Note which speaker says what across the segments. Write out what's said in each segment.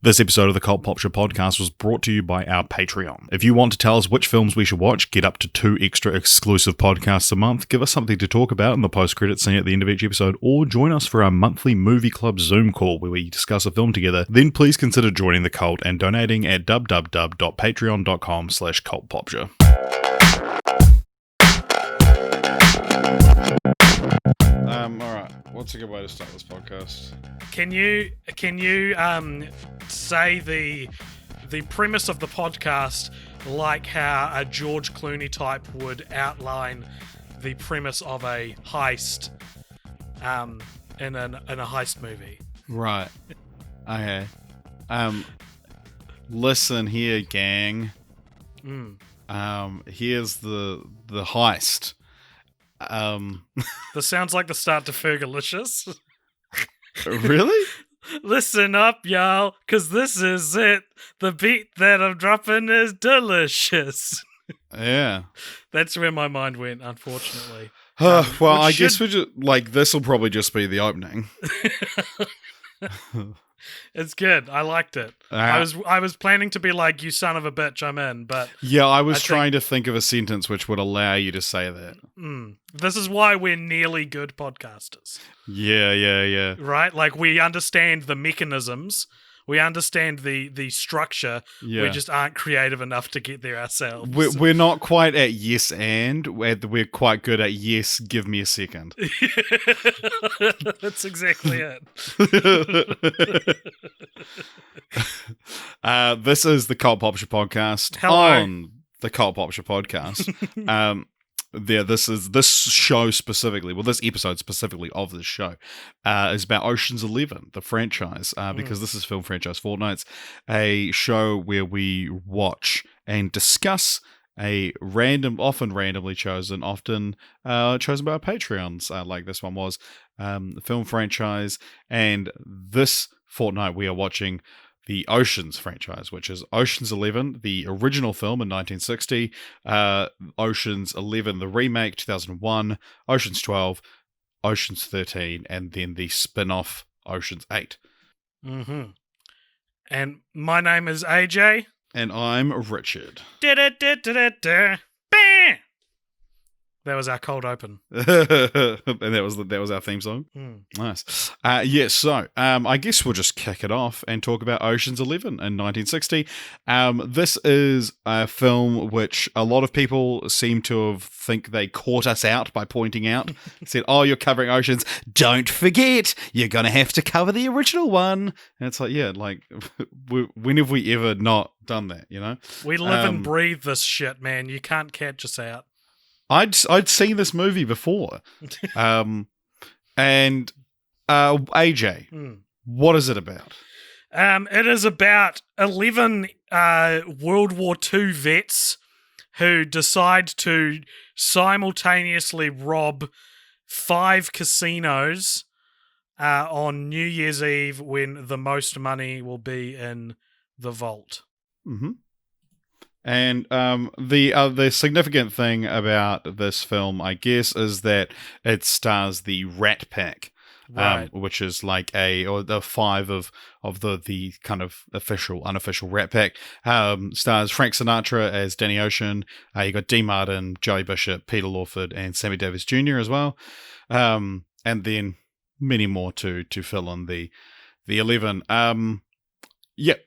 Speaker 1: This episode of the Cult Popture podcast was brought to you by our Patreon. If you want to tell us which films we should watch, get up to 2 extra exclusive podcasts a month, give us something to talk about in the post-credit scene at the end of each episode, or join us for our monthly movie club Zoom call where we discuss a film together, then please consider joining the cult and donating at www.patreon.com/cultpopture. Alright, what's a good way to start this podcast?
Speaker 2: Can you say the premise of the podcast like how a George Clooney type would outline the premise of a heist in a heist movie?
Speaker 1: Right. Okay. Listen here, gang. Here's the heist.
Speaker 2: This sounds like the start to Fergalicious.
Speaker 1: Really?
Speaker 2: Listen up, y'all, because this is it. The beat that I'm dropping is delicious.
Speaker 1: Yeah.
Speaker 2: That's where my mind went, unfortunately.
Speaker 1: Well, I guess we just, this will probably just be the opening.
Speaker 2: It's good. I liked it. I was planning to be like, you son of a bitch, I'm in, but...
Speaker 1: Yeah, I was trying to think of a sentence which would allow you to say that.
Speaker 2: This is why we're nearly good podcasters.
Speaker 1: Yeah.
Speaker 2: Right? Like, we understand the mechanisms. We understand the structure.
Speaker 1: Yeah.
Speaker 2: We just aren't creative enough to get there ourselves.
Speaker 1: We're not quite at yes and. We're quite good at yes, give me a second.
Speaker 2: That's exactly it.
Speaker 1: This is the Cult Popture podcast.
Speaker 2: Hello.
Speaker 1: On the Cult Popture podcast. This show specifically, this episode specifically of this show, is about Ocean's 11, the franchise, because this is Film Franchise Fortnights, a show where we watch and discuss a often randomly chosen, chosen by our Patreons, like this one was, film franchise, and this fortnight we are watching the Oceans franchise, which is Ocean's 11, the original film in 1960, Ocean's 11, the remake, 2001, Ocean's 12, Ocean's 13, and then the spin-off Ocean's 8.
Speaker 2: Mm-hmm. And my name is AJ.
Speaker 1: And I'm Richard.
Speaker 2: That was our cold open.
Speaker 1: And that was our theme song. Nice. So I guess we'll just kick it off and talk about Ocean's 11 in 1960. This is a film which a lot of people seem to think they caught us out by pointing out. Said, "Oh, you're covering Oceans. Don't forget, you're gonna have to cover the original one." And it's like, yeah, when have we ever not done that? You know,
Speaker 2: we live and breathe this shit, man. You can't catch us out.
Speaker 1: I'd seen this movie before. And AJ, what is it about?
Speaker 2: It is about 11 World War II vets who decide to simultaneously rob 5 casinos on New Year's Eve when the most money will be in the vault.
Speaker 1: Mm-hmm. And the significant thing about this film, I guess, is that it stars the Rat Pack,
Speaker 2: right,
Speaker 1: which is like the 5 of the kind of unofficial Rat Pack. Stars Frank Sinatra as Danny Ocean. You got Dean Martin, Joey Bishop, Peter Lawford, and Sammy Davis Jr. as well. And then many more to fill in the 11.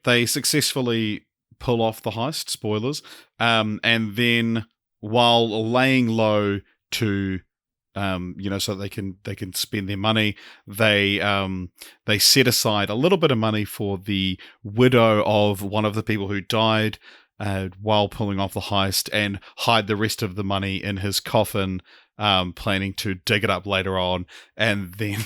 Speaker 1: They successfully pull off the heist, spoilers, and then while laying low to so they can spend their money, they set aside a little bit of money for the widow of one of the people who died while pulling off the heist, and hide the rest of the money in his coffin, planning to dig it up later on, and then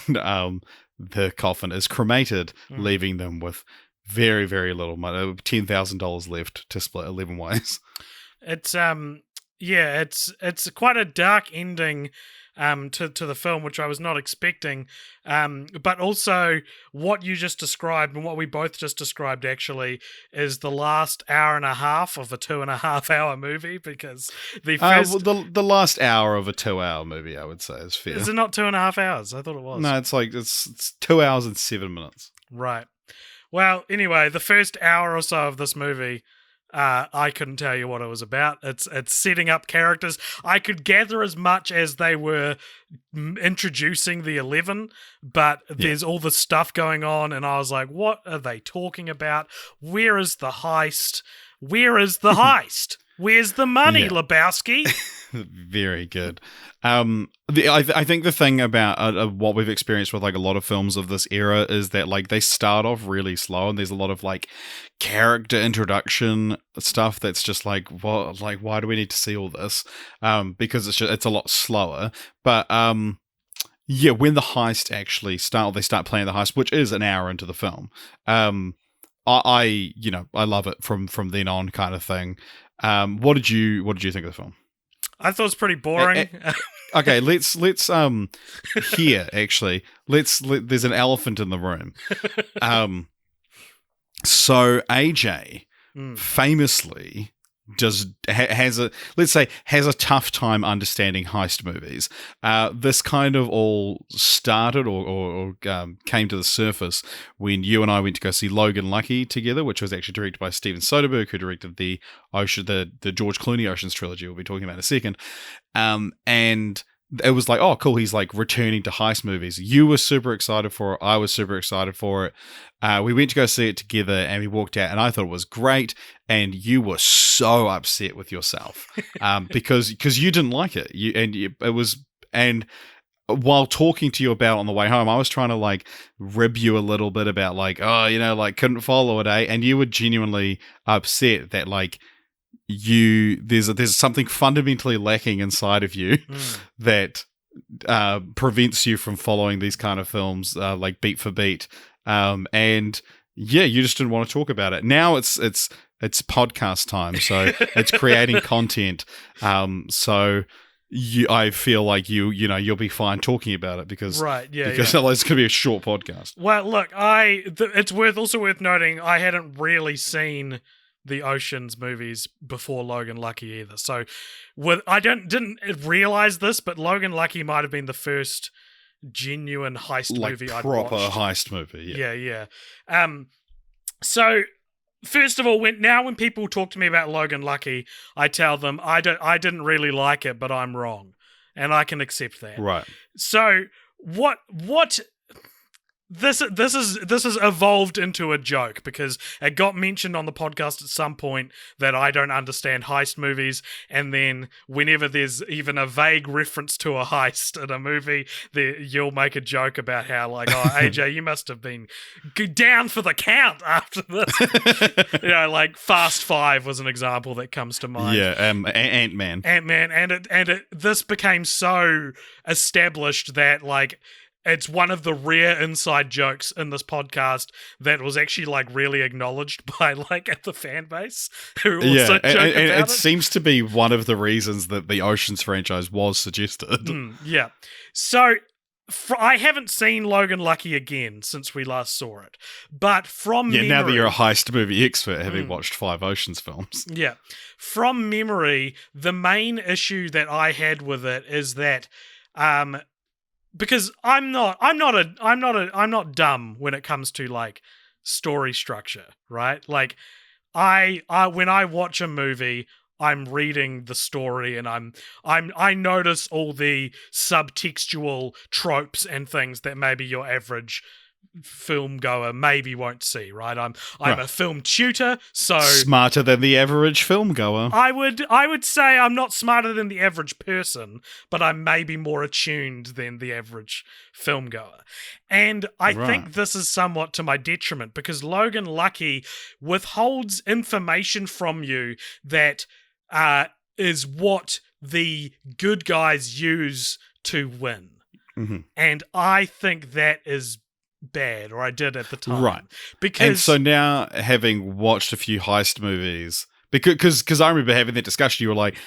Speaker 1: the coffin is cremated, leaving them with very, very little money, $10,000 left to split 11 ways.
Speaker 2: It's it's quite a dark ending to the film, which I was not expecting. But also what you just described and what we both just described actually is the last hour and a half of a 2.5 hour movie, because the first
Speaker 1: the last hour of a 2-hour movie, I would say, is fair.
Speaker 2: Is it not 2.5 hours? I thought it was.
Speaker 1: No, it's 2 hours and 7 minutes.
Speaker 2: Right. Well, anyway, the first hour or so of this movie, I couldn't tell you what it was about. It's setting up characters. I could gather as much as they were introducing the 11, but there's all the stuff going on, and I was like, what are they talking about? Where is the heist? Where is the heist? Where's the money, Lebowski?
Speaker 1: Very good. I think the thing about what we've experienced with like a lot of films of this era is that like they start off really slow, and there's a lot of like character introduction stuff that's just like, what, like, why do we need to see all this? Because it's a lot slower. But when the heist actually they start playing the heist, which is an hour into the film. I love it from then on, kind of thing. What did you think of the film?
Speaker 2: I thought it was pretty boring.
Speaker 1: Okay, let's here actually. There's an elephant in the room. So AJ famously has a tough time understanding heist movies. This kind of all started or came to the surface when you and I went to go see Logan Lucky together, which was actually directed by Steven Soderbergh, who directed the George Clooney Ocean's trilogy we'll be talking about in a second. And it was like, oh, cool, he's like returning to heist movies. You were super excited for it. I was super excited for it. We went to go see it together, and we walked out, and I thought it was great. And you were so upset with yourself because you didn't like it. And while talking to you about it on the way home, I was trying to like rib you a little bit about like, oh, like couldn't follow it, eh? And you were genuinely upset that like there's something fundamentally lacking inside of you that prevents you from following these kind of films like beat for beat. And you just didn't want to talk about it. Now it's podcast time, so it's creating content. So I feel like you'll be fine talking about it because otherwise it's going to be a short podcast.
Speaker 2: Well, look, it's also worth noting I hadn't really seen the Ocean's movies before Logan Lucky either. So I didn't realize this, but Logan Lucky might have been the first genuine heist movie I'd watched.
Speaker 1: Proper heist movie,
Speaker 2: yeah. So first of all, when people talk to me about Logan Lucky, I tell them I didn't really like it, but I'm wrong, and I can accept that.
Speaker 1: Right.
Speaker 2: So what This has evolved into a joke because it got mentioned on the podcast at some point that I don't understand heist movies, and then whenever there's even a vague reference to a heist in a movie, you'll make a joke about how like, oh, AJ, you must have been down for the count after this. Like Fast Five was an example that comes to mind.
Speaker 1: Yeah, Ant-Man,
Speaker 2: and this became so established that like, it's one of the rare inside jokes in this podcast that was actually like really acknowledged by like the fan base who also joke about it.
Speaker 1: It seems to be one of the reasons that the Ocean's franchise was suggested.
Speaker 2: Yeah. So I haven't seen Logan Lucky again since we last saw it, but from memory,
Speaker 1: now that you're a heist movie expert, having watched 5 Ocean's films,
Speaker 2: from memory, the main issue that I had with it is that because I'm not dumb when it comes to like story structure, right? Like I when I watch a movie, I'm reading the story and I notice all the subtextual tropes and things that maybe your average film goer maybe won't see, right? I'm a film tutor, so
Speaker 1: smarter than the average film goer.
Speaker 2: I would say I'm not smarter than the average person, but I'm maybe more attuned than the average film goer. And I think this is somewhat to my detriment because Logan Lucky withholds information from you that is what the good guys use to win.
Speaker 1: Mm-hmm.
Speaker 2: And I think that is bad, or I did at the time.
Speaker 1: Right.
Speaker 2: Because
Speaker 1: and so now, having watched a few heist movies, because I remember having that discussion, you were like,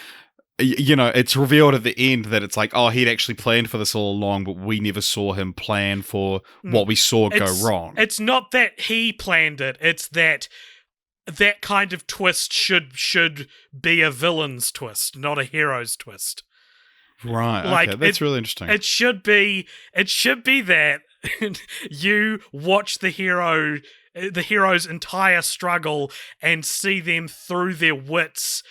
Speaker 1: it's revealed at the end that it's like, oh, he'd actually planned for this all along, but we never saw him plan for what we saw go wrong.
Speaker 2: It's not that he planned it, it's that kind of twist should be a villain's twist, not a hero's twist.
Speaker 1: Right.
Speaker 2: Like,
Speaker 1: okay, that's really interesting.
Speaker 2: It should be that you watch the hero the hero's entire struggle and see them through their wits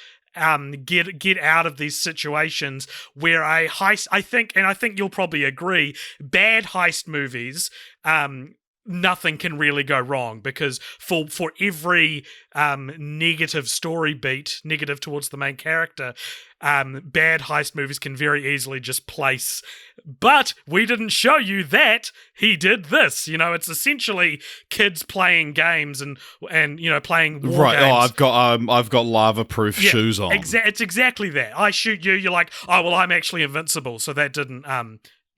Speaker 2: get out of these situations where a heist, I think you'll probably agree, bad heist movies, nothing can really go wrong, because for every negative story beat, negative towards the main character, bad heist movies can very easily just place, but we didn't show you that he did this. It's essentially kids playing games and playing war
Speaker 1: right.
Speaker 2: games.
Speaker 1: Oh, I've got lava-proof shoes on.
Speaker 2: It's exactly that. I shoot you, you're like, oh well, I'm actually invincible, so that didn't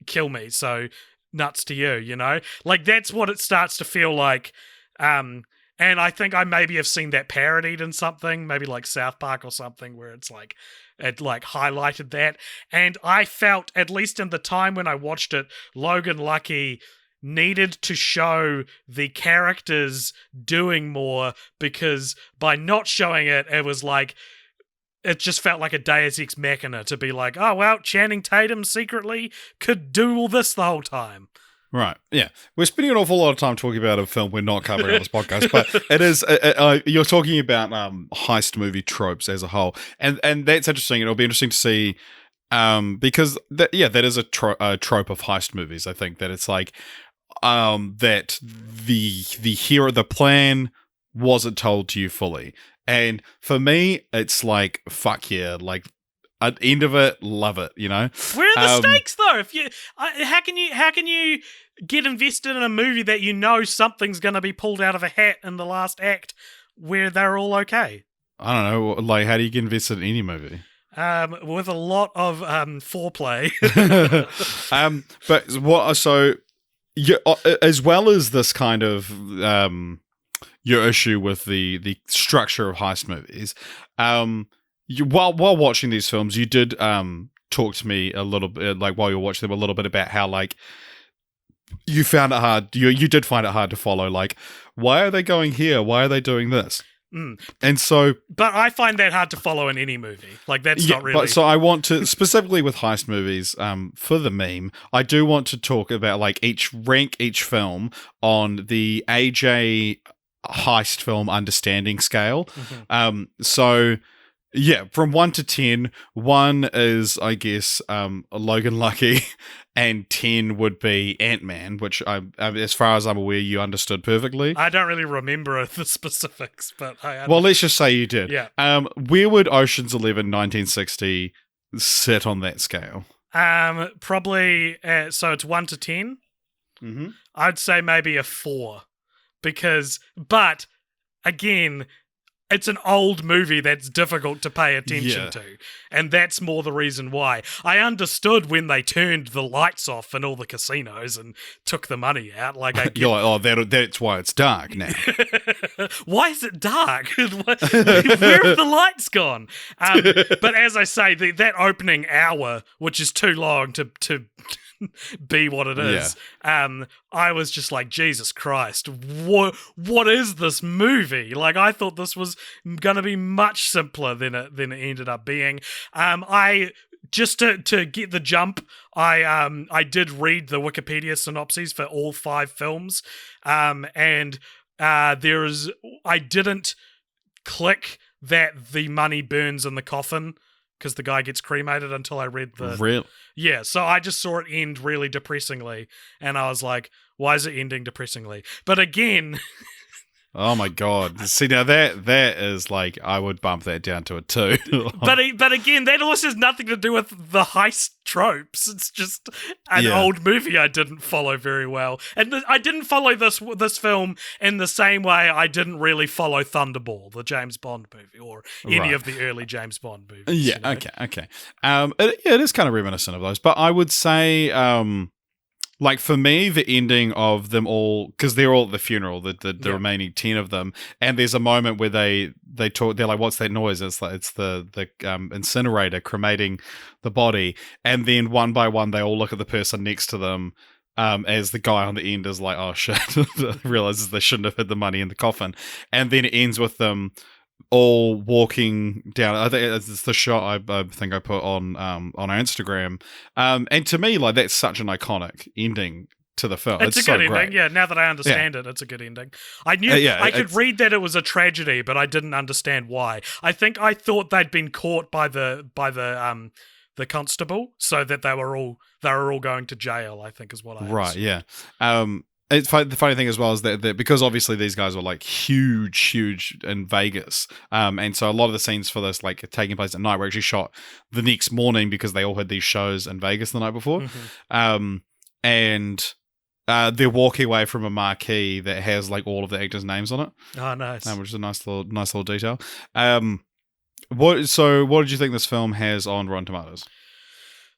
Speaker 2: kill me. So nuts to you, like that's what it starts to feel like. And I think I maybe have seen that parodied in something, maybe like South Park or something, where it's like, it like highlighted that. And I felt, at least in the time when I watched it, Logan Lucky needed to show the characters doing more, because by not showing it, it was like, it just felt like a Deus Ex Machina to be like, oh, well, Channing Tatum secretly could do all this the whole time.
Speaker 1: Right, yeah. We're spending an awful lot of time talking about a film we're not covering on this podcast, but it is, you're talking about heist movie tropes as a whole, and that's interesting. It'll be interesting to see, because that is a trope of heist movies. I think that it's like, that the hero, the plan wasn't told to you fully. And for me, it's like, fuck yeah, like, at the end of it, love it,
Speaker 2: Where are the stakes, though? If you, how can you get invested in a movie that something's going to be pulled out of a hat in the last act where they're all okay?
Speaker 1: I don't know, like, how do you get invested in any movie?
Speaker 2: With a lot of foreplay.
Speaker 1: But what? So, as well as this kind of your issue with the structure of heist movies, while watching these films, you did talk to me a little bit, like while you were watching them, a little bit about how like you found it hard. You did find it hard to follow. Like, why are they going here? Why are they doing this? And so,
Speaker 2: but I find that hard to follow in any movie. Like, that's not really.
Speaker 1: But so I want to specifically with heist movies, for the meme, I do want to talk about like rank each film on the AJ heist film understanding scale.
Speaker 2: Mm-hmm.
Speaker 1: So yeah, from 1 to 10, 1 is, I guess, Logan Lucky, and 10 would be Ant-Man, which as far as I'm aware, you understood perfectly.
Speaker 2: I don't really remember the specifics, but
Speaker 1: well, let's just say you did.
Speaker 2: Yeah.
Speaker 1: Where would Ocean's 11 1960 sit on that scale?
Speaker 2: Probably, so it's 1 to 10.
Speaker 1: Mm-hmm.
Speaker 2: I'd say maybe a 4, but again, it's an old movie that's difficult to pay attention to. And that's more the reason why. I understood when they turned the lights off in all the casinos and took the money out. Like,
Speaker 1: you're like, oh, that's why it's dark now.
Speaker 2: Why is it dark? Where have the lights gone? But as I say, that opening hour, which is too long to be what it is, I was just like, Jesus Christ, what is this movie? Like, I thought this was going to be much simpler than it ended up being. I just to get the jump, I did read the Wikipedia synopses for all 5 films, and I didn't click that the money burns in the coffin because the guy gets cremated until I read the...
Speaker 1: Really?
Speaker 2: Yeah, so I just saw it end really depressingly, and I was like, why is it ending depressingly? But again...
Speaker 1: Oh my God. See, now that is like, I would bump that down to a 2.
Speaker 2: But again, that also has nothing to do with the heist tropes. It's just an old movie I didn't follow very well. And I didn't follow this film in the same way I didn't really follow Thunderball, the James Bond movie, or any of the early James Bond movies.
Speaker 1: Yeah, okay. It is kind of reminiscent of those, but I would say... like, for me, the ending of them all, because they're all at the funeral, the remaining 10 of them, and there's a moment where they talk, they're like, what's that noise? It's like, it's the incinerator cremating the body, and then one by one, they all look at the person next to them, as the guy on the end is like, oh shit, realizes they shouldn't have hid the money in the coffin, and then it ends with them all walking down. I think it's the shot I think I put on our Instagram. And to me, like, that's such an iconic ending to the film.
Speaker 2: It's a
Speaker 1: so
Speaker 2: good ending.
Speaker 1: great.
Speaker 2: Yeah, now that I understand it, it's a good ending. I knew I could read that it was a tragedy, but I didn't understand why. I thought they'd been caught by the constable, so that they were all going to jail, I think is what I
Speaker 1: Right,
Speaker 2: assumed.
Speaker 1: yeah. The funny thing as well is that because obviously these guys were like huge in Vegas, and so a lot of the scenes for this like taking place at night were actually shot the next morning because they all had these shows in Vegas the night before, and they're walking away from a marquee that has like all of the actors' names on it.
Speaker 2: Oh, nice!
Speaker 1: Which is a nice little detail. What did you think this film has on Rotten Tomatoes?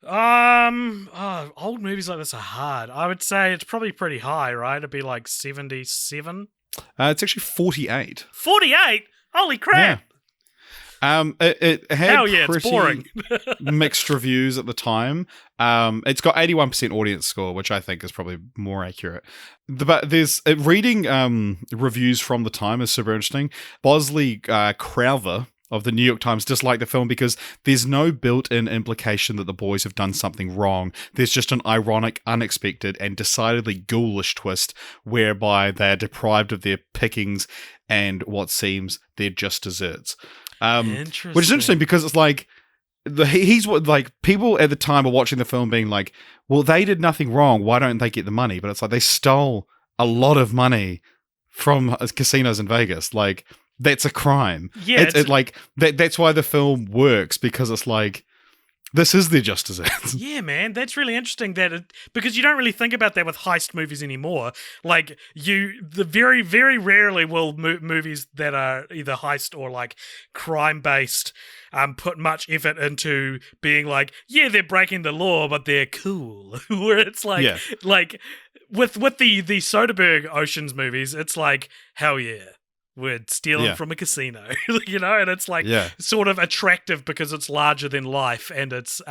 Speaker 2: Old movies like this are hard. I would say it's probably pretty high, right? It'd be like 77.
Speaker 1: It's actually 48.
Speaker 2: 48? Holy crap!
Speaker 1: Yeah. It had
Speaker 2: hell yeah, it's boring.
Speaker 1: mixed reviews at the time. It's got 81% audience score, which I think is probably more accurate. But there's reading reviews from the time is super interesting. Bosley Crowther of the New York Times disliked the film because there's no built-in implication that the boys have done something wrong. There's just an ironic, unexpected, and decidedly ghoulish twist whereby they're deprived of their pickings and what seems they're just desserts. Which is interesting because it's like he's what like people at the time are watching the film being like, well, they did nothing wrong. Why don't they get the money? But it's like they stole a lot of money from casinos in Vegas. Like, that's a crime.
Speaker 2: Yeah,
Speaker 1: that's why the film works, because it's like this is their just desserts.
Speaker 2: Yeah, man, that's really interesting. Because you don't really think about that with heist movies anymore. Like very very rarely will movies that are either heist or like crime based put much effort into being like, yeah, they're breaking the law, but they're cool. Where it's like, like with the Soderbergh Oceans movies, it's like, hell yeah. We're stealing from a casino, and it's like sort of attractive because it's larger than life and it's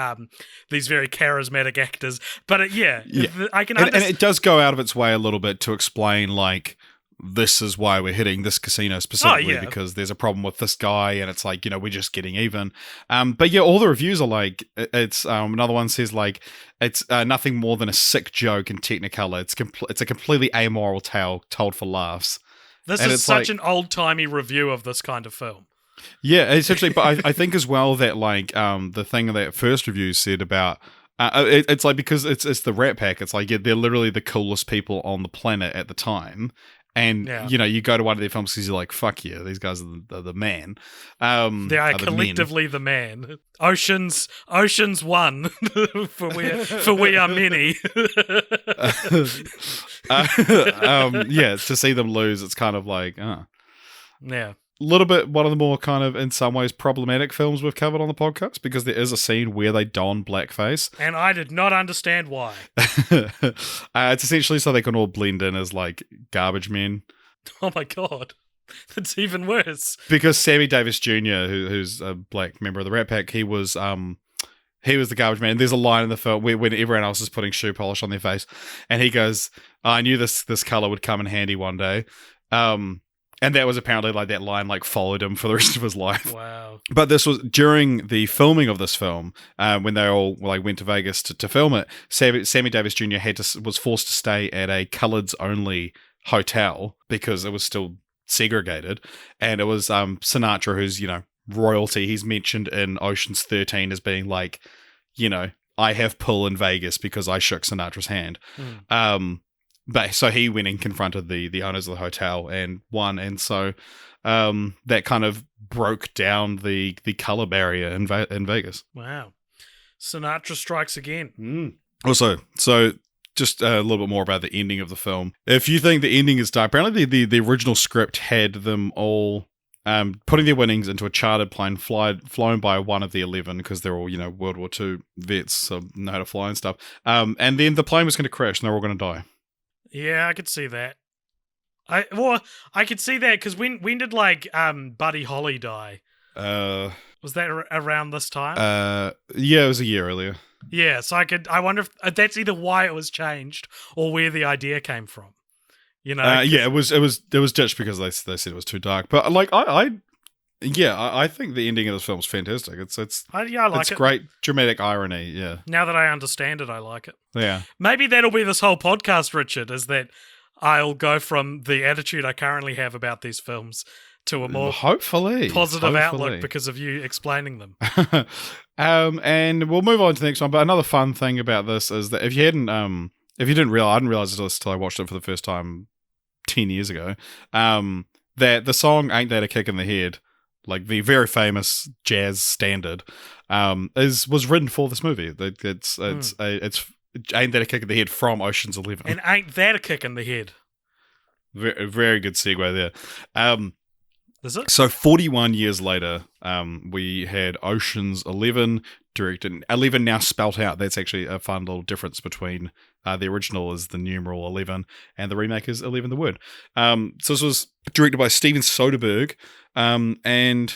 Speaker 2: these very charismatic actors. But I can understand. And
Speaker 1: it does go out of its way a little bit to explain, like, this is why we're hitting this casino specifically because there's a problem with this guy and it's like, we're just getting even. But yeah, all the reviews are like, it's another one says like, it's nothing more than a sick joke in Technicolor. It's a completely amoral tale told for laughs.
Speaker 2: This is such an old-timey review of this kind of film.
Speaker 1: Yeah, essentially. But I think as well that like the thing that first review said about it's like because it's the Rat Pack. It's like they're literally the coolest people on the planet at the time. And, you go to one of their films because you're like, fuck yeah, these guys are the man.
Speaker 2: They are collectively the man. Oceans 1, for we are many.
Speaker 1: To see them lose, it's kind of like,
Speaker 2: Yeah.
Speaker 1: A little bit one of the more kind of, in some ways, problematic films we've covered on the podcast because there is a scene where they don blackface.
Speaker 2: And I did not understand why.
Speaker 1: It's essentially so they can all blend in as, like, garbage men.
Speaker 2: Oh my god. That's even worse.
Speaker 1: Because Sammy Davis Jr., who's a black member of the Rat Pack, he was the garbage man. There's a line in the film when everyone else is putting shoe polish on their face, and he goes, I knew this color would come in handy one day. And that was apparently like that line like followed him for the rest of his life.
Speaker 2: Wow.
Speaker 1: But this was during the filming of this film, when they all like went to Vegas to film it. Sammy Davis Jr. was forced to stay at a coloreds only hotel because it was still segregated, and it was Sinatra, who's royalty. He's mentioned in Ocean's 13 as being like, I have pull in Vegas because I shook Sinatra's hand. But so he went and confronted the owners of the hotel and won, and so that kind of broke down the color barrier in Vegas.
Speaker 2: Wow, Sinatra strikes again.
Speaker 1: Also, so just a little bit more about the ending of the film. If you think the ending is dark, apparently the original script had them all putting their winnings into a chartered plane flown by one of the 11 because they're all World War II vets, so know how to fly and stuff. And then the plane was going to crash and they're all going to die.
Speaker 2: Yeah, I could see that. I could see that because when did like Buddy Holly die? Was that around this time?
Speaker 1: Yeah, it was a year earlier.
Speaker 2: Yeah, so I wonder if that's either why it was changed or where the idea came from.
Speaker 1: Yeah, it was ditched because they said it was too dark. But like I Yeah, I think the ending of this film is fantastic.
Speaker 2: I like
Speaker 1: it's
Speaker 2: it.
Speaker 1: great dramatic irony. Yeah,
Speaker 2: Now that I understand it, I like it.
Speaker 1: yeah.
Speaker 2: Maybe that'll be this whole podcast, Richard, is that I'll go from the attitude I currently have about these films to a more
Speaker 1: Hopefully
Speaker 2: positive outlook because of you explaining them.
Speaker 1: And we'll move on to the next one. But another fun thing about this is that if you didn't realize, I didn't realize this until I watched it for the first time 10 years ago, that the song "Ain't That a Kick in the Head," like the very famous jazz standard, was written for this movie. It's "Ain't That a Kick in the Head" from Ocean's 11.
Speaker 2: And ain't that a kick in the head?
Speaker 1: Very, very good segue there.
Speaker 2: Is it?
Speaker 1: So 41 years later, we had Ocean's 11 directed. 11 now spelt out. That's actually a fun little difference between the original is the numeral 11 and the remake is 11 the word. So this was directed by Steven Soderbergh. And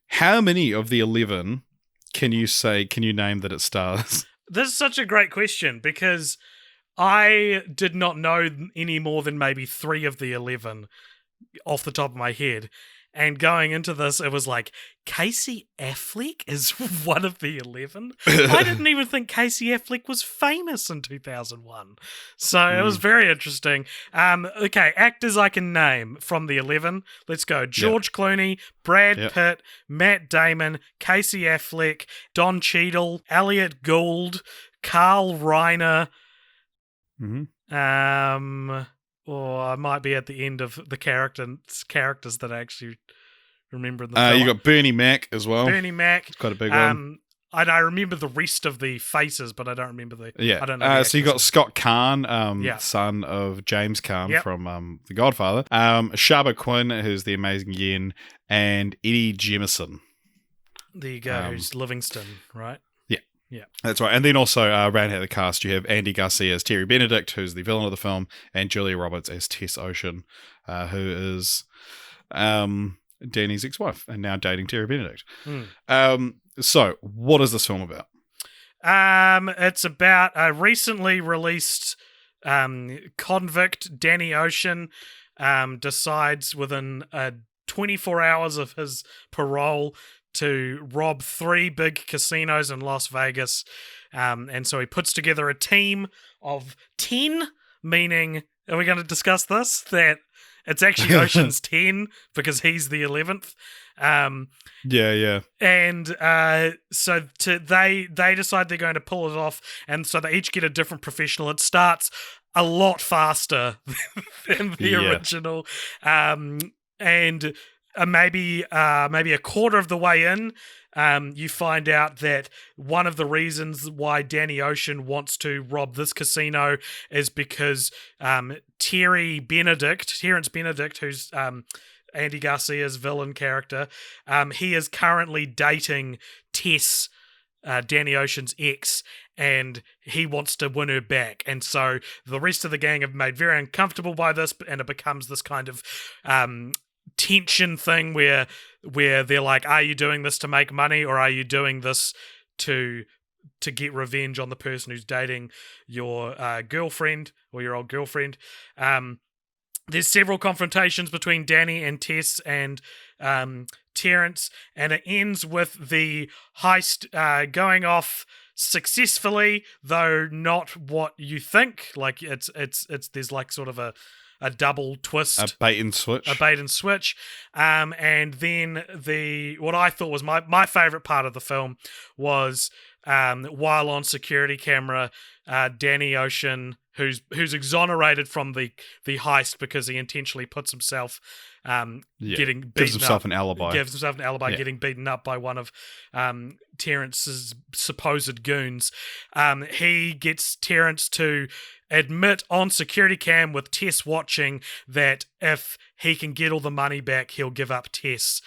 Speaker 1: how many of the 11 can you name that it stars?
Speaker 2: This is such a great question because I did not know any more than maybe 3 of the 11 off the top of my head. And going into this, it was like, Casey Affleck is one of the 11? I didn't even think Casey Affleck was famous in 2001. So it was very interesting. Okay, actors I can name from the 11. Let's go. George Clooney, Brad Pitt, Matt Damon, Casey Affleck, Don Cheadle, Elliot Gould, Carl Reiner. Or I might be at the end of the characters that I actually remember in the film.
Speaker 1: You got Bernie Mac as well.
Speaker 2: Bernie Mac.
Speaker 1: It's quite a big one.
Speaker 2: I remember the rest of the faces, but I don't remember the...
Speaker 1: Yeah.
Speaker 2: I don't know
Speaker 1: so you got Scott Caan, son of James Caan from The Godfather. Shaba Quinn, who's the amazing Yen, and Eddie Jemison.
Speaker 2: There you go, who's Livingston, right? Yeah,
Speaker 1: that's right. And then also round out the cast, you have Andy Garcia as Terry Benedict, who's the villain of the film, and Julia Roberts as Tess Ocean, who is Danny's ex-wife and now dating Terry Benedict. So, what is this film about?
Speaker 2: It's about a recently released convict, Danny Ocean, decides within 24 hours of his parole to rob 3 big casinos in Las Vegas. And so he puts together a team of 10, meaning, are we going to discuss this? That it's actually Ocean's 10 because he's the 11th.
Speaker 1: Yeah.
Speaker 2: And so they decide they're going to pull it off, and so they each get a different professional. It starts a lot faster than the original. And maybe a quarter of the way in, you find out that one of the reasons why Danny Ocean wants to rob this casino is because Terrence Benedict, who's Andy Garcia's villain character, he is currently dating Tess, Danny Ocean's ex, and he wants to win her back. And so the rest of the gang have made very uncomfortable by this, and it becomes this kind of tension thing where they're like, are you doing this to make money, or are you doing this to get revenge on the person who's dating your girlfriend or your old girlfriend? There's several confrontations between Danny and Tess and Terrence, and it ends with the heist going off successfully, though not what you think. Like it's there's like sort of a double twist,
Speaker 1: a bait and switch,
Speaker 2: and then what I thought was my favorite part of the film was while on security camera, Danny Ocean, who's exonerated from the heist because he intentionally puts himself getting beaten
Speaker 1: gives himself
Speaker 2: up,
Speaker 1: an alibi.
Speaker 2: Getting beaten up by one of Terrence's supposed goons. He gets Terrence to admit on security cam with Tess watching that if he can get all the money back, he'll give up Tess,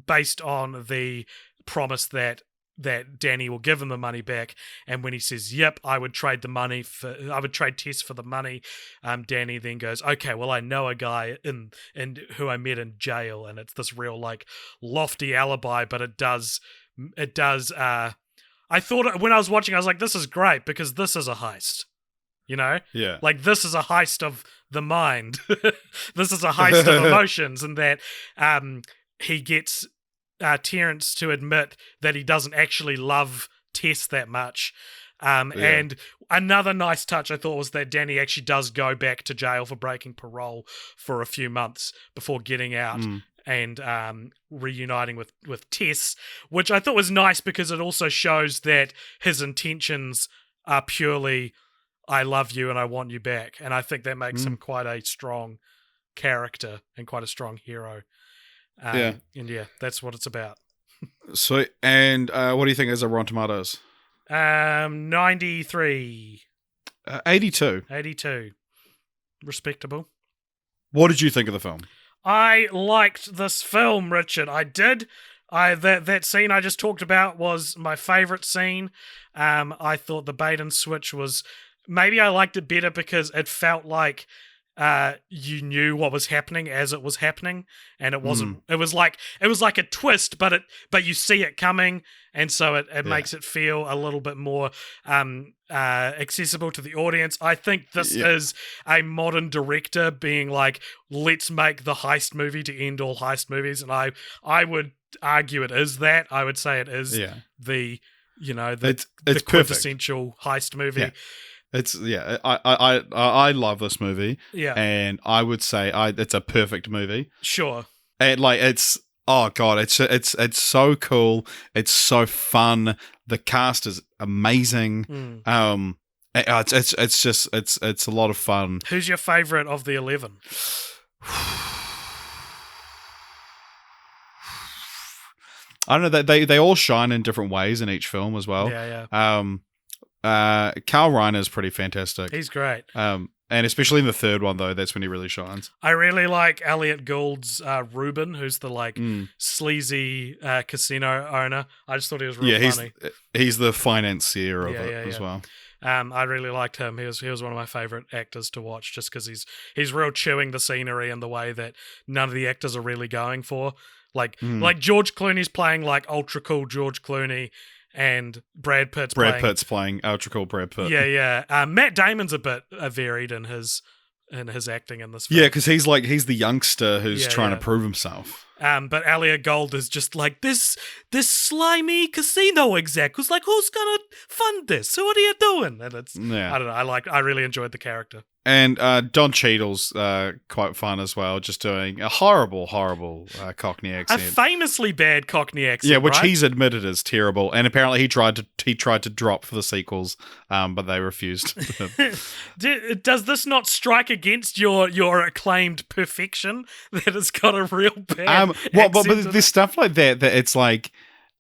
Speaker 2: based on the promise that Danny will give him the money back. And when he says, yep, I would trade Tess for the money, Danny then goes, okay, well, I know a guy in who I met in jail, and it's this real like lofty alibi, but it does I thought when I was watching, I was like, this is great because this is a heist. You know?
Speaker 1: Yeah.
Speaker 2: Like, this is a heist of the mind. This is a heist of emotions, and that he gets Terrence to admit that he doesn't actually love Tess that much. And another nice touch I thought was that Danny actually does go back to jail for breaking parole for a few months before getting out and reuniting with Tess, which I thought was nice because it also shows that his intentions are purely, I love you and I want you back. And I think that makes him quite a strong character and quite a strong hero. And that's what it's about.
Speaker 1: So, and what do you think is a Rotten Tomatoes?
Speaker 2: 93.
Speaker 1: 82.
Speaker 2: 82. Respectable.
Speaker 1: What did you think of the film?
Speaker 2: I liked this film, Richard. I did. That scene I just talked about was my favourite scene. I thought the bait and switch was... Maybe I liked it better because it felt like you knew what was happening as it was happening, and it wasn't. It was like a twist, but you see it coming, and so it makes it feel a little bit more accessible to the audience. I think this is a modern director being like, let's make the heist movie to end all heist movies, and I would argue it is that. I would say it is the
Speaker 1: it's
Speaker 2: quintessential heist movie.
Speaker 1: Yeah. I love this movie.
Speaker 2: Yeah.
Speaker 1: And I would say it's a perfect movie.
Speaker 2: Sure.
Speaker 1: And it's so cool. It's so fun. The cast is amazing. It's a lot of fun.
Speaker 2: Who's your favorite of the 11?
Speaker 1: I don't know, they all shine in different ways in each film as well. Carl Reiner is pretty fantastic.
Speaker 2: He's great.
Speaker 1: And especially in the third one, though, that's when he really shines.
Speaker 2: I really like Elliot Gould's Ruben, who's the sleazy casino owner. I just thought he was real funny.
Speaker 1: He's the financier of it as well.
Speaker 2: I really liked him. He was one of my favorite actors to watch, just because he's real chewing the scenery in the way that none of the actors are really going for. Like George Clooney's playing like ultra cool George Clooney, and Brad Pitt's
Speaker 1: playing ultra cool Brad Pitt.
Speaker 2: Matt Damon's a bit varied in his acting in this film.
Speaker 1: Yeah, because he's the youngster who's trying to prove himself.
Speaker 2: But Elliot Gould is just like this slimy casino exec who's like, who's gonna fund this? So what are you doing? And it's I don't know. I really enjoyed the character.
Speaker 1: And Don Cheadle's quite fun as well, just doing a horrible Cockney accent.
Speaker 2: A famously bad Cockney accent,
Speaker 1: yeah, which
Speaker 2: right?
Speaker 1: he's admitted is terrible. And apparently he tried to drop for the sequels, but they refused.
Speaker 2: Does this not strike against your acclaimed perfection that it's got a real bad
Speaker 1: but there's stuff like that it's like...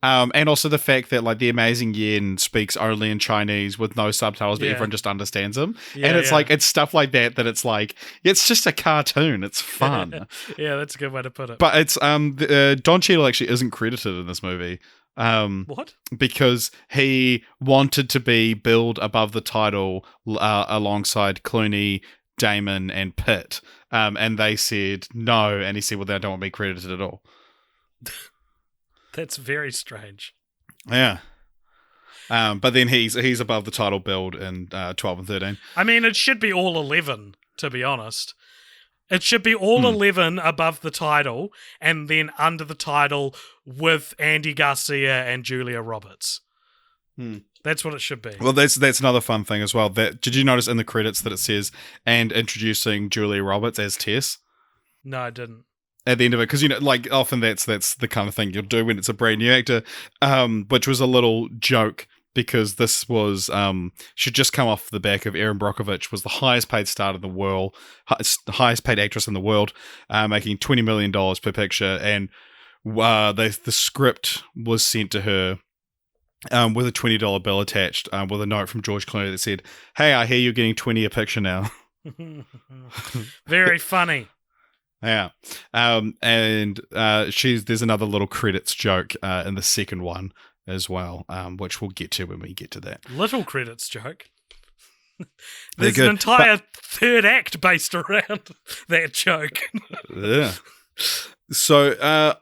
Speaker 1: and also the fact that like the amazing Yen speaks only in Chinese with no subtitles, but everyone just understands him. And it's like, it's stuff like that it's like, it's just a cartoon. It's fun.
Speaker 2: Yeah, that's a good way to put it.
Speaker 1: But it's Don Cheadle actually isn't credited in this movie.
Speaker 2: What?
Speaker 1: Because he wanted to be billed above the title alongside Clooney, Damon, and Pitt. And they said no, and he said, well, they don't want me credited at all.
Speaker 2: That's very strange.
Speaker 1: Yeah. But then he's above the title build in 12 and 13.
Speaker 2: I mean, it should be all 11, to be honest. It should be all 11 above the title, and then under the title with Andy Garcia and Julia Roberts. That's what it should be.
Speaker 1: Well, that's another fun thing as well. Did you notice in the credits that it says, and introducing Julia Roberts as Tess? No,
Speaker 2: I didn't.
Speaker 1: At the end of it, because like often that's the kind of thing you'll do when it's a brand new actor, which was a little joke because this was should just come off the back of Erin Brockovich was the highest paid star in the world, highest paid actress in the world, making $20 million per picture, and the script was sent to her with a $20 bill attached, with a note from George Clooney that said, "Hey, I hear you're getting $20 a picture now."
Speaker 2: Very funny.
Speaker 1: Yeah, and there's another little credits joke in the second one as well, which we'll get to when we get to that.
Speaker 2: Little credits joke. There's an entire third act based around that joke.
Speaker 1: Yeah. So,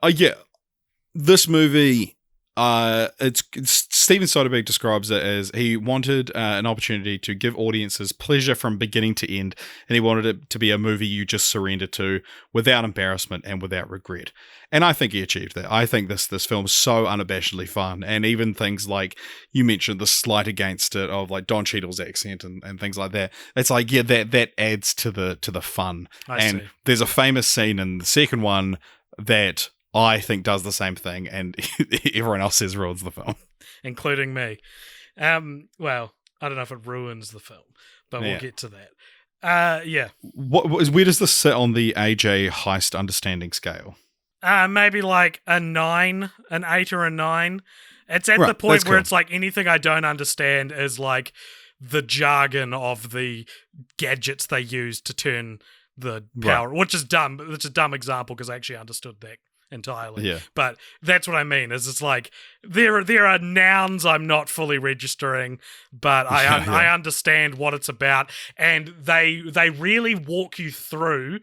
Speaker 1: this movie, it's Steven Soderbergh describes it as he wanted an opportunity to give audiences pleasure from beginning to end, and he wanted it to be a movie you just surrender to without embarrassment and without regret. And I think he achieved that. I think this film is so unabashedly fun, and even things like you mentioned the slight against it of like Don Cheadle's accent and things like that. It's like, yeah, that adds to the fun.
Speaker 2: I see.
Speaker 1: There's a famous scene in the second one that I think does the same thing, and everyone else says ruins the film,
Speaker 2: including me. Well, I don't know if it ruins the film, but we'll get to that. Yeah.
Speaker 1: Where does this sit on the AJ heist understanding scale?
Speaker 2: Maybe like an 8 or a 9. It's at the point where it's like anything I don't understand is like the jargon of the gadgets they use to turn the power, which is dumb. It's a dumb example because I actually understood that entirely.
Speaker 1: Yeah.
Speaker 2: But that's what I mean, is it's like there are nouns I'm not fully registering, but I understand what it's about, and they really walk you through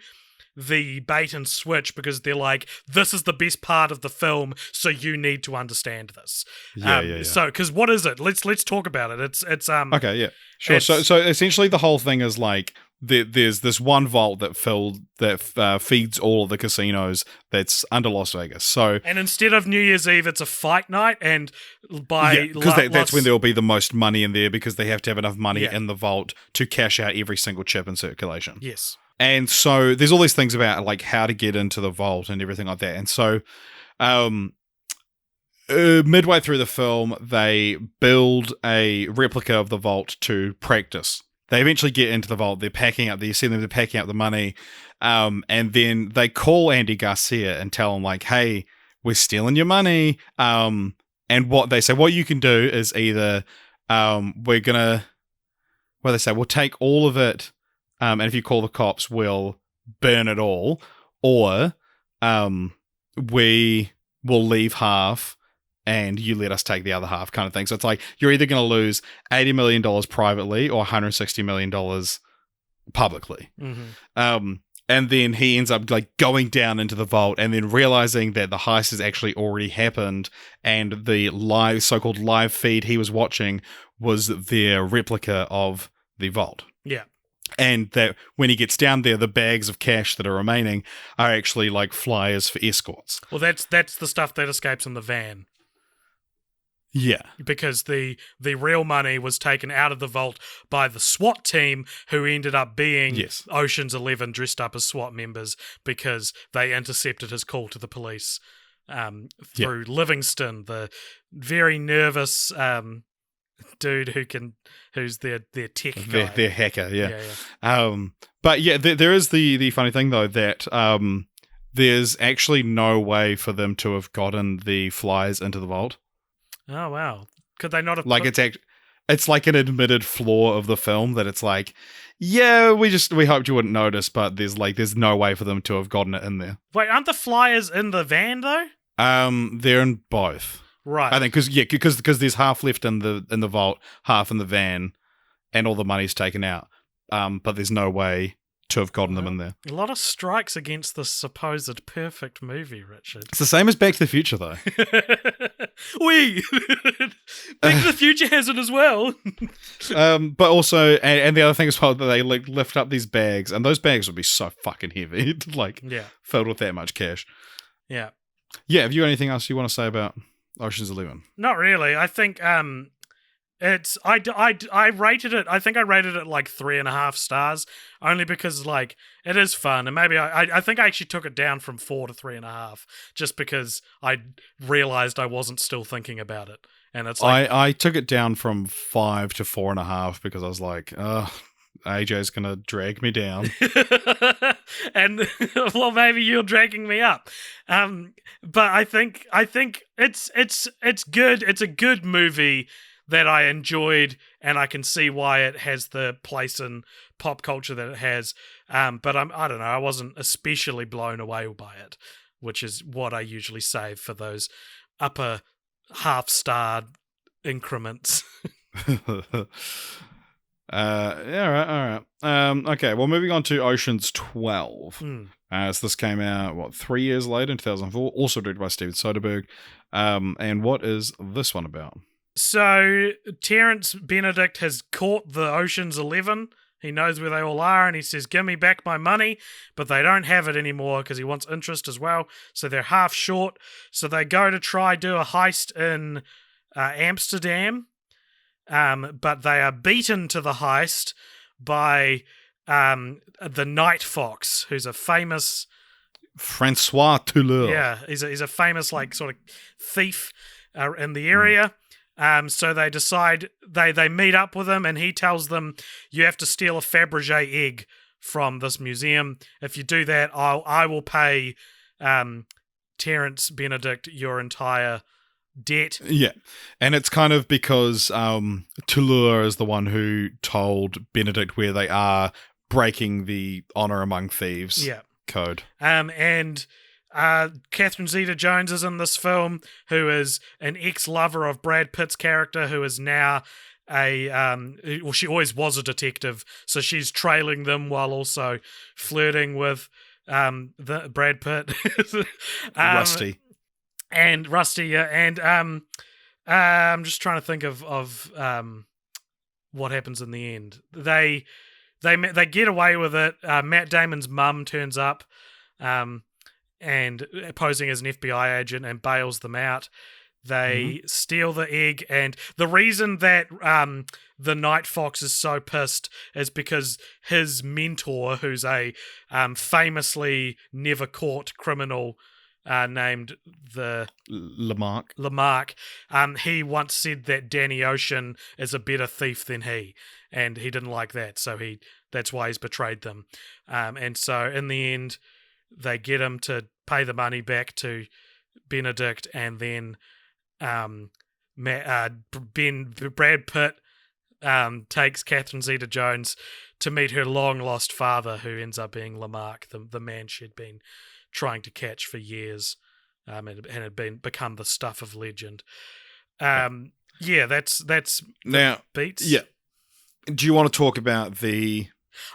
Speaker 2: the bait and switch because they're like, this is the best part of the film, so you need to understand this. So, because what is it? Let's talk about it. It's
Speaker 1: okay, yeah, sure. So essentially, the whole thing is like there's this one vault that feeds all of the casinos that's under Las Vegas. So,
Speaker 2: and instead of New Year's Eve, it's a fight night, and
Speaker 1: because that's when there will be the most money in there because they have to have enough money in the vault to cash out every single chip in circulation.
Speaker 2: Yes.
Speaker 1: And so there's all these things about like how to get into the vault and everything like that. And so midway through the film, they build a replica of the vault to practice. They eventually get into the vault. They're packing up. You see them. They're packing up the money, and then they call Andy Garcia and tell him like, "Hey, we're stealing your money." And what they say, what you can do is either we're gonna, well, they say we'll take all of it. And if you call the cops, we'll burn it all, or we will leave half and you let us take the other half, kind of thing. So it's like you're either going to lose $80 million privately or $160 million publicly.
Speaker 2: Mm-hmm.
Speaker 1: And then he ends up like going down into the vault and then realizing that the heist has actually already happened, and the so-called live feed he was watching was their replica of the vault.
Speaker 2: Yeah.
Speaker 1: And that when he gets down there, the bags of cash that are remaining are actually like flyers for escorts.
Speaker 2: Well, that's the stuff that escapes in the van.
Speaker 1: Yeah.
Speaker 2: Because the real money was taken out of the vault by the SWAT team, who ended up being Ocean's 11 dressed up as SWAT members because they intercepted his call to the police through Livingston, the very nervous dude who's their tech guy.
Speaker 1: Their hacker, but yeah, there is the funny thing though that there's actually no way for them to have gotten the flyers into the vault.
Speaker 2: Oh wow! Could they not have?
Speaker 1: Like it's like an admitted flaw of the film that it's like, yeah, we hoped you wouldn't notice, but there's no way for them to have gotten it in there.
Speaker 2: Wait, aren't the flyers in the van though?
Speaker 1: They're in both.
Speaker 2: Right.
Speaker 1: I think because there's half left in the vault, half in the van, and all the money's taken out. But there's no way to have gotten them in there.
Speaker 2: A lot of strikes against the supposed perfect movie, Richard.
Speaker 1: It's the same as Back to the Future, though.
Speaker 2: Back to the Future has it as well.
Speaker 1: But also, and the other thing as well, that they like lift up these bags, and those bags would be so fucking heavy, filled with that much cash.
Speaker 2: Yeah.
Speaker 1: Yeah. Have you got anything else you want to say about Ocean's 11?
Speaker 2: Not really. I think it's I rated it. I think I rated it like 3.5 stars, only because like it is fun, and maybe I think I actually took it down from 4 to 3.5 just because I realized I wasn't still thinking about it, and it's like
Speaker 1: I took it down from 5 to 4.5 because I was like, AJ's gonna drag me down.
Speaker 2: And well, maybe you're dragging me up. But I think it's good. It's a good movie that I enjoyed, and I can see why it has the place in pop culture that it has. But I don't know. I wasn't especially blown away by it, which is what I usually save for those upper half-star increments.
Speaker 1: All right. Okay, well, moving on to Ocean's 12. So this came out, 3 years later in 2004, also directed by Steven Soderbergh. And what is this one about?
Speaker 2: So Terrence Benedict has caught the Ocean's 11. He knows where they all are, and he says, give me back my money, but they don't have it anymore because he wants interest as well, so they're half short. So they go to try do a heist in Amsterdam, but they are beaten to the heist by the Night Fox, who's a famous...
Speaker 1: Francois Toulouse.
Speaker 2: Yeah, he's a famous, like, sort of thief in the area. So they decide, they meet up with him, and he tells them, you have to steal a Fabergé egg from this museum. If you do that, I will pay Terrence Benedict your entire debt.
Speaker 1: Yeah. And it's kind of because Toulouse is the one who told Benedict where they are, breaking the honor among thieves code.
Speaker 2: And Catherine Zeta-Jones is in this film, who is an ex-lover of Brad Pitt's character, who is now she always was a detective, so she's trailing them while also flirting with the Brad Pitt.
Speaker 1: Rusty.
Speaker 2: And Rusty, yeah. And I'm just trying to think of what happens in the end. They get away with it. Matt Damon's mum turns up, and posing as an FBI agent, and bails them out. They steal the egg, and the reason that the Night Fox is so pissed is because his mentor, who's a famously never caught criminal named the Lamarck, he once said that Danny Ocean is a better thief than he, and he didn't like that, so that's why he's betrayed them. And so in the end, they get him to pay the money back to Benedict, and then Brad Pitt takes Catherine Zeta-Jones to meet her long-lost father, who ends up being Lamarck, the man she'd been trying to catch for years, and had become the stuff of legend. That's
Speaker 1: now
Speaker 2: beats.
Speaker 1: Yeah. Do you want to talk about the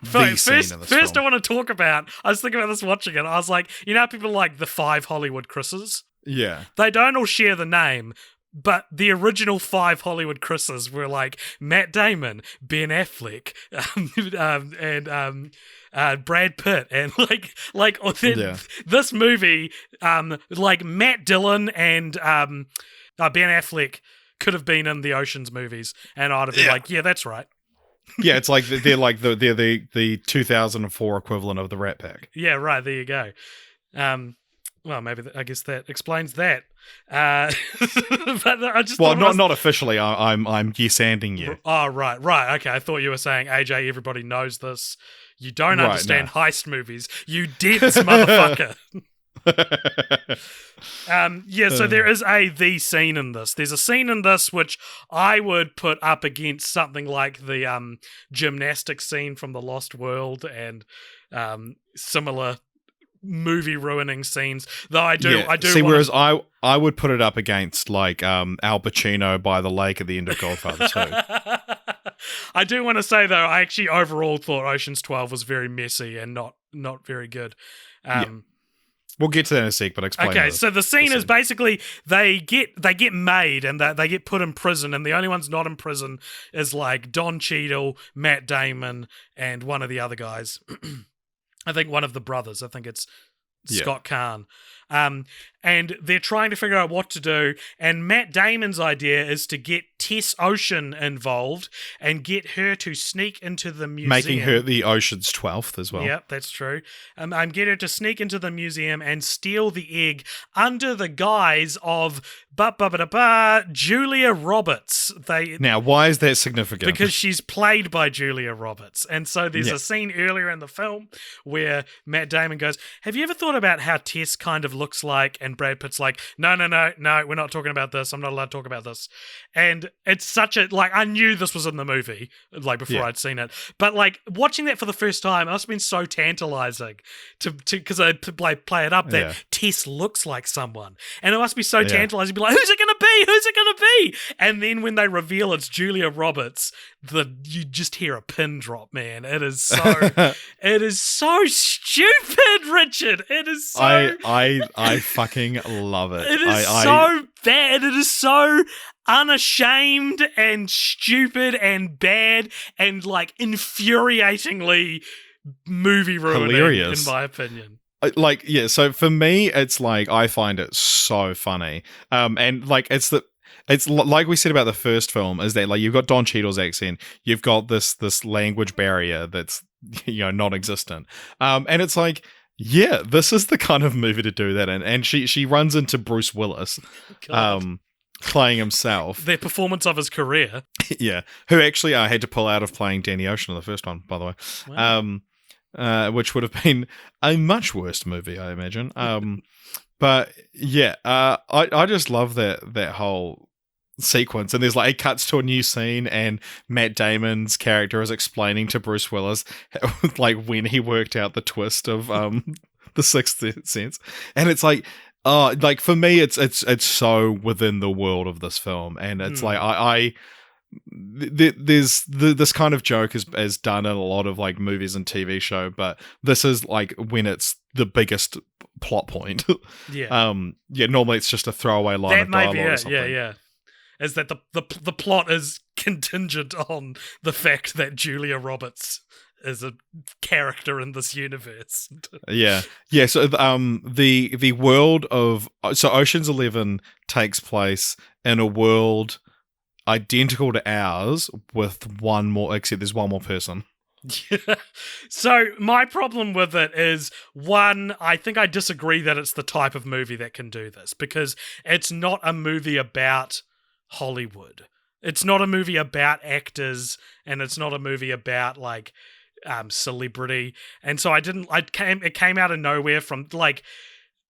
Speaker 2: First,
Speaker 1: film?
Speaker 2: I want to talk about... I was thinking about this watching it. I was like, you know how people like the 5 Hollywood Chris's?
Speaker 1: Yeah.
Speaker 2: They don't all share the name, but the original 5 Hollywood Chris's were like Matt Damon, Ben Affleck, and Brad Pitt, and this movie, like Matt Dillon and Ben Affleck could have been in the Ocean's movies, and I'd have been like, yeah, that's right.
Speaker 1: Yeah, it's like they're the 2004 equivalent of the Rat Pack.
Speaker 2: Yeah, right. There you go. Well, maybe I guess that explains that. But I just
Speaker 1: not officially. I'm yes-anding you.
Speaker 2: Oh, right. Okay, I thought you were saying, AJ, everybody knows this. You don't understand heist movies. You dense motherfucker. So there is the scene in this. There's a scene in this which I would put up against something like the gymnastics scene from The Lost World and similar movie-ruining scenes. Though I do.
Speaker 1: See, whereas I would put it up against like Al Pacino by the lake at the end of Godfather 2.
Speaker 2: I do want to say though, I actually overall thought Ocean's 12 was very messy and not very good.
Speaker 1: We'll get to that in a sec, but explain.
Speaker 2: Okay, so the scene is basically they get made and they get put in prison, and the only ones not in prison is like Don Cheadle, Matt Damon, and one of the other guys. I think one of the brothers. I think it's Scott Kahn. And they're trying to figure out what to do, and Matt Damon's idea is to get Tess Ocean involved and get her to sneak into the museum.
Speaker 1: Making her the Ocean's 12th as well.
Speaker 2: Yep, that's true. Get her to sneak into the museum and steal the egg under the guise of Julia Roberts.
Speaker 1: Now, why is that significant?
Speaker 2: Because she's played by Julia Roberts. And so there's a scene earlier in the film where Matt Damon goes, have you ever thought about how Tess kind of looks like? And Brad Pitt's like, no, we're not talking about this. I'm not allowed to talk about this. And it's such a, like, I knew this was in the movie, like, before I'd seen it. But, like, watching that for the first time, it must have been so tantalizing because I play it up that Tess looks like someone. And it must be so tantalizing to be like, who's it going to be? Who's it going to be? And then when they reveal it's Julia Roberts, you just hear a pin drop, man. It is so stupid, Richard. It is so...
Speaker 1: I fucking love it.
Speaker 2: It is so bad. It is so unashamed and stupid and bad and like infuriatingly movie ruining,
Speaker 1: Hilarious.
Speaker 2: in my opinion.
Speaker 1: So for me, it's like I find it so funny. And like it's like we said about the first film, is that like you've got Don Cheadle's accent, you've got this language barrier that's non-existent. And it's like, yeah, this is the kind of movie to do that in. And she runs into Bruce Willis, playing himself.
Speaker 2: The performance of his career.
Speaker 1: Yeah, who actually had to pull out of playing Danny Ocean in the first one, by the way.
Speaker 2: Wow.
Speaker 1: Which would have been a much worse movie, I imagine. But yeah, I just love that whole sequence. And there's like, it cuts to a new scene, and Matt Damon's character is explaining to Bruce Willis like when he worked out the twist of the Sixth Sense, and it's like, like for me, it's so within the world of this film, and it's like there's this kind of joke is done in a lot of like movies and TV show, but this is like when it's the biggest plot point. Normally it's just a throwaway line of dialogue or something.
Speaker 2: Yeah. Is that the plot is contingent on the fact that Julia Roberts is a character in this universe.
Speaker 1: Yeah. So the world of Ocean's 11 takes place in a world identical to ours with one more, except there's one more person.
Speaker 2: So my problem with it is, one, I think I disagree that it's the type of movie that can do this, because it's not a movie about Hollywood. It's not a movie about actors, and it's not a movie about like celebrity. And so it came out of nowhere from like,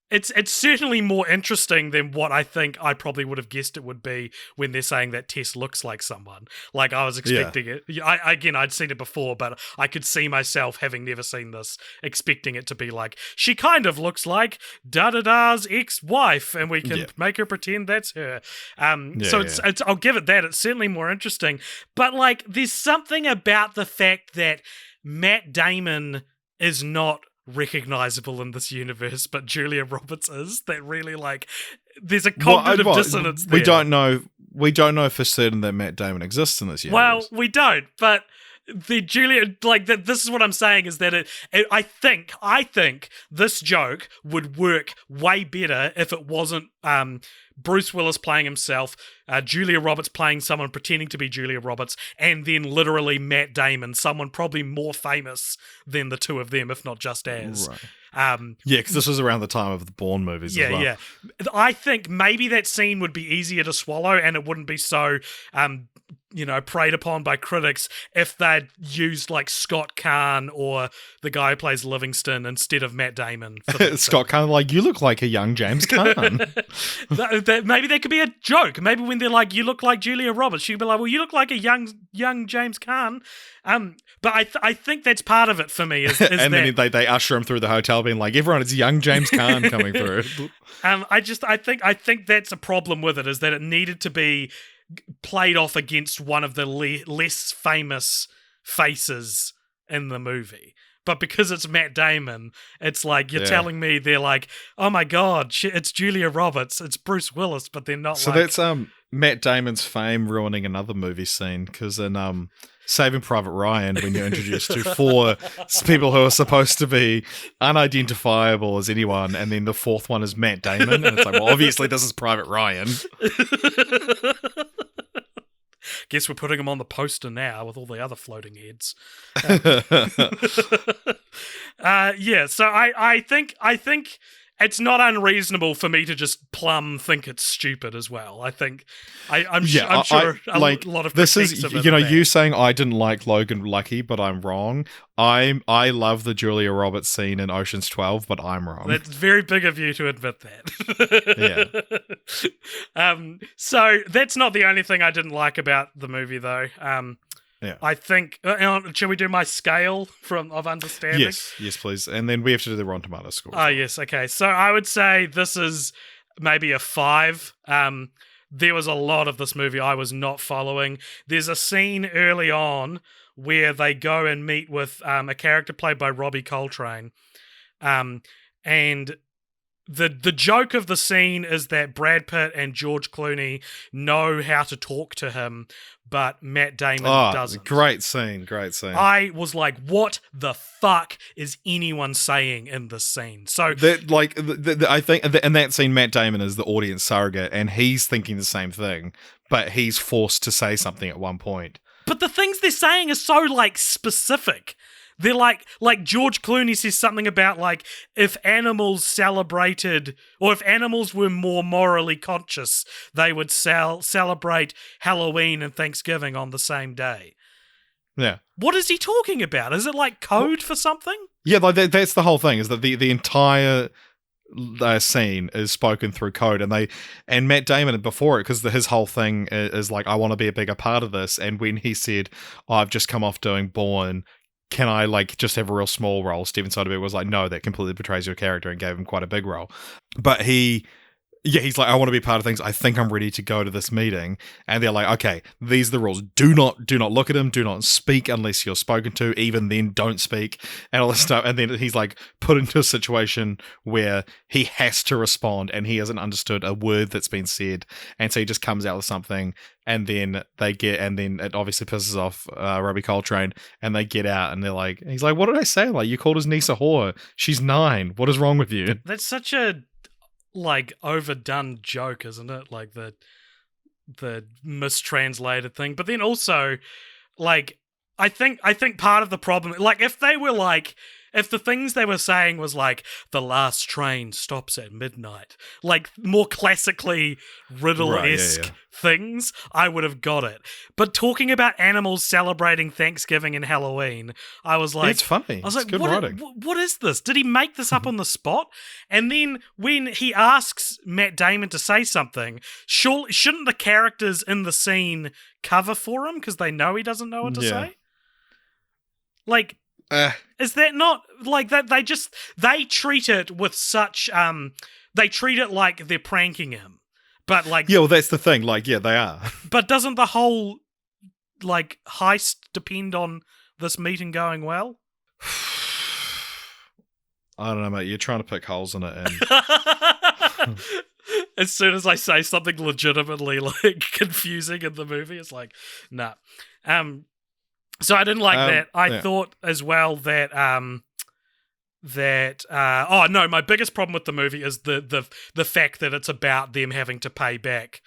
Speaker 2: it's certainly more interesting than what I think I probably would have guessed it would be when they're saying that Tess looks like someone. Like, I was expecting it. I'd seen it before, but I could see myself, having never seen this, expecting it to be like, she kind of looks like da-da-da's ex-wife, and we can make her pretend that's her. It's I'll give it that. It's certainly more interesting. But, like, there's something about the fact that Matt Damon is not recognizable in this universe, but Julia Roberts is, that really, like, there's a cognitive dissonance there.
Speaker 1: We don't know for certain that Matt Damon exists in this universe.
Speaker 2: Well, we don't, but the Julia, like, this is what I'm saying, is that I think this joke would work way better if it wasn't Bruce Willis playing himself, Julia Roberts playing someone pretending to be Julia Roberts, and then literally Matt Damon, someone probably more famous than the two of them, if not just as.
Speaker 1: Right. Because this was around the time of the Bourne movies as well.
Speaker 2: Yeah. I think maybe that scene would be easier to swallow, and it wouldn't be so preyed upon by critics if they'd used like Scott Caan or the guy who plays Livingston instead of Matt Damon.
Speaker 1: Scott Caan, like, you look like a young James Caan.
Speaker 2: Maybe that could be a joke. Maybe when they're like, you look like Julia Roberts, she'd be like, well, you look like a young James Caan. But I think that's part of it for me. Is
Speaker 1: and then they usher him through the hotel, being like, everyone, it's young James Caan coming through.
Speaker 2: I think that's a problem with it, is that it needed to be played off against one of the less famous faces in the movie. But because it's Matt Damon, it's like, you're telling me they're like, oh my God, it's Julia Roberts, it's Bruce Willis, but they're not. So
Speaker 1: that's Matt Damon's fame ruining another movie scene, because in Saving Private Ryan, when you're introduced to four people who are supposed to be unidentifiable as anyone, and then the fourth one is Matt Damon, and it's like, well, obviously this is Private Ryan.
Speaker 2: Guess we're putting him on the poster now with all the other floating heads. So I think it's not unreasonable for me to just plumb think it's stupid as well. I think I'm sure a lot of
Speaker 1: this is you saying I didn't like Logan Lucky, but I'm wrong. I love the Julia Roberts scene in Ocean's 12, but I'm wrong.
Speaker 2: That's very big of you to admit that. So that's not the only thing I didn't like about the movie, though. I think. Shall we do my scale of understanding?
Speaker 1: Yes, please. And then we have to do the Rotten Tomatoes score.
Speaker 2: Oh, yes. Okay. So I would say this is maybe a 5. There was a lot of this movie I was not following. There's a scene early on where they go and meet with a character played by Robbie Coltrane, and the joke of the scene is that Brad Pitt and George Clooney know how to talk to him, but Matt Damon doesn't.
Speaker 3: Great scene.
Speaker 2: I was like, what the fuck is anyone saying in this scene? So
Speaker 3: I think in that scene, Matt Damon is the audience surrogate, and he's thinking the same thing, but he's forced to say something at one point.
Speaker 2: But the things they're saying are so like specific. They're like George Clooney says something about like if animals celebrated or if animals were more morally conscious, they would celebrate Halloween and Thanksgiving on the same day.
Speaker 3: Yeah. What
Speaker 2: is he talking about? Is it like code for something?
Speaker 3: Yeah, like that's the whole thing. Is that the entire scene is spoken through code, and Matt Damon before it, because his whole thing is like, I want to be a bigger part of this. And when he said, I've just come off doing Bourne, can I like just have a real small role? Steven Soderbergh was like, no, that completely betrays your character, and gave him quite a big role. But he's like, I want to be part of things. I think I'm ready to go to this meeting. And they're like, okay, these are the rules. Do not look at him. Do not speak unless you're spoken to. Even then, don't speak, and all this stuff. And then he's like put into a situation where he has to respond, and he hasn't understood a word that's been said. And so he just comes out with something, and then it obviously pisses off Robbie Coltrane, and they get out, and he's like, what did I say? Like, you called his niece a whore. She's 9. What is wrong with you?
Speaker 2: That's such a like overdone joke, isn't it? Like the mistranslated thing. But then also, like, I think part of the problem, like if the things they were saying was like, the last train stops at midnight, like more classically Riddle-esque things, I would have got it. But talking about animals celebrating Thanksgiving and Halloween, I was like...
Speaker 3: It's funny.
Speaker 2: I was
Speaker 3: it's
Speaker 2: like,
Speaker 3: good writing.
Speaker 2: What is this? Did he make this up on the spot? And then when he asks Matt Damon to say something, shouldn't the characters in the scene cover for him because they know he doesn't know what to say? Like... is that not like that? They treat it with such they treat it like they're pranking him, but like
Speaker 3: well, that's the thing. Like, yeah, they are.
Speaker 2: But doesn't the whole like heist depend on this meeting going well?
Speaker 3: I don't know, mate. You're trying to pick holes in it, and
Speaker 2: as soon as I say something legitimately like confusing in the movie, it's like, nah. So I didn't like that. I thought as well that my biggest problem with the movie is the fact that it's about them having to pay back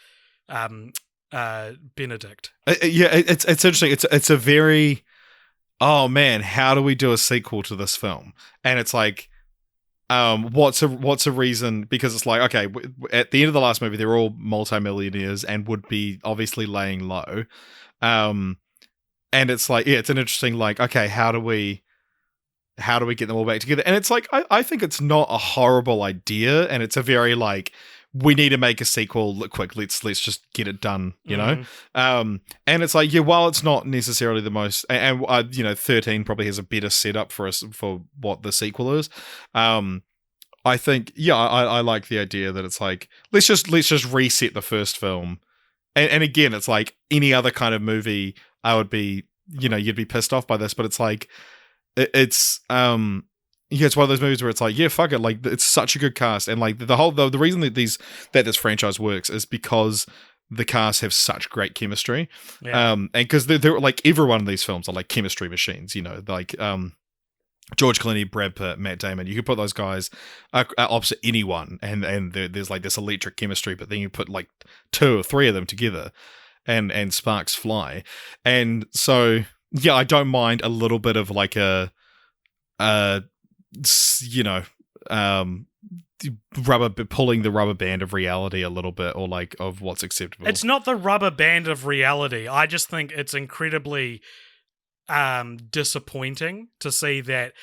Speaker 2: Benedict.
Speaker 3: It's interesting. It's a very, oh man, how do we do a sequel to this film? And it's like, what's a reason? Because it's like, okay, at the end of the last movie, they're all multimillionaires and would be obviously laying low. And it's like, it's an interesting, like, okay, how do we get them all back together? And it's like, I think it's not a horrible idea, and it's a very like, we need to make a sequel quick. Let's just get it done, you know. And it's like, while it's not necessarily the most, and 13 probably has a better setup for us for what the sequel is. I think, I like the idea that it's like, let's just reset the first film, and again, it's like any other kind of movie. I would be, you'd be pissed off by this, but it's like, it's one of those movies where it's like, fuck it, like it's such a good cast, and like the reason that this franchise works is because the cast have such great chemistry, and because they're like every one of these films are like chemistry machines, like George Clooney, Brad Pitt, Matt Damon. You could put those guys opposite anyone, and there's like this electric chemistry, but then you put like 2 or 3 of them together, and sparks fly. And so I don't mind a little bit of like pulling the rubber band of reality a little bit, or like of what's acceptable.
Speaker 2: It's not the rubber band of reality. I just think it's incredibly disappointing to see that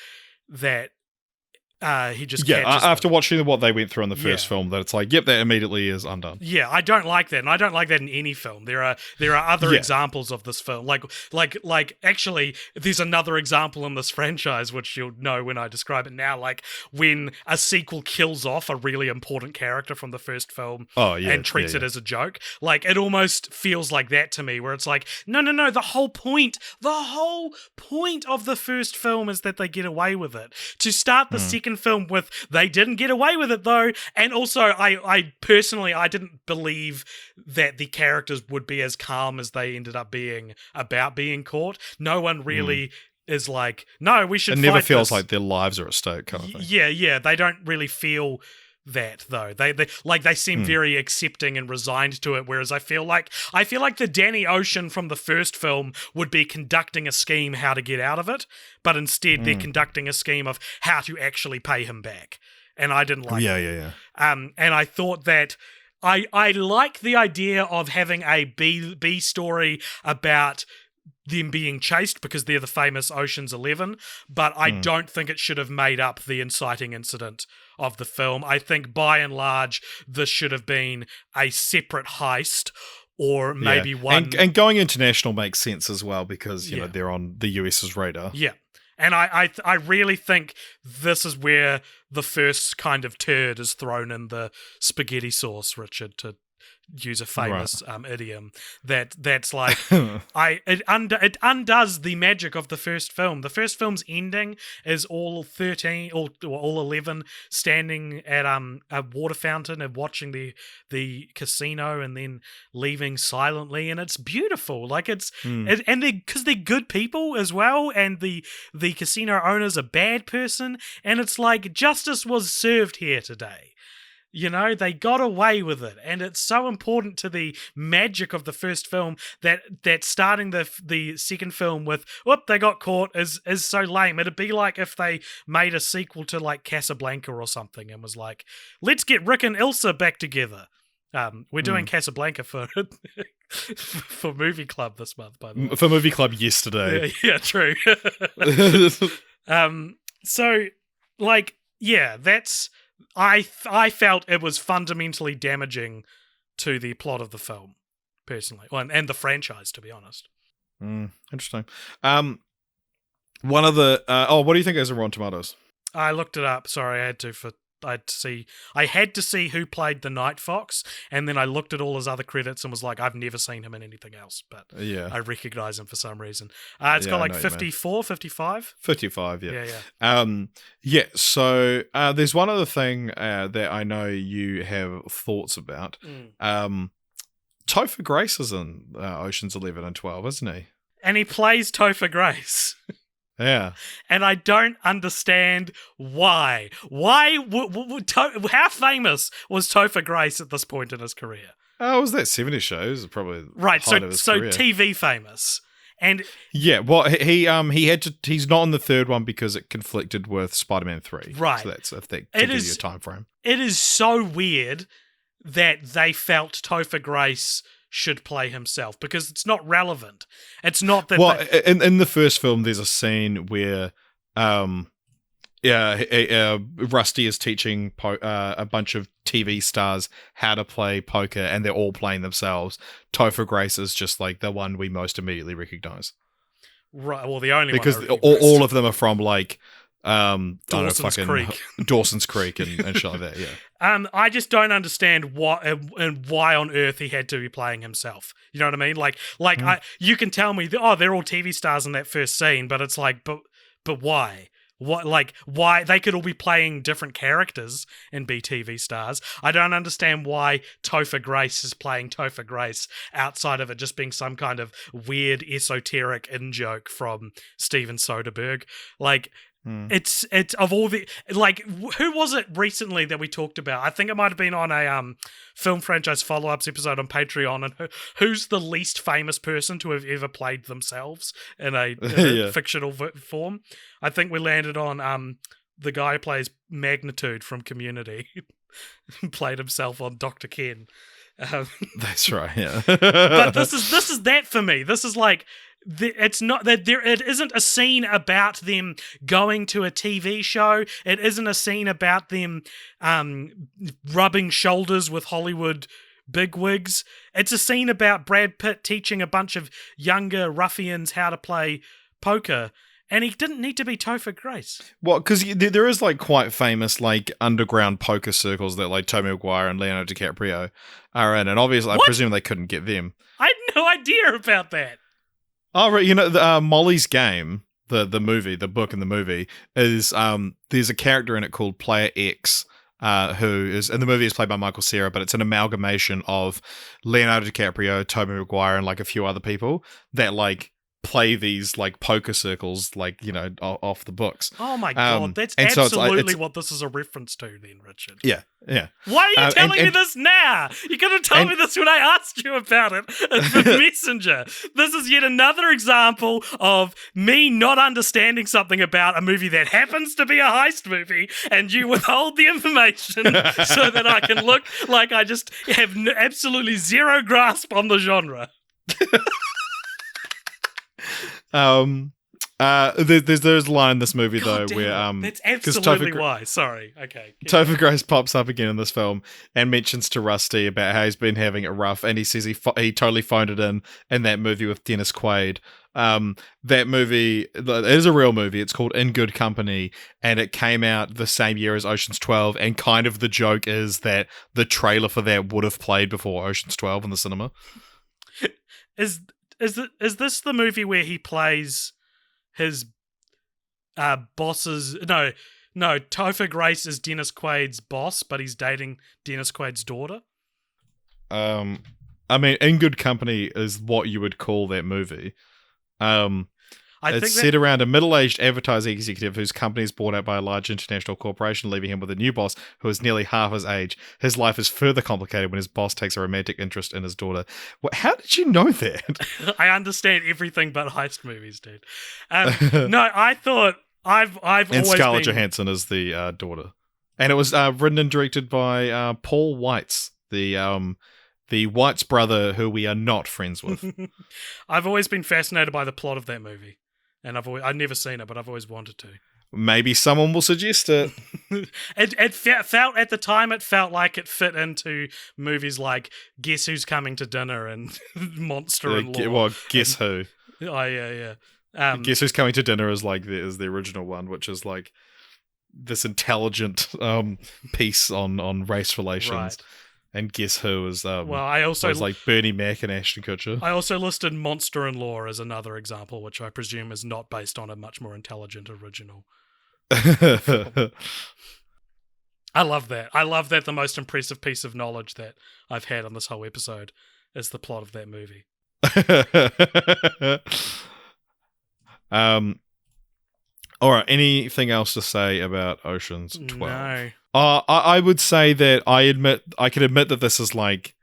Speaker 2: he just catches
Speaker 3: after watching what they went through in the first film, that it's like, that immediately is undone.
Speaker 2: I don't like that, and I don't like that in any film. There are other examples of this film, like actually, there's another example in this franchise which you'll know when I describe it now. Like when a sequel kills off a really important character from the first film, and treats it as a joke. Like it almost feels like that to me, where it's like, no, the whole point of the first film is that they get away with it. To start the second second film with they didn't get away with it though, and also I personally I didn't believe that the characters would be as calm as they ended up being about being caught. No one really is like, no, we should. It
Speaker 3: never
Speaker 2: fight
Speaker 3: feels
Speaker 2: this.
Speaker 3: like their lives are at stake, kind of thing.
Speaker 2: Yeah, they don't really feel that though. They seem very accepting and resigned to it, whereas I feel like the Danny Ocean from the first film would be conducting a scheme how to get out of it, but instead they're conducting a scheme of how to actually pay him back. And I didn't like
Speaker 3: Yeah.
Speaker 2: and I thought that I like the idea of having a B story about them being chased because they're the famous Ocean's 11, but I don't think it should have made up the inciting incident of the film. I think by and large this should have been a separate heist, or maybe one.
Speaker 3: And going international makes sense as well because you know they're on the US's radar.
Speaker 2: Yeah. And I really think this is where the first kind of turd is thrown in the spaghetti sauce, Richard, to use a famous idiom. That's like it undoes the magic of the first film. The first film's ending is all 13 or all 11 standing at a water fountain and watching the casino and then leaving silently, and it's beautiful. Like and they because they're good people as well, and the casino owner's a bad person, and it's like justice was served here today. You know, they got away with it, and it's so important to the magic of the first film that starting the second film with "whoop, they got caught" is so lame. It'd be like if they made a sequel to like Casablanca or something and was like, "Let's get Rick and Ilsa back together." We're doing Casablanca for for Movie Club this month, by the way.
Speaker 3: For Movie Club yesterday.
Speaker 2: Yeah, true. So, like, yeah, that's. I felt it was fundamentally damaging to the plot of the film, personally, and the franchise, to be honest.
Speaker 3: Interesting. One of the what do you think is in Rotten Tomatoes?
Speaker 2: I looked it up. Sorry, I had to see who played the Night Fox, and then I looked at all his other credits and was like, I've never seen him in anything else, but I recognize him for some reason. It's got like 54, 55?
Speaker 3: 55, yeah.
Speaker 2: Yeah.
Speaker 3: So there's one other thing that I know you have thoughts about. Topher Grace is in Ocean's 11 and 12, isn't he?
Speaker 2: And he plays Topher Grace.
Speaker 3: Yeah.
Speaker 2: And I don't understand why. How famous was Topher Grace at this point in his career?
Speaker 3: Oh, it was that 70s show? It was probably
Speaker 2: right.
Speaker 3: Height of his career.
Speaker 2: TV famous. And
Speaker 3: yeah, well, he's not in the third one because it conflicted with Spider-Man 3.
Speaker 2: Right.
Speaker 3: So that's if they give you a time frame.
Speaker 2: It is so weird that they felt Topher Grace should play himself because it's not relevant. It's not that.
Speaker 3: Well, in the first film, there's a scene where, Rusty is teaching a bunch of TV stars how to play poker, and they're all playing themselves. Topher Grace is just like the one we most immediately recognize.
Speaker 2: Right. Well, the only
Speaker 3: because
Speaker 2: one
Speaker 3: all of them are from like.
Speaker 2: Dawson's Creek.
Speaker 3: Dawson's Creek and shit like that, yeah.
Speaker 2: I just don't understand why on earth he had to be playing himself. You know what I mean? You can tell me, they're all TV stars in that first scene, but it's like, but why? Why they could all be playing different characters and be TV stars. I don't understand why Topher Grace is playing Topher Grace outside of it just being some kind of weird esoteric in-joke from Steven Soderbergh. It's of all the who was it recently that we talked about? I think it might have been on a Film Franchise Follow-Ups episode on Patreon. And who's the least famous person to have ever played themselves in a fictional form? I think we landed on the guy who plays Magnitude from Community, played himself on Dr. Ken.
Speaker 3: That's right. Yeah,
Speaker 2: but this is that for me. This is like. It's not that there. It isn't a scene about them going to a TV show. It isn't a scene about them rubbing shoulders with Hollywood bigwigs. It's a scene about Brad Pitt teaching a bunch of younger ruffians how to play poker. And he didn't need to be Topher Grace.
Speaker 3: Well, because there is like quite famous like underground poker circles that like Tobey Maguire and Leonardo DiCaprio are in, and obviously I presume they couldn't get them.
Speaker 2: I had no idea about that.
Speaker 3: Oh, right. You know, Molly's Game, the movie, the book and the movie, is there's a character in it called Player X, who is in the movie is played by Michael Cera, but it's an amalgamation of Leonardo DiCaprio, Tobey Maguire, and like a few other people that like play these like poker circles, like, you know, off the books.
Speaker 2: Oh my god, that's
Speaker 3: and so
Speaker 2: absolutely what this is a reference to then, Richard.
Speaker 3: Yeah.
Speaker 2: Why are you telling me this now? You could have told me this when I asked you about it in the messenger. This is yet another example of me not understanding something about a movie that happens to be a heist movie, and you withhold the information so that I can look like I just have absolutely zero grasp on the genre.
Speaker 3: There's a line in this movie
Speaker 2: God
Speaker 3: though where
Speaker 2: that's absolutely why. Sorry. Okay.
Speaker 3: Topher Grace pops up again in this film and mentions to Rusty about how he's been having it rough, and he says he totally phoned it in that movie with Dennis Quaid. That movie, it is a real movie. It's called In Good Company, and it came out the same year as Ocean's 12. And kind of the joke is that the trailer for that would have played before Ocean's 12 in the cinema.
Speaker 2: Is this the movie where he plays his boss's... No, Topher Grace is Dennis Quaid's boss, but he's dating Dennis Quaid's daughter?
Speaker 3: I mean, In Good Company is what you would call that movie. It's set around a middle-aged advertising executive whose company is bought out by a large international corporation, leaving him with a new boss who is nearly half his age. His life is further complicated when his boss takes a romantic interest in his daughter. How did you know that?
Speaker 2: I understand everything but heist movies, dude. No, I thought I've
Speaker 3: and
Speaker 2: always
Speaker 3: Scarlett
Speaker 2: been...
Speaker 3: Johansson is the daughter, and it was written and directed by Paul Weitz, the Weitz brother who we are not friends with.
Speaker 2: I've always been fascinated by the plot of that movie. And I've never seen it, but I've always wanted to.
Speaker 3: Maybe someone will suggest it.
Speaker 2: It felt at the time. It felt like it fit into movies like Guess Who's Coming to Dinner and Monster-in-Law.
Speaker 3: Well, Guess Who?
Speaker 2: Oh yeah.
Speaker 3: Guess Who's Coming to Dinner is like the original one, which is like this intelligent piece on race relations.
Speaker 2: Right.
Speaker 3: And Guess Who is
Speaker 2: I also
Speaker 3: was like Bernie Mac and Ashton Kutcher.
Speaker 2: I also listed Monster-in-Law as another example, which I presume is not based on a much more intelligent original. I love that. I love that the most impressive piece of knowledge that I've had on this whole episode is the plot of that movie.
Speaker 3: All right. Anything else to say about Ocean's 12?
Speaker 2: No.
Speaker 3: I would say that I can admit that this is like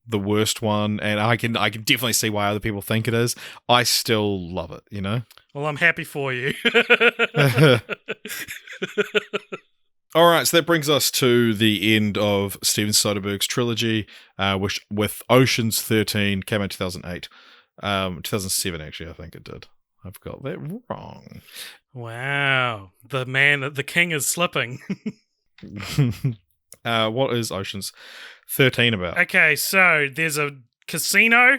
Speaker 3: the worst one, and I can definitely see why other people think it is. I still love it, you know?
Speaker 2: Well, I'm happy for you.
Speaker 3: All right, so that brings us to the end of Steven Soderbergh's trilogy, which with Ocean's 13 came out 2008. 2007, actually, I think it did. I've got that wrong.
Speaker 2: Wow. The king is slipping.
Speaker 3: What is Ocean's 13 about?
Speaker 2: Okay, so there's a casino,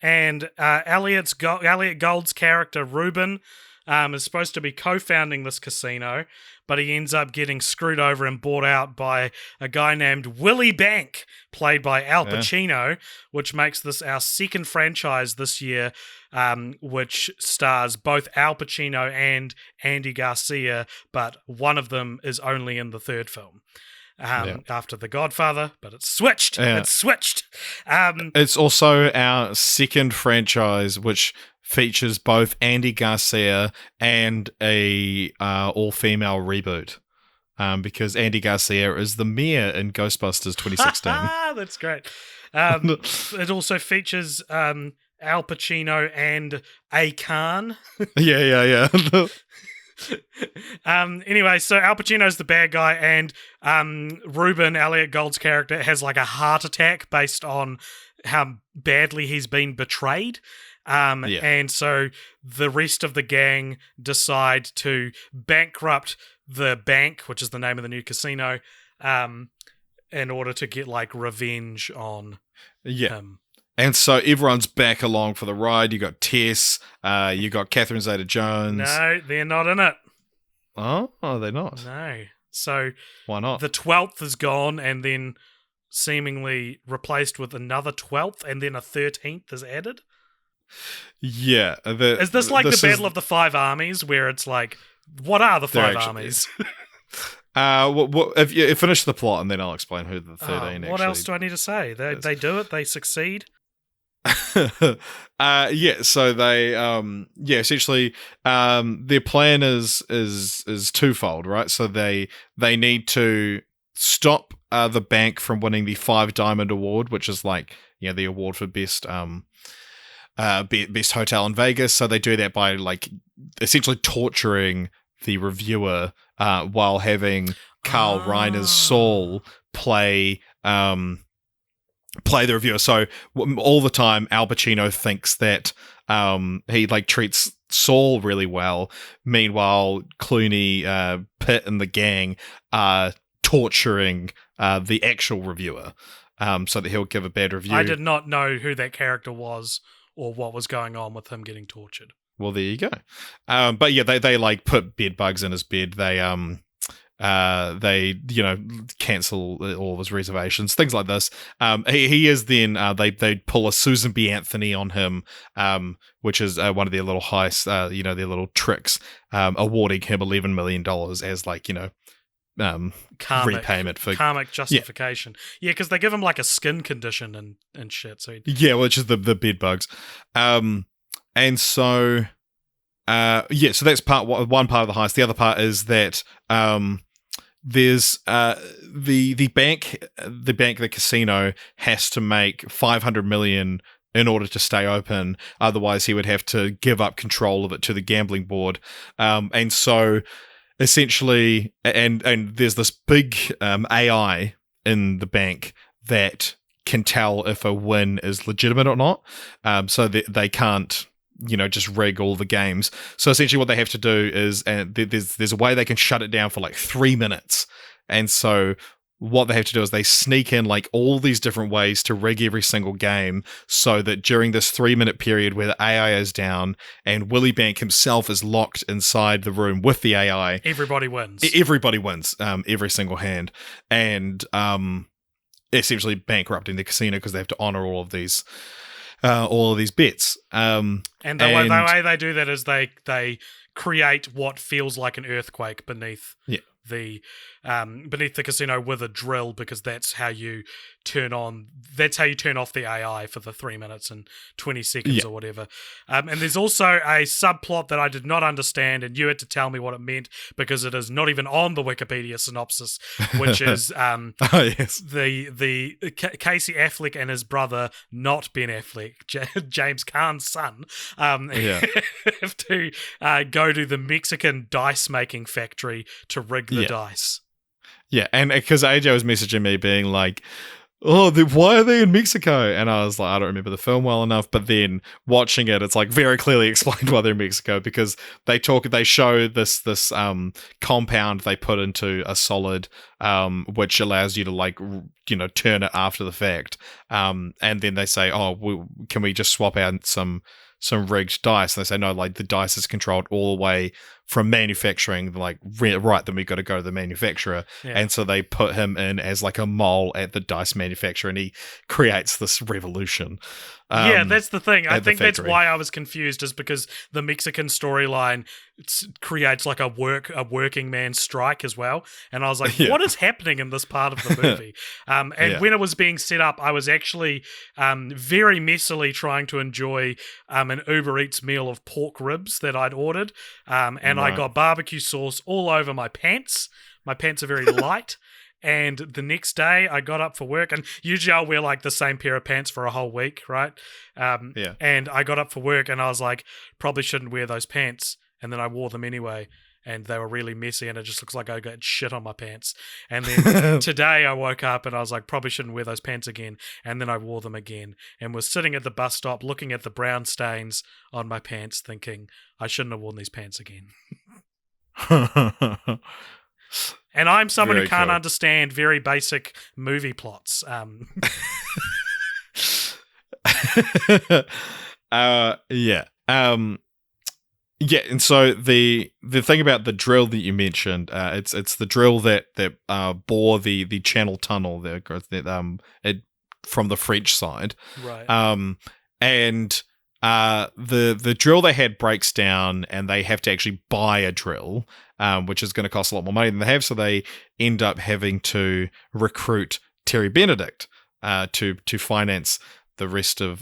Speaker 2: and Elliot Gould's character, Ruben, is supposed to be co-founding this casino, but he ends up getting screwed over and bought out by a guy named Willie Bank, played by Al Pacino, which makes this our second franchise this year, which stars both Al Pacino and Andy Garcia, but one of them is only in the third film. After The Godfather, but it's switched. Yeah. It's switched.
Speaker 3: It's also our second franchise, which features both Andy Garcia and a all-female reboot. Because Andy Garcia is the mayor in Ghostbusters 2016.
Speaker 2: That's great. It also features Al Pacino and A. Khan.
Speaker 3: Yeah.
Speaker 2: Anyway, so Al Pacino's the bad guy, and Ruben, Elliot Gould's character, has like a heart attack based on how badly he's been betrayed. And so the rest of the gang decide to bankrupt the bank, which is the name of the new casino, in order to get like revenge on him.
Speaker 3: And so everyone's back along for the ride. You got Tess, you got Catherine Zeta-Jones.
Speaker 2: No, they're not in it.
Speaker 3: Oh, are they not?
Speaker 2: No. So
Speaker 3: why not?
Speaker 2: The 12th is gone, and then seemingly replaced with another 12th, and then a 13th is added.
Speaker 3: Yeah.
Speaker 2: Is this like the Battle of the Five Armies, where it's like, what are the five armies?
Speaker 3: If you finish the plot, and then I'll explain who the 13
Speaker 2: what else do I need to say? They do it. They succeed.
Speaker 3: So they essentially their plan is twofold, right? So they need to stop the bank from winning the 5 Diamond Award, which is like, the award for best hotel in Vegas. So they do that by like essentially torturing the reviewer while having Carl Reiner's Saul play the reviewer. So all the time, Al Pacino thinks that he like treats Saul really well. Meanwhile, Clooney, Pitt, and the gang are torturing the actual reviewer, so that he'll give a bad review.
Speaker 2: I did not know who that character was or what was going on with him getting tortured.
Speaker 3: Well, there you go. But yeah, they like put bed bugs in his bed. They cancel all of his reservations, things like this. He is then they pull a Susan B. Anthony on him, which is one of their little heists, their little tricks, awarding him $11 million as like repayment for
Speaker 2: karmic justification. Yeah, because they give him like a skin condition and shit. So
Speaker 3: which is the bed bugs. And so so that's one part of the heist. The other part is that there's the casino has to make $500 million in order to stay open. Otherwise, he would have to give up control of it to the gambling board. And so essentially, and there's this big AI in the bank that can tell if a win is legitimate or not. So they can't just rig all the games. So essentially what they have to do is, and there's a way they can shut it down for like 3 minutes. And so what they have to do is they sneak in like all these different ways to rig every single game, so that during this 3-minute period where the AI is down and Willie Bank himself is locked inside the room with the AI,
Speaker 2: everybody wins.
Speaker 3: Everybody wins, every single hand. And essentially bankrupting the casino because they have to honor all of these bets. And
Speaker 2: the way they do that is they create what feels like an earthquake beneath the casino with a drill, because that's how you turn off the AI for the 3 minutes and 20 seconds or whatever. And there's also a subplot that I did not understand, and you had to tell me what it meant, because it is not even on the Wikipedia synopsis, which is the Casey Affleck and his brother, not Ben Affleck, James Caan's son, have to go to the Mexican dice making factory to rig the dice.
Speaker 3: Yeah, and because AJ was messaging me being like, why are they in Mexico? And I was like, I don't remember the film well enough. But then watching it, it's like very clearly explained why they're in Mexico, because they show this compound they put into a solid, which allows you to like, turn it after the fact. And then they say, can we just swap out some rigged dice? And they say, no, like the dice is controlled all the way from manufacturing, like right, then we got to go to the manufacturer. And so they put him in as like a mole at the dice manufacturer, and he creates this revolution.
Speaker 2: That's the thing. I think that's why I was confused, is because the Mexican storyline creates like a working man strike as well. And I was like, what is happening in this part of the movie? When it was being set up, I was actually very messily trying to enjoy an Uber Eats meal of pork ribs that I'd ordered. And I got barbecue sauce all over my pants. My pants are very light. And the next day I got up for work, and usually I'll wear like the same pair of pants for a whole week, right? And I got up for work and I was like, probably shouldn't wear those pants. And then I wore them anyway, and they were really messy, and it just looks like I got shit on my pants. And then today I woke up and I was like, probably shouldn't wear those pants again. And then I wore them again, and was sitting at the bus stop looking at the brown stains on my pants, thinking I shouldn't have worn these pants again. And I'm someone who can't understand very basic movie plots. And
Speaker 3: so the thing about the drill that you mentioned, it's the drill that bore the Channel Tunnel that from the French side,
Speaker 2: right?
Speaker 3: And the drill they had breaks down, and they have to actually buy a drill, which is going to cost a lot more money than they have. So they end up having to recruit Terry Benedict to finance the rest of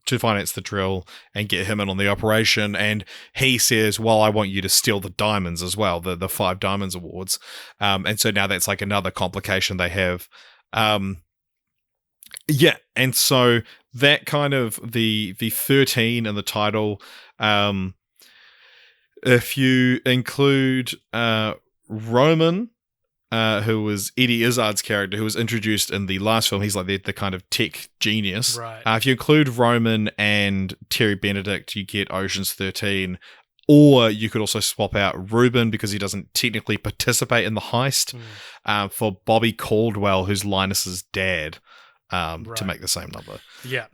Speaker 3: to finance the drill and get him in on the operation. And he says, well, I want you to steal the diamonds as well, the 5 diamonds awards. And so now that's like another complication they have. Yeah, and so that kind of the 13 in the title, if you include Roman, who was Eddie Izzard's character, who was introduced in the last film. He's like the kind of tech genius.
Speaker 2: Right.
Speaker 3: If you include Roman and Terry Benedict, you get Ocean's 13. Or you could also swap out Ruben, because he doesn't technically participate in the heist, for Bobby Caldwell, who's Linus's dad, to make the same number.
Speaker 2: Yeah.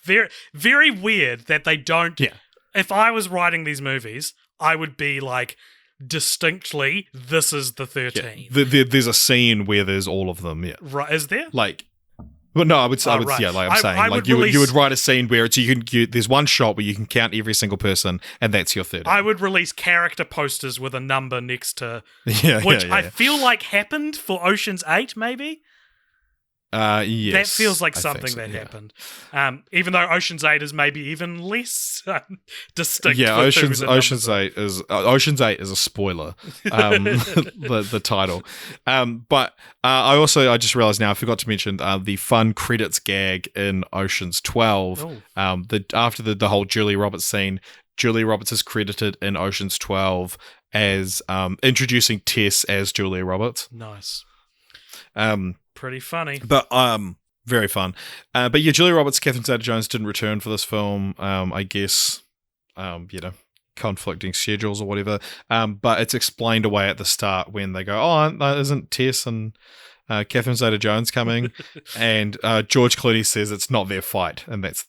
Speaker 2: Very, very weird that they don't...
Speaker 3: Yeah.
Speaker 2: If I was writing these movies, I would be like, distinctly, this is the 13.
Speaker 3: Yeah. There's a scene where there's all of them, yeah.
Speaker 2: Right, is there?
Speaker 3: Like... Well, no, I would
Speaker 2: right.
Speaker 3: Yeah, like I'm saying,
Speaker 2: I
Speaker 3: like
Speaker 2: would
Speaker 3: you would write a scene where it's there's one shot where you can count every single person, and that's your 13.
Speaker 2: I would release character posters with a number next to,
Speaker 3: yeah,
Speaker 2: which
Speaker 3: yeah.
Speaker 2: I feel like happened for Ocean's 8, maybe.
Speaker 3: Yes,
Speaker 2: that feels like
Speaker 3: I
Speaker 2: something
Speaker 3: think so,
Speaker 2: that
Speaker 3: yeah.
Speaker 2: happened. Even though Ocean's 8 is maybe even less distinct.
Speaker 3: Yeah,
Speaker 2: with
Speaker 3: Ocean's
Speaker 2: who the numbers
Speaker 3: 8 is Ocean's 8 is a spoiler. The title. But I just realized now I forgot to mention the fun credits gag in Ocean's 12.
Speaker 2: Oh.
Speaker 3: After the whole Julia Roberts scene, Julia Roberts is credited in Ocean's 12 as introducing Tess as Julia Roberts.
Speaker 2: Nice. Pretty funny.
Speaker 3: But very fun. But yeah, Julia Roberts, Catherine Zeta-Jones didn't return for this film. I guess, conflicting schedules or whatever. But it's explained away at the start when they go, oh, isn't Tess and Catherine Zeta-Jones coming? And George Clooney says it's not their fight, and that's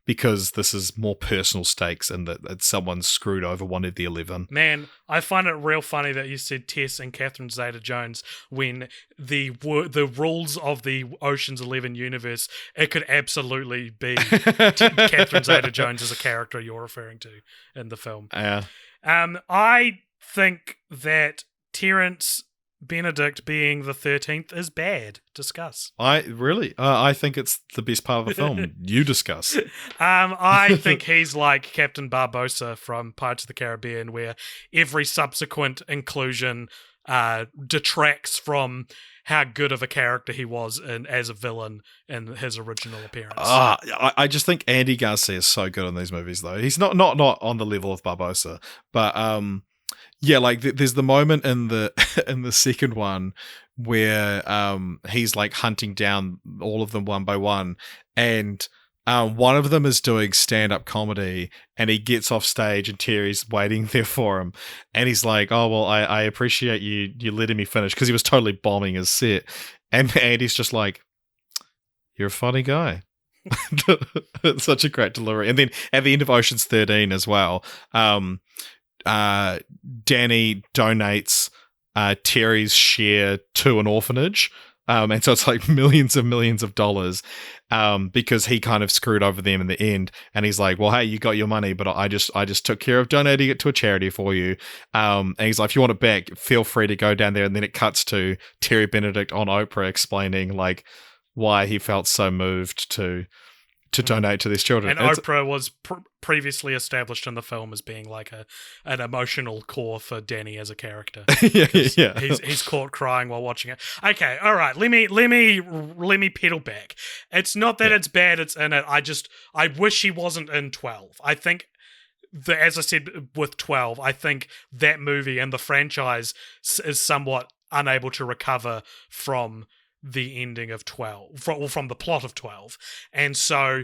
Speaker 3: because this is more personal stakes, and that someone screwed over one of the 11.
Speaker 2: Man, I find it real funny that you said Tess and Catherine Zeta-Jones when the rules of the Ocean's 11 universe, it could absolutely be Catherine Zeta-Jones as a character you're referring to in the film. I think that Terrence Benedict being the 13th is bad. Discuss.
Speaker 3: I think it's the best part of the film. You discuss.
Speaker 2: I think he's like Captain Barbossa from Pirates of the Caribbean, where every subsequent inclusion detracts from how good of a character he was as a villain in his original appearance.
Speaker 3: I just think Andy Garcia is so good in these movies, though. He's not on the level of Barbossa, but yeah, like there's the moment in the second one where he's like hunting down all of them one by one, and one of them is doing stand-up comedy, and he gets off stage and Terry's waiting there for him, and he's like, oh, well, I appreciate you letting me finish, because he was totally bombing his set, and Andy's just like, you're a funny guy. It's such a great delivery. And then at the end of Ocean's 13 as well, Danny donates Terry's share to an orphanage, and so it's like millions of dollars, because he kind of screwed over them in the end, and he's like, well, hey, you got your money, but I just took care of donating it to a charity for you, and he's like, if you want it back, feel free to go down there. And then it cuts to Terry Benedict on Oprah explaining like why he felt so moved to donate to these children.
Speaker 2: And Oprah was previously established in the film as being like an emotional core for Danny as a character.
Speaker 3: yeah.
Speaker 2: He's caught crying while watching it. Okay, all right. Let me pedal back. It's not that it's bad. It's in it. I wish he wasn't in 12. I think as I said with 12, I think that movie and the franchise is somewhat unable to recover from the ending of 12, from the plot of 12, and so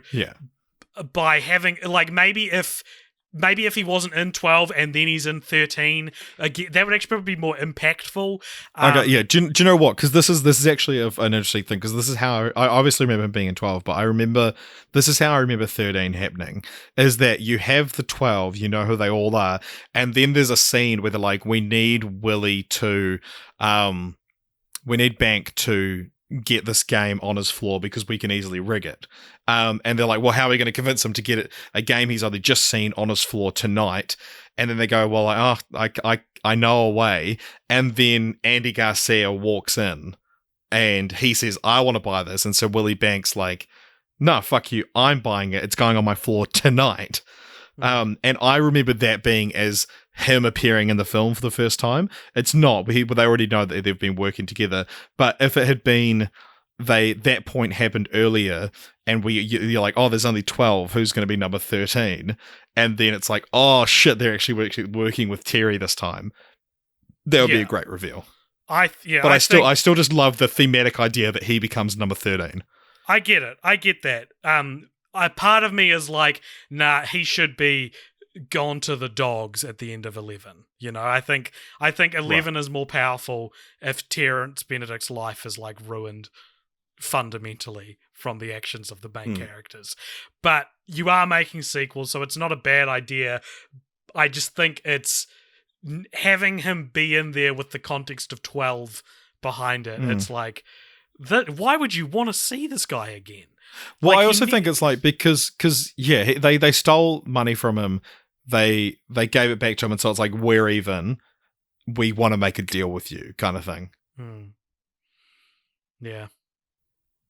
Speaker 2: by having like maybe if he wasn't in 12 and then he's in 13 again, that would actually probably be more impactful.
Speaker 3: Okay, yeah. Do you know what? Because this is actually an interesting thing. Because this is how I obviously remember him being in 12, but this is how I remember 13 happening. Is that you have the 12, you know who they all are, and then there's a scene where they're like, we need Willie to, we need Bank to get this game on his floor because we can easily rig it. And they're like, well, how are we going to convince him to get a game he's either just seen on his floor tonight? And then they go, well, I know a way. And then Andy Garcia walks in and he says, I want to buy this. And so Willie Banks like, no, fuck you. I'm buying it. It's going on my floor tonight. And I remember that being as him appearing in the film for the first time. It's not, but they already know that they've been working together. But if it had been that point happened earlier, and you're like, oh, there's only 12. Who's going to be number 13? And then it's like, oh shit, they're actually working with Terry this time. That would be a great reveal. I still just love the thematic idea that he becomes number 13.
Speaker 2: I get it. I get that. A part of me is like, nah, he should be gone to the dogs at the end of 11. You know, I think 11 is more powerful if Terrence Benedict's life is like ruined fundamentally from the actions of the main characters. But you are making sequels, so it's not a bad idea. I just think it's having him be in there with the context of 12 behind it. It's like, why would you want to see this guy again?
Speaker 3: Well, I also think it's like because they stole money from him, they gave it back to him, and so it's like, we're even, we want to make a deal with you, kind of thing.
Speaker 2: Yeah.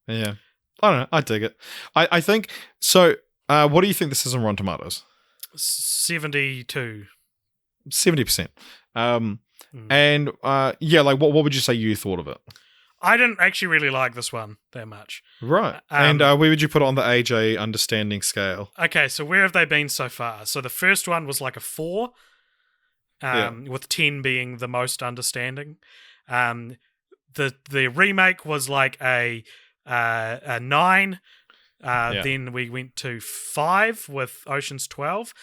Speaker 3: I don't know. I dig it. I think so. What do you think this is on Rotten Tomatoes?
Speaker 2: 72.
Speaker 3: 70%. And like what would you say you thought of it?
Speaker 2: I didn't actually really like this one that much.
Speaker 3: Right. And where would you put it on the AJ understanding scale?
Speaker 2: Okay, so where have they been so far? So the first one was like a 4, with 10 being the most understanding. The remake was like a 9. Then we went to 5 with Ocean's 12.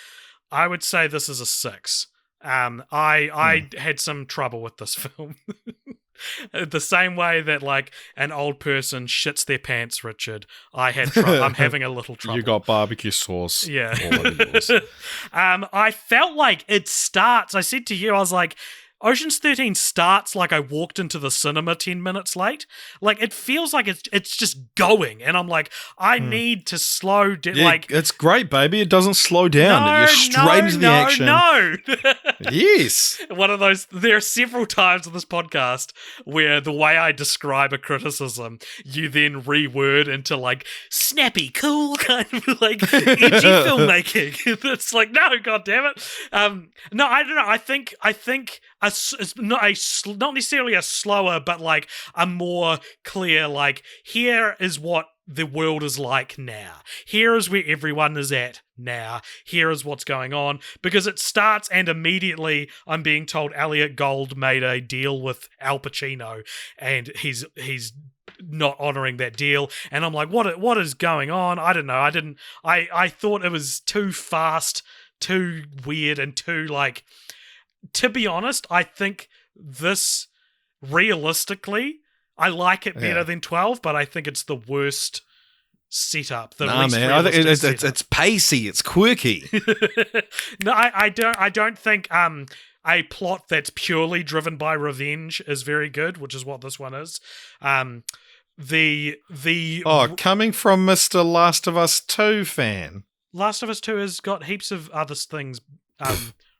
Speaker 2: I would say this is a 6. I had some trouble with this film. The same way that like an old person shits their pants, Richard. I'm having a little trouble.
Speaker 3: You got barbecue sauce.
Speaker 2: Yeah.
Speaker 3: All over yours.
Speaker 2: I felt like it starts. I said to you, I was like, Ocean's 13 starts like I walked into the cinema 10 minutes late. Like, it feels like it's just going. And I'm like, I need to slow down.
Speaker 3: Yeah, like, it's great, baby. It doesn't slow down. You're straight into the action.
Speaker 2: No.
Speaker 3: Yes.
Speaker 2: One of those, there are several times in this podcast where the way I describe a criticism, you then reword into like snappy, cool, kind of like edgy filmmaking. It's like, no, God damn it. No, I don't know. I think it's not necessarily a slower, but like a more clear, like, here is what the world is like now. Here is where everyone is at now. Here is what's going on. Because it starts and immediately I'm being told Elliot Gould made a deal with Al Pacino and he's not honoring that deal. And I'm like, what is going on? I don't know. I thought it was too fast, too weird, and too like... To be honest, I think this, realistically, I like it better than 12, but I think it's the worst setup. I think
Speaker 3: it's pacey, it's quirky.
Speaker 2: No, I don't think a plot that's purely driven by revenge is very good, which is what this one is. Coming
Speaker 3: from Mr. Last of Us 2 fan.
Speaker 2: Last of Us 2 has got heaps of other things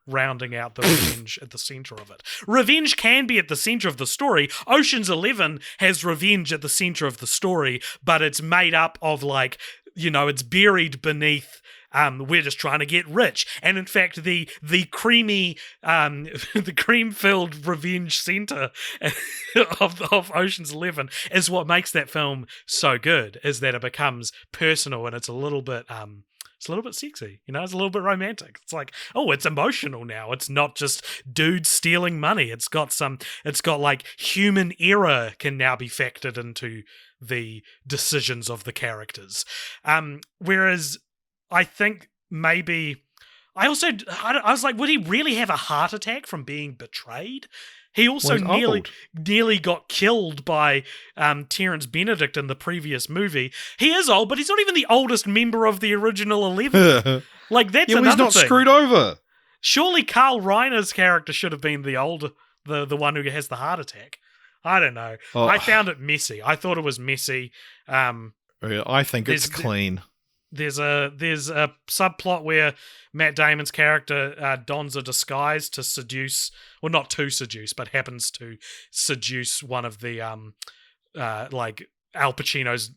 Speaker 2: rounding out the revenge at the center of it. Revenge can be at the center of the story. Ocean's 11 has revenge at the center of the story, but it's made up of like, you know, it's buried beneath we're just trying to get rich. And in fact, the creamy, the cream-filled revenge center of Ocean's 11 is what makes that film so good, is that it becomes personal and it's a little bit sexy, you know, it's a little bit romantic. It's like, oh, it's emotional now. It's not just dudes stealing money. It's got like human error can now be factored into the decisions of the characters. Whereas I think maybe I was like, would he really have a heart attack from being betrayed? He also nearly got killed by Terrence Benedict in the previous movie. He is old, but he's not even the oldest member of the original 11. Like, that's another thing.
Speaker 3: He's not screwed over.
Speaker 2: Surely Carl Reiner's character should have been the one who has the heart attack. I don't know.
Speaker 3: Oh.
Speaker 2: I found it messy. I thought it was messy.
Speaker 3: I think it's clean.
Speaker 2: There's a subplot where Matt Damon's character dons a disguise to seduce, well, not to seduce, but happens to seduce one of the like Al Pacino's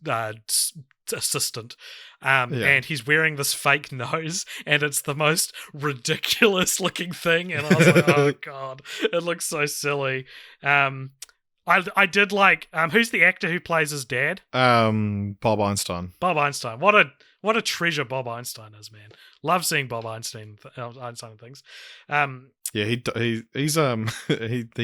Speaker 2: assistant, and he's wearing this fake nose, and it's the most ridiculous looking thing. And I was like, oh god, it looks so silly. I did like who's the actor who plays his dad?
Speaker 3: Bob Einstein.
Speaker 2: Bob Einstein. What a treasure Bob Einstein is, man. Love seeing Bob Einstein things.
Speaker 3: Yeah, he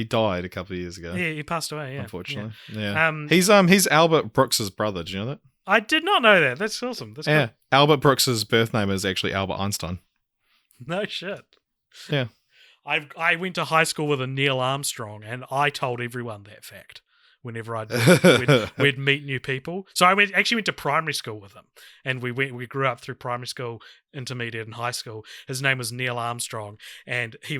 Speaker 3: died a couple of years ago.
Speaker 2: Yeah, he passed away. Yeah,
Speaker 3: unfortunately. Yeah. He's Albert Brooks's brother. Do you know that?
Speaker 2: I did not know that. That's awesome. That's
Speaker 3: yeah.
Speaker 2: Cool.
Speaker 3: Albert Brooks's birth name is actually Albert Einstein.
Speaker 2: No shit.
Speaker 3: Yeah.
Speaker 2: I went to high school with a Neil Armstrong, and I told everyone that fact whenever we'd meet new people. So I actually went to primary school with him, and we grew up through primary school, intermediate, and high school. His name was Neil Armstrong, and he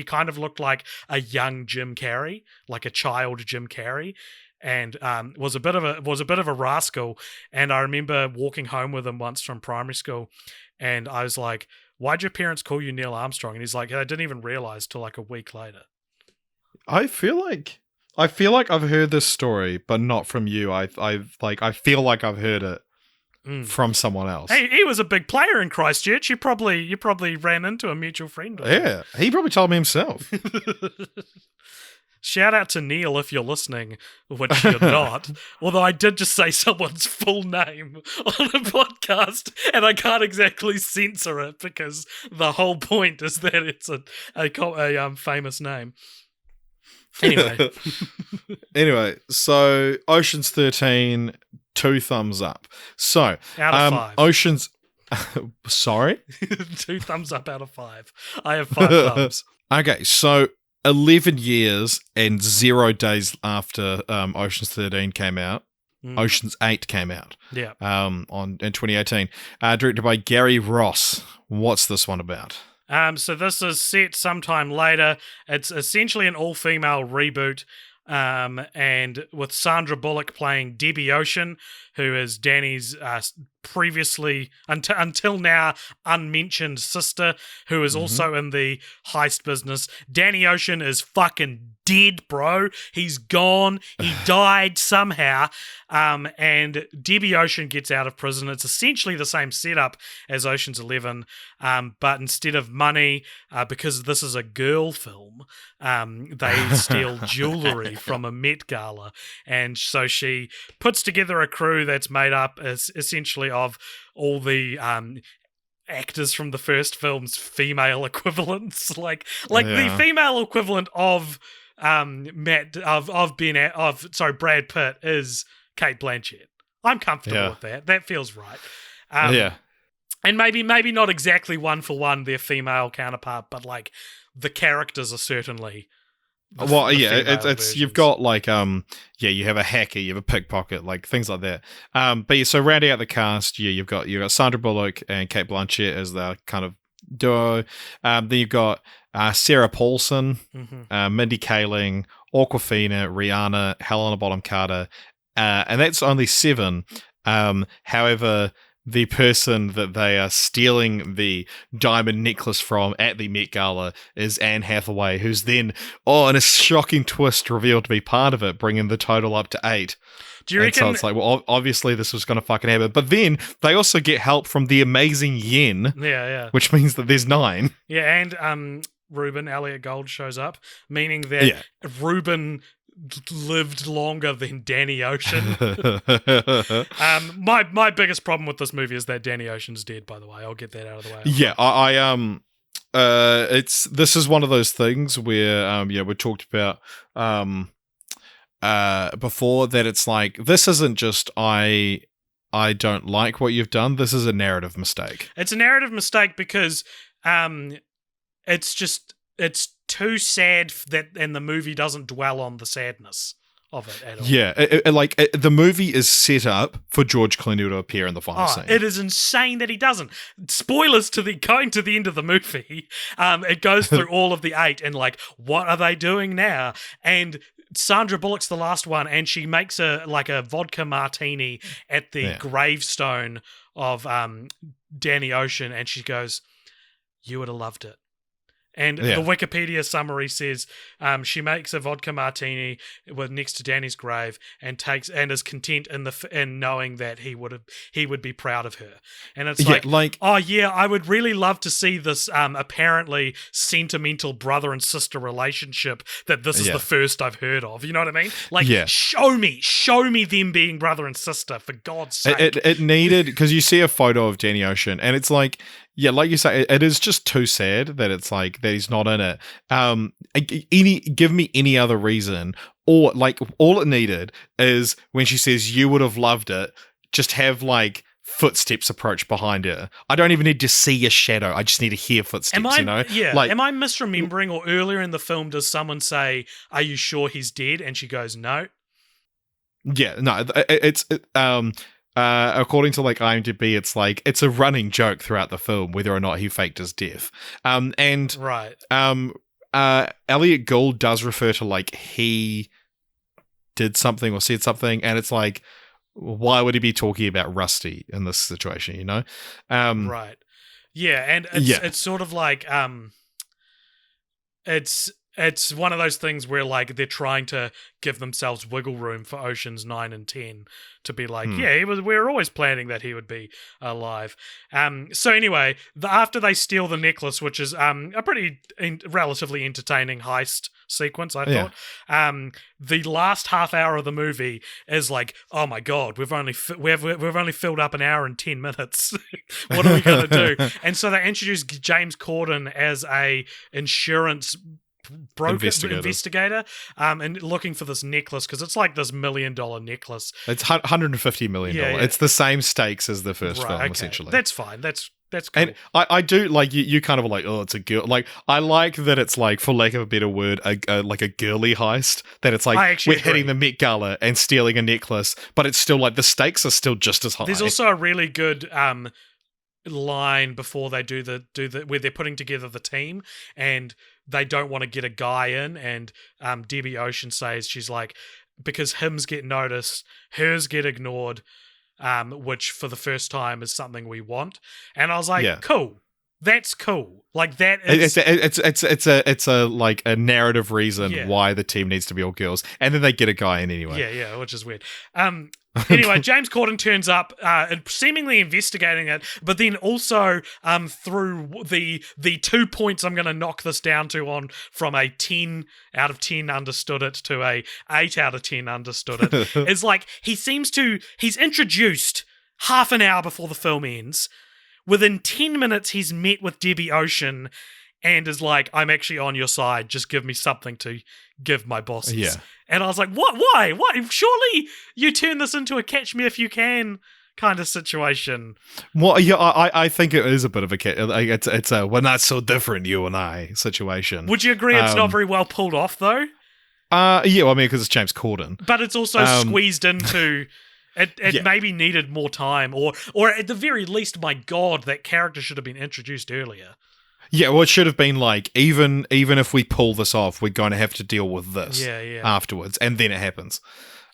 Speaker 2: kind of looked like a young Jim Carrey, like a child Jim Carrey. And was a bit of a rascal. And I remember walking home with him once from primary school, and I was like, "Why'd your parents call you Neil Armstrong?" And he's like, "I didn't even realize till like a week later."
Speaker 3: I feel like I've heard this story, but not from you. I feel like I've heard it from someone else.
Speaker 2: Hey, he was a big player in Christchurch. You probably ran into a mutual friend.
Speaker 3: Yeah, he probably told me himself.
Speaker 2: Shout out to Neil if you're listening, which you're not. Although I did just say someone's full name on a podcast, and I can't exactly censor it because the whole point is that it's a famous name.
Speaker 3: Anyway, so Ocean's 13, 2 thumbs up. So
Speaker 2: out of 5.
Speaker 3: Ocean's. Sorry,
Speaker 2: 2 thumbs up out of 5. I have 5 thumbs.
Speaker 3: Okay, so 11 years and 0 days after Ocean's 13 came out, Ocean's 8 came out.
Speaker 2: Yeah.
Speaker 3: In 2018, directed by Gary Ross. What's this one about?
Speaker 2: So this is set sometime later. It's essentially an all-female reboot, and with Sandra Bullock playing Debbie Ocean, who is Danny's previously, until now, unmentioned sister, who is also in the heist business. Danny Ocean is fucking dead, bro. He's gone. He died somehow. And Debbie Ocean gets out of prison. It's essentially the same setup as Ocean's 11, but instead of money, because this is a girl film, they steal jewelry from a Met Gala. And so she puts together a crew that's made up essentially of all the actors from the first film's female equivalents, like the female equivalent of Brad Pitt is Kate Blanchett. I'm comfortable with that. That feels right. And maybe not exactly one for one their female counterpart, but like the characters are certainly.
Speaker 3: It's you've got like you have a hacker, you have a pickpocket, like things like that. So rounding out the cast, you've got Sandra Bullock and Kate Blanchett as the kind of duo. Then you've got Sarah Paulson, Mindy Kaling, Awkwafina, Rihanna, Helena Bonham Carter, and that's only 7. However, the person that they are stealing the diamond necklace from at the Met Gala is Anne Hathaway, who's then, in a shocking twist, revealed to be part of it, bringing the total up to 8.
Speaker 2: Do you reckon?
Speaker 3: So it's like, well, obviously this was going to fucking happen. But then they also get help from the amazing Yen.
Speaker 2: Yeah.
Speaker 3: Which means that there's 9.
Speaker 2: Yeah, and Ruben Elliott Gold shows up, meaning that Ruben lived longer than Danny Ocean. My biggest problem with this movie is that Danny Ocean's dead, by the way. I'll get that out of the way.
Speaker 3: Yeah, this is one of those things where we talked about before, that it's like, this isn't just I don't like what you've done, this is a narrative mistake.
Speaker 2: It's a narrative mistake because it's too sad and the movie doesn't dwell on the sadness of it at all.
Speaker 3: Yeah, the movie is set up for George Clooney to appear in the final scene.
Speaker 2: It is insane that he doesn't. Spoilers going to the end of the movie. It goes through all of the 8 and like, what are they doing now? And Sandra Bullock's the last one, and she makes a vodka martini at the gravestone of Danny Ocean, and she goes, "You would have loved it." And the Wikipedia summary says she makes a vodka martini next to Danny's grave and is content in knowing that he would be proud of her. And it's oh yeah, I would really love to see this apparently sentimental brother and sister relationship that this is the first I've heard of. You know what I mean? Show me them being brother and sister, for God's sake.
Speaker 3: It needed, because you see a photo of Danny Ocean and it's like, yeah, like you say, it is just too sad that it's like that he's not in it. Give me any other reason, or like all it needed is when she says you would have loved it, just have like footsteps approach behind her. I don't even need to see a shadow. I just need to hear footsteps.
Speaker 2: Yeah. Am I misremembering, or earlier in the film does someone say, "Are you sure he's dead?" And she goes, "No."
Speaker 3: Yeah, no. According to like IMDb, it's like it's a running joke throughout the film whether or not he faked his death. Elliot Gould does refer to like he did something or said something, and it's like, why would he be talking about Rusty in this situation? You know,
Speaker 2: right? Yeah, and it's sort of like It's one of those things where like they're trying to give themselves wiggle room for Oceans 9 and 10 to be like, we were always planning that he would be alive. So anyway, after they steal the necklace, which is a pretty relatively entertaining heist sequence, I thought. The last half hour of the movie is like, oh my god, we've only filled up an hour and 10 minutes. What are we gonna do? And so they introduce James Corden as a insurance investigator and looking for this necklace, because it's like this $1 million necklace.
Speaker 3: It's $150 million. Yeah. It's the same stakes as the first film, essentially.
Speaker 2: That's fine. That's cool.
Speaker 3: And I do like you kind of like, oh, it's a girl. Like, I like that it's like, for lack of a better word, like a girly heist. That it's like we're hitting the Met Gala and stealing a necklace, but it's still like the stakes are still just as high.
Speaker 2: There's also a really good line before they do the where they're putting together the team and they don't want to get a guy in, and Debbie Ocean says, she's like, because hymns get noticed, hers get ignored, which for the first time is something we want. And I was like, cool. That's cool. Like, that is
Speaker 3: it's a like a narrative reason why the team needs to be all girls, and then they get a guy in anyway.
Speaker 2: Yeah, which is weird. Anyway, James Corden turns up, seemingly investigating it, but then also through the 2 points I'm going to knock this down to on, from a 10 out of 10 understood it to a 8 out of 10 understood it, is like he's introduced half an hour before the film ends. Within 10 minutes, he's met with Debbie Ocean and is like, I'm actually on your side. Just give me something to give my bosses.
Speaker 3: Yeah.
Speaker 2: And I was like, what? Why? Surely you turn this into a catch me if you can kind of situation.
Speaker 3: Well, yeah, I think it is a bit of it's a we're not so different, you and I situation.
Speaker 2: Would you agree it's not very well pulled off, though?
Speaker 3: Yeah, well, I mean, because it's James Corden.
Speaker 2: But it's also squeezed into... It maybe needed more time, or at the very least, my God, that character should have been introduced earlier.
Speaker 3: Yeah, well, it should have been like, even if we pull this off, we're going to have to deal with this afterwards, and then it happens.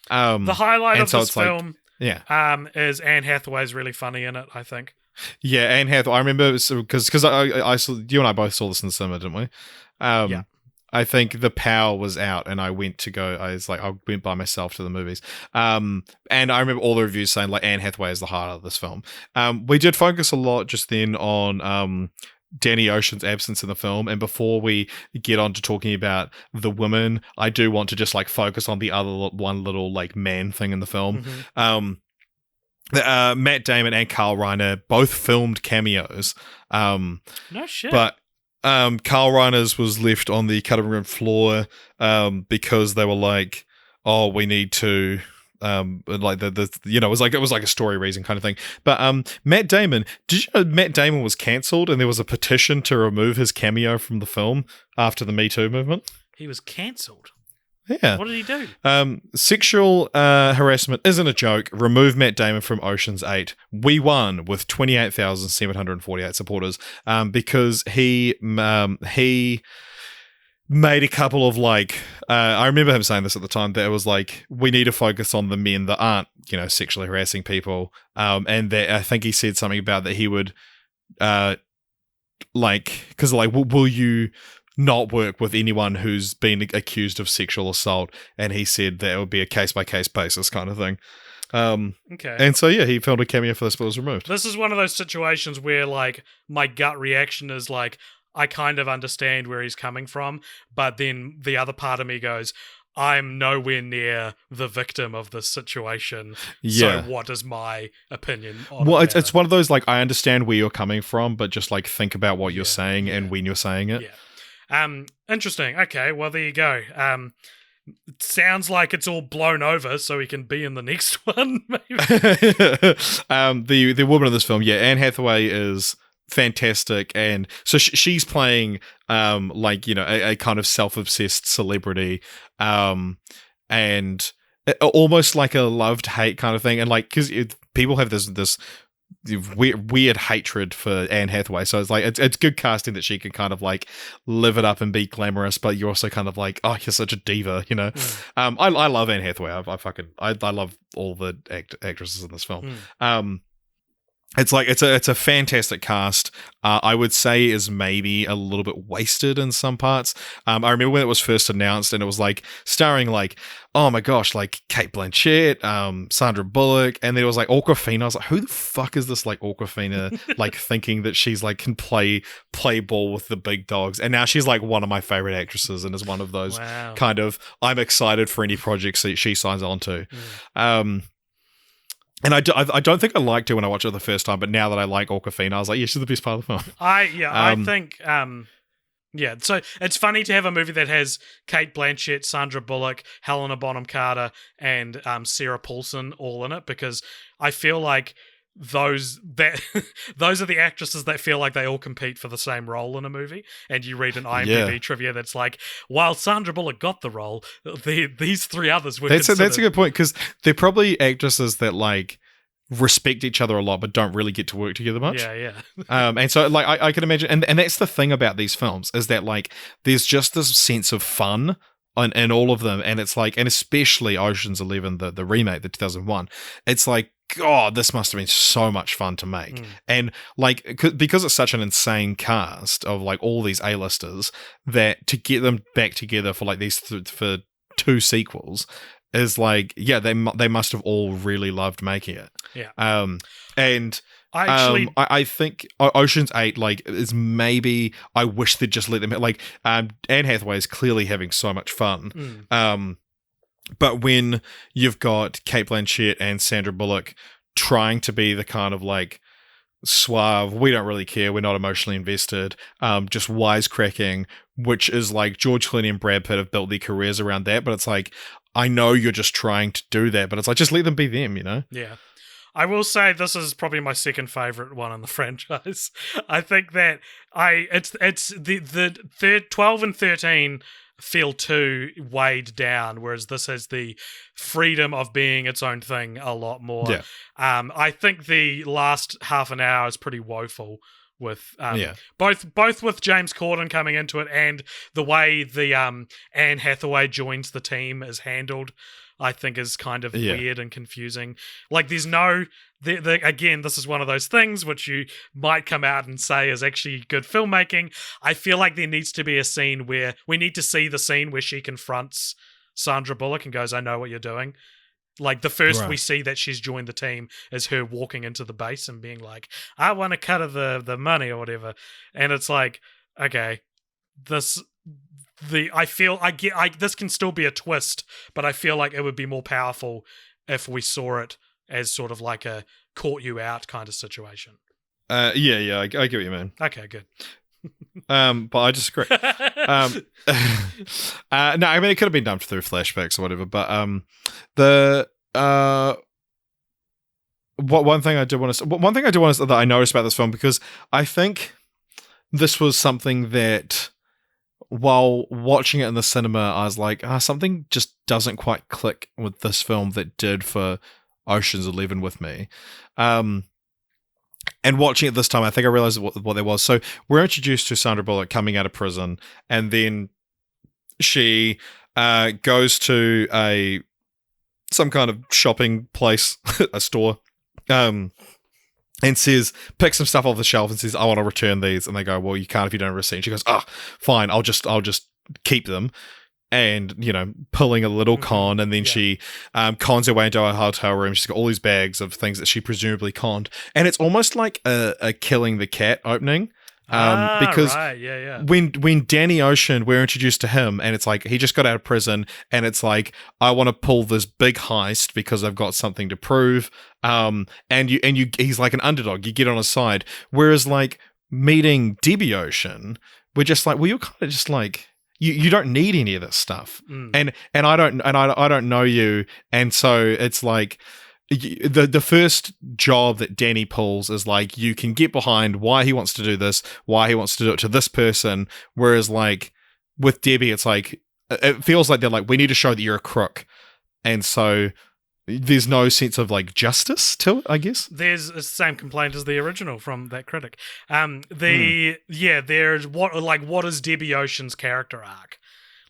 Speaker 2: The highlight of this film is Anne Hathaway's really funny in it, I think.
Speaker 3: Yeah, Anne Hathaway. I remember, because I saw, you and I both saw this in the cinema, didn't we? I think the power was out, and I went by myself to the movies. And I remember all the reviews saying like Anne Hathaway is the heart of this film. We did focus a lot just then on Danny Ocean's absence in the film, and before we get on to talking about the women, I do want to just like focus on the other one little like man thing in the film. Mm-hmm. Matt Damon and Carl Reiner both filmed cameos.
Speaker 2: No shit.
Speaker 3: But Carl Reiner's was left on the cutting room floor because they were like, oh, we need to like it was like a story reason kind of thing. But Matt Damon, did you know Matt Damon was cancelled and there was a petition to remove his cameo from the film after the Me Too movement?
Speaker 2: He was cancelled?
Speaker 3: Yeah.
Speaker 2: What did he do?
Speaker 3: Sexual harassment isn't a joke. Remove Matt Damon from Ocean's 8. We won with 28,748 supporters because he made a couple of like I remember him saying this at the time, that it was like, we need to focus on the men that aren't, you know, sexually harassing people, and that I think he said something about that he would like, because like, will you not work with anyone who's been accused of sexual assault? And he said that it would be a case-by-case basis kind of thing.
Speaker 2: Okay.
Speaker 3: And so, yeah, he filmed a cameo for this, but was removed.
Speaker 2: This is one of those situations where, like, my gut reaction is, like, I kind of understand where he's coming from, but then the other part of me goes, I'm nowhere near the victim of this situation.
Speaker 3: Yeah.
Speaker 2: So what is my opinion on
Speaker 3: Well,
Speaker 2: it?
Speaker 3: it's one of those, like, I understand where you're coming from, but just, like, think about what you're saying and when you're saying it.
Speaker 2: Yeah. Interesting. Okay, well, there you go. It sounds like it's all blown over, so he can be in the next one, maybe.
Speaker 3: The woman in this film, yeah, Anne Hathaway is fantastic, and so she's playing like, you know, a kind of self-obsessed celebrity, and almost like a loved-hate kind of thing, and like, because people have this weird hatred for Anne Hathaway, so it's like, it's good casting that she can kind of like live it up and be glamorous, but you're also kind of like, oh, you're such a diva, you know. I love Anne Hathaway. I love all the actresses in this film. It's like, it's a fantastic cast. I would say is maybe a little bit wasted in some parts. I remember when it was first announced, and it was like starring like, oh my gosh, like Cate Blanchett, Sandra Bullock, and then it was like Awkwafina. I was like, who the fuck is this like Awkwafina, like thinking that she's like can play ball with the big dogs? And now she's like one of my favorite actresses, and is one of those kind of, I'm excited for any projects that she signs on to. And I don't think I liked her when I watched it the first time, but now that I like Awkwafina, I was like, yeah, she's the best part of the film.
Speaker 2: I think, so it's funny to have a movie that has Cate Blanchett, Sandra Bullock, Helena Bonham Carter, and Sarah Paulson all in it, because I feel like those are the actresses that feel like they all compete for the same role in a movie. And you read an IMDb trivia that's like, while Sandra Bullock got the role, these three others were
Speaker 3: that's a good point, because they're probably actresses that like respect each other a lot but don't really get to work together much. And so like I can imagine, and that's the thing about these films, is that like there's just this sense of fun in all of them, and it's like, and especially Ocean's 11, the remake, the 2001, it's like, God, this must have been so much fun to make. And like, because it's such an insane cast of like all these A-listers, that to get them back together for like these for two sequels is like, yeah, they must have all really loved making it. And I think Ocean's 8 like is maybe, I wish they'd just let them, like, Anne Hathaway is clearly having so much fun. But when you've got Cate Blanchett and Sandra Bullock trying to be the kind of like suave, we don't really care, we're not emotionally invested, just wisecracking, which is like George Clooney and Brad Pitt have built their careers around that, but it's like, I know you're just trying to do that, but it's like, just let them be them, you know?
Speaker 2: Yeah. I will say this is probably my second favorite one in the franchise. I think that it's the third 12 and 13 feel too weighed down, whereas this has the freedom of being its own thing a lot more. I think the last half an hour is pretty woeful with both with James Corden coming into it, and the way the Anne Hathaway joins the team is handled, I think is kind of weird and confusing. Like, there's no... again, this is one of those things which you might come out and say is actually good filmmaking. I feel like there needs to be a scene where... we need to see the scene where she confronts Sandra Bullock and goes, I know what you're doing. Like, the first we see that she's joined the team is her walking into the base and being like, I want a cut of the money or whatever. And it's like, okay, this can still be a twist, but I feel like it would be more powerful if we saw it as sort of like a caught you out kind of situation.
Speaker 3: I get what you mean.
Speaker 2: Okay, good.
Speaker 3: But I disagree. No, I mean, it could have been done through flashbacks or whatever, but one thing I do want to that I noticed about this film, because I think this was something that, while watching it in the cinema, I was like, something just doesn't quite click with this film that did for Ocean's 11 with me. And watching it this time, I think I realized what there was. So we're introduced to Sandra Bullock coming out of prison, and then she goes to some kind of shopping place, a store, and picks some stuff off the shelf and says, I want to return these. And they go, well, you can't if you don't have a receipt. And she goes, fine, I'll just keep them. And, pulling a little con, and then she cons her way into a hotel room. She's got all these bags of things that she presumably conned. And it's almost like a Killing the Cat opening. Because
Speaker 2: right. Yeah.
Speaker 3: when Danny Ocean, we're introduced to him, and it's like he just got out of prison, and it's like, I want to pull this big heist because I've got something to prove. And he's like an underdog. You get on his side. Whereas like meeting Debbie Ocean, we're just like, well, you're kind of just like, you don't need any of this stuff, and I don't know you, and so it's like. The first job that Danny pulls is like, you can get behind why he wants to do this, why he wants to do it to this person, whereas like with Debbie, it's like it feels like they're like, we need to show that you're a crook, and so there's no sense of like justice to it, I guess.
Speaker 2: There's the same complaint as the original from that critic. There's what is Debbie Ocean's character arc?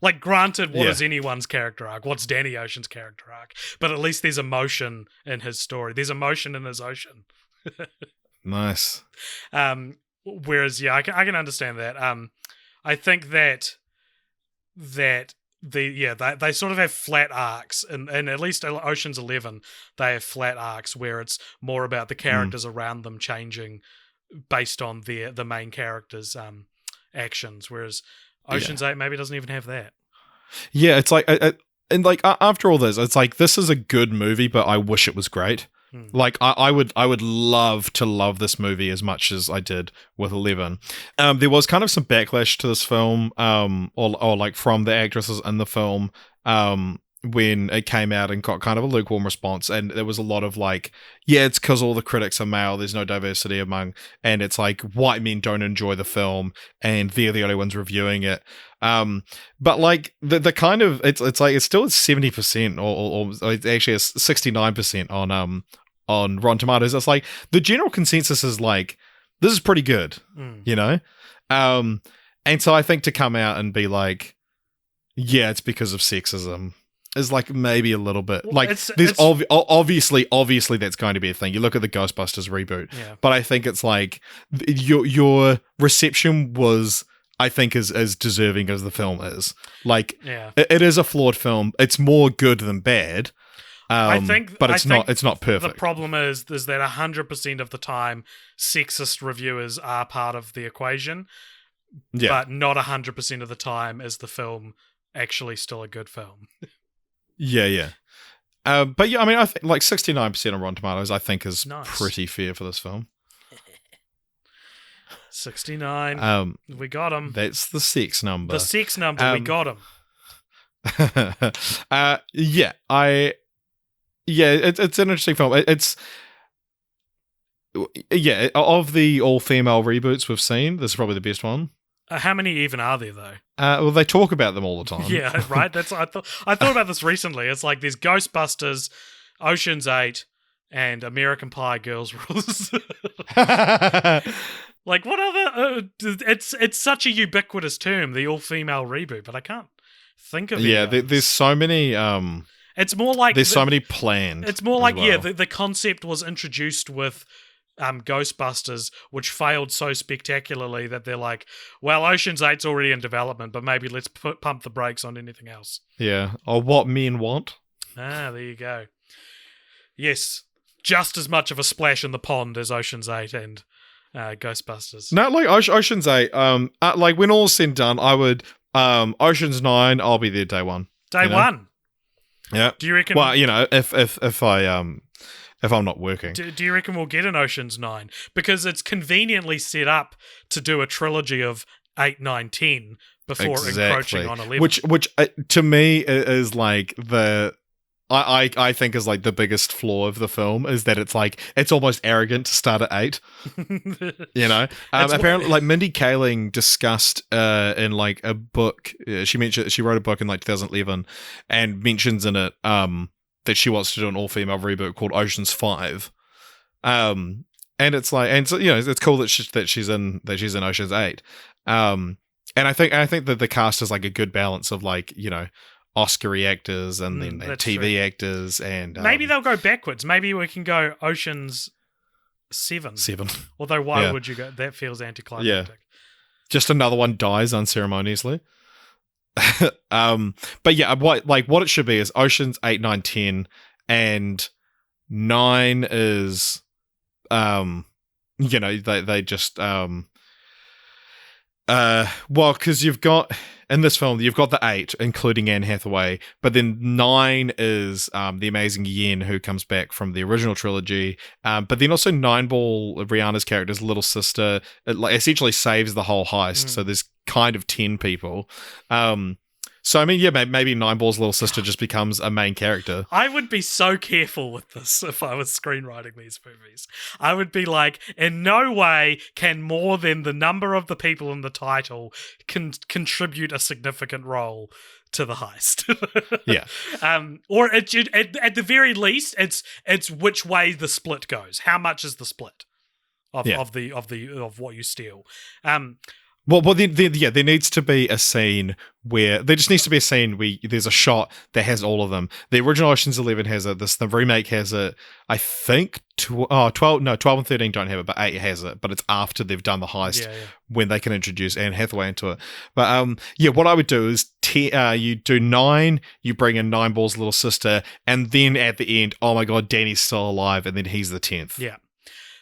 Speaker 2: Like, granted, what is anyone's character arc? What's Danny Ocean's character arc? But at least there's emotion in his story. There's emotion in his ocean.
Speaker 3: Nice.
Speaker 2: Whereas, I can understand that. I think that they sort of have flat arcs, and at least Ocean's 11, they have flat arcs where it's more about the characters around them changing based on the main character's actions, whereas Ocean's 8 maybe doesn't even have that.
Speaker 3: Yeah, it's like, and like after all this, it's like, this is a good movie, but I wish it was great. Like I would love to love this movie as much as I did with 11. There was kind of some backlash to this film, or like from the actresses in the film, when it came out, and got kind of a lukewarm response. And there was a lot of like, it's because all the critics are male, there's no diversity among, and it's like white men don't enjoy the film, and they're the only ones reviewing it. But like the kind of, it's like it's still at 70%, or it actually is 69% on Rotten Tomatoes. It's like the general consensus is like, this is pretty good, and so I think to come out and be like, it's because of sexism is like maybe a little bit like, obviously that's going to be a thing. You look at the Ghostbusters reboot, but I think it's like your reception was, I think, as deserving as the film is. Like, it is a flawed film. It's more good than bad. I think it's not perfect.
Speaker 2: The problem is that 100% of the time, sexist reviewers are part of the equation, but not 100% of the time is the film actually still a good film.
Speaker 3: Yeah. But I mean, I think like 69% on Rotten Tomatoes, I think, is pretty fair for this film.
Speaker 2: 69. We got him.
Speaker 3: That's the sex number.
Speaker 2: The sex number. We got him.
Speaker 3: It's an interesting film. Of the all-female reboots we've seen, this is probably the best one.
Speaker 2: How many even are there, though?
Speaker 3: Well, they talk about them all the time.
Speaker 2: Yeah, right. That's I thought about this recently. It's like there's Ghostbusters, Ocean's 8, and American Pie Girls Rules. Like, what other? It's such a ubiquitous term, the all-female reboot, but I can't think of it.
Speaker 3: Yeah, there's so many.
Speaker 2: It's more like
Speaker 3: there's so many planned.
Speaker 2: It's more like the concept was introduced with Ghostbusters, which failed so spectacularly that they're like, well, Ocean's 8's already in development, but maybe let's pump the brakes on anything else.
Speaker 3: Yeah, or what men want.
Speaker 2: There you go. Yes, just as much of a splash in the pond as Ocean's 8 and Ghostbusters.
Speaker 3: No, like Ocean's 8. Like when all's said and done, I would Ocean's 9. I'll be there day one.
Speaker 2: Day one.
Speaker 3: Yeah.
Speaker 2: Do you reckon?
Speaker 3: Well, if I'm not working.
Speaker 2: Do you reckon we'll get an Ocean's 9? Because it's conveniently set up to do a trilogy of 8, 9, 10 before encroaching on 11.
Speaker 3: Which to me is like I think is like the biggest flaw of the film, is that it's like it's almost arrogant to start at 8. Apparently, like Mindy Kaling discussed in like a book. She wrote a book in like 2011 and mentions in it that she wants to do an all-female reboot called Ocean's 5. And it's like, and so, it's cool that she's in Ocean's 8. And I think that the cast is like a good balance of like, Oscar-y actors and then and TV actors and
Speaker 2: maybe they'll go backwards. Maybe we can go Ocean's 7. Although why would you go? That feels anticlimactic.
Speaker 3: Yeah. Just another one dies unceremoniously. But yeah, what it should be is Ocean's 8, 9, 10, and 9 is they just because you've got in this film you've got the 8 including Anne Hathaway, but then 9 is the amazing Yen, who comes back from the original trilogy, but then also Nineball, Rihanna's character's little sister, essentially saves the whole heist. So there's kind of 10 people. So I mean, yeah, maybe Nineball's little sister just becomes a main character.
Speaker 2: I would be so careful with this if I was screenwriting these movies. I would be like, in no way can more than the number of the people in the title contribute a significant role to the heist.
Speaker 3: Yeah.
Speaker 2: Or at the very least, it's which way the split goes. How much is the split of what you steal?
Speaker 3: Well, there needs to be a scene where there just needs to be a scene where there's a shot that has all of them. The original Ocean's 11 has it. The remake has it. I think 12 and 13 don't have it, but 8 has it. But it's after they've done the heist when they can introduce Anne Hathaway into it. But what I would do is you do 9, you bring in Nineball's little sister, and then at the end, oh my god, Danny's still alive, and then he's the 10th.
Speaker 2: Yeah.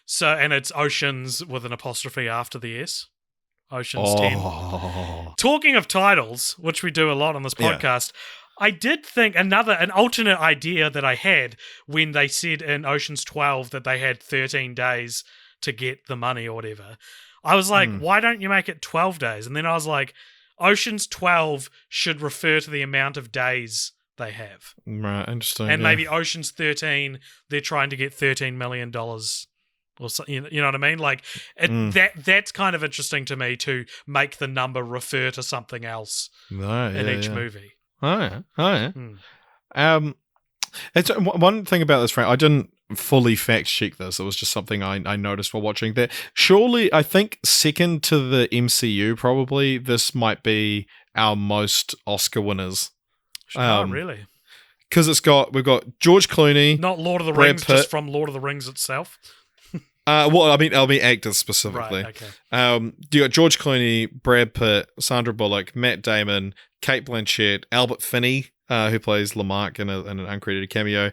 Speaker 2: So, and it's Oceans with an apostrophe after the S. Ocean's 10. Talking of titles, which we do a lot on this podcast, I did think an alternate idea that I had when they said in Ocean's 12 that they had 13 days to get the money or whatever. I was like, why don't you make it 12 days? And then I was like, Ocean's 12 should refer to the amount of days they have.
Speaker 3: Right, interesting.
Speaker 2: And maybe Ocean's 13, they're trying to get $13 million. Or so, you know what I mean? Like that's kind of interesting to me, to make the number refer to something else in each movie.
Speaker 3: Oh yeah. It's one thing about this, Frank. I didn't fully fact check this. It was just something I noticed while watching that. Surely, I think second to the MCU, probably this might be our most Oscar winners.
Speaker 2: Oh, really?
Speaker 3: Because we've got George Clooney,
Speaker 2: not Lord of the
Speaker 3: Brad
Speaker 2: Rings,
Speaker 3: Pitt.
Speaker 2: just from Lord of the Rings itself.
Speaker 3: I mean actors specifically.
Speaker 2: Right, okay.
Speaker 3: You got George Clooney, Brad Pitt, Sandra Bullock, Matt Damon, Cate Blanchett, Albert Finney, who plays Lamarck in an uncredited cameo.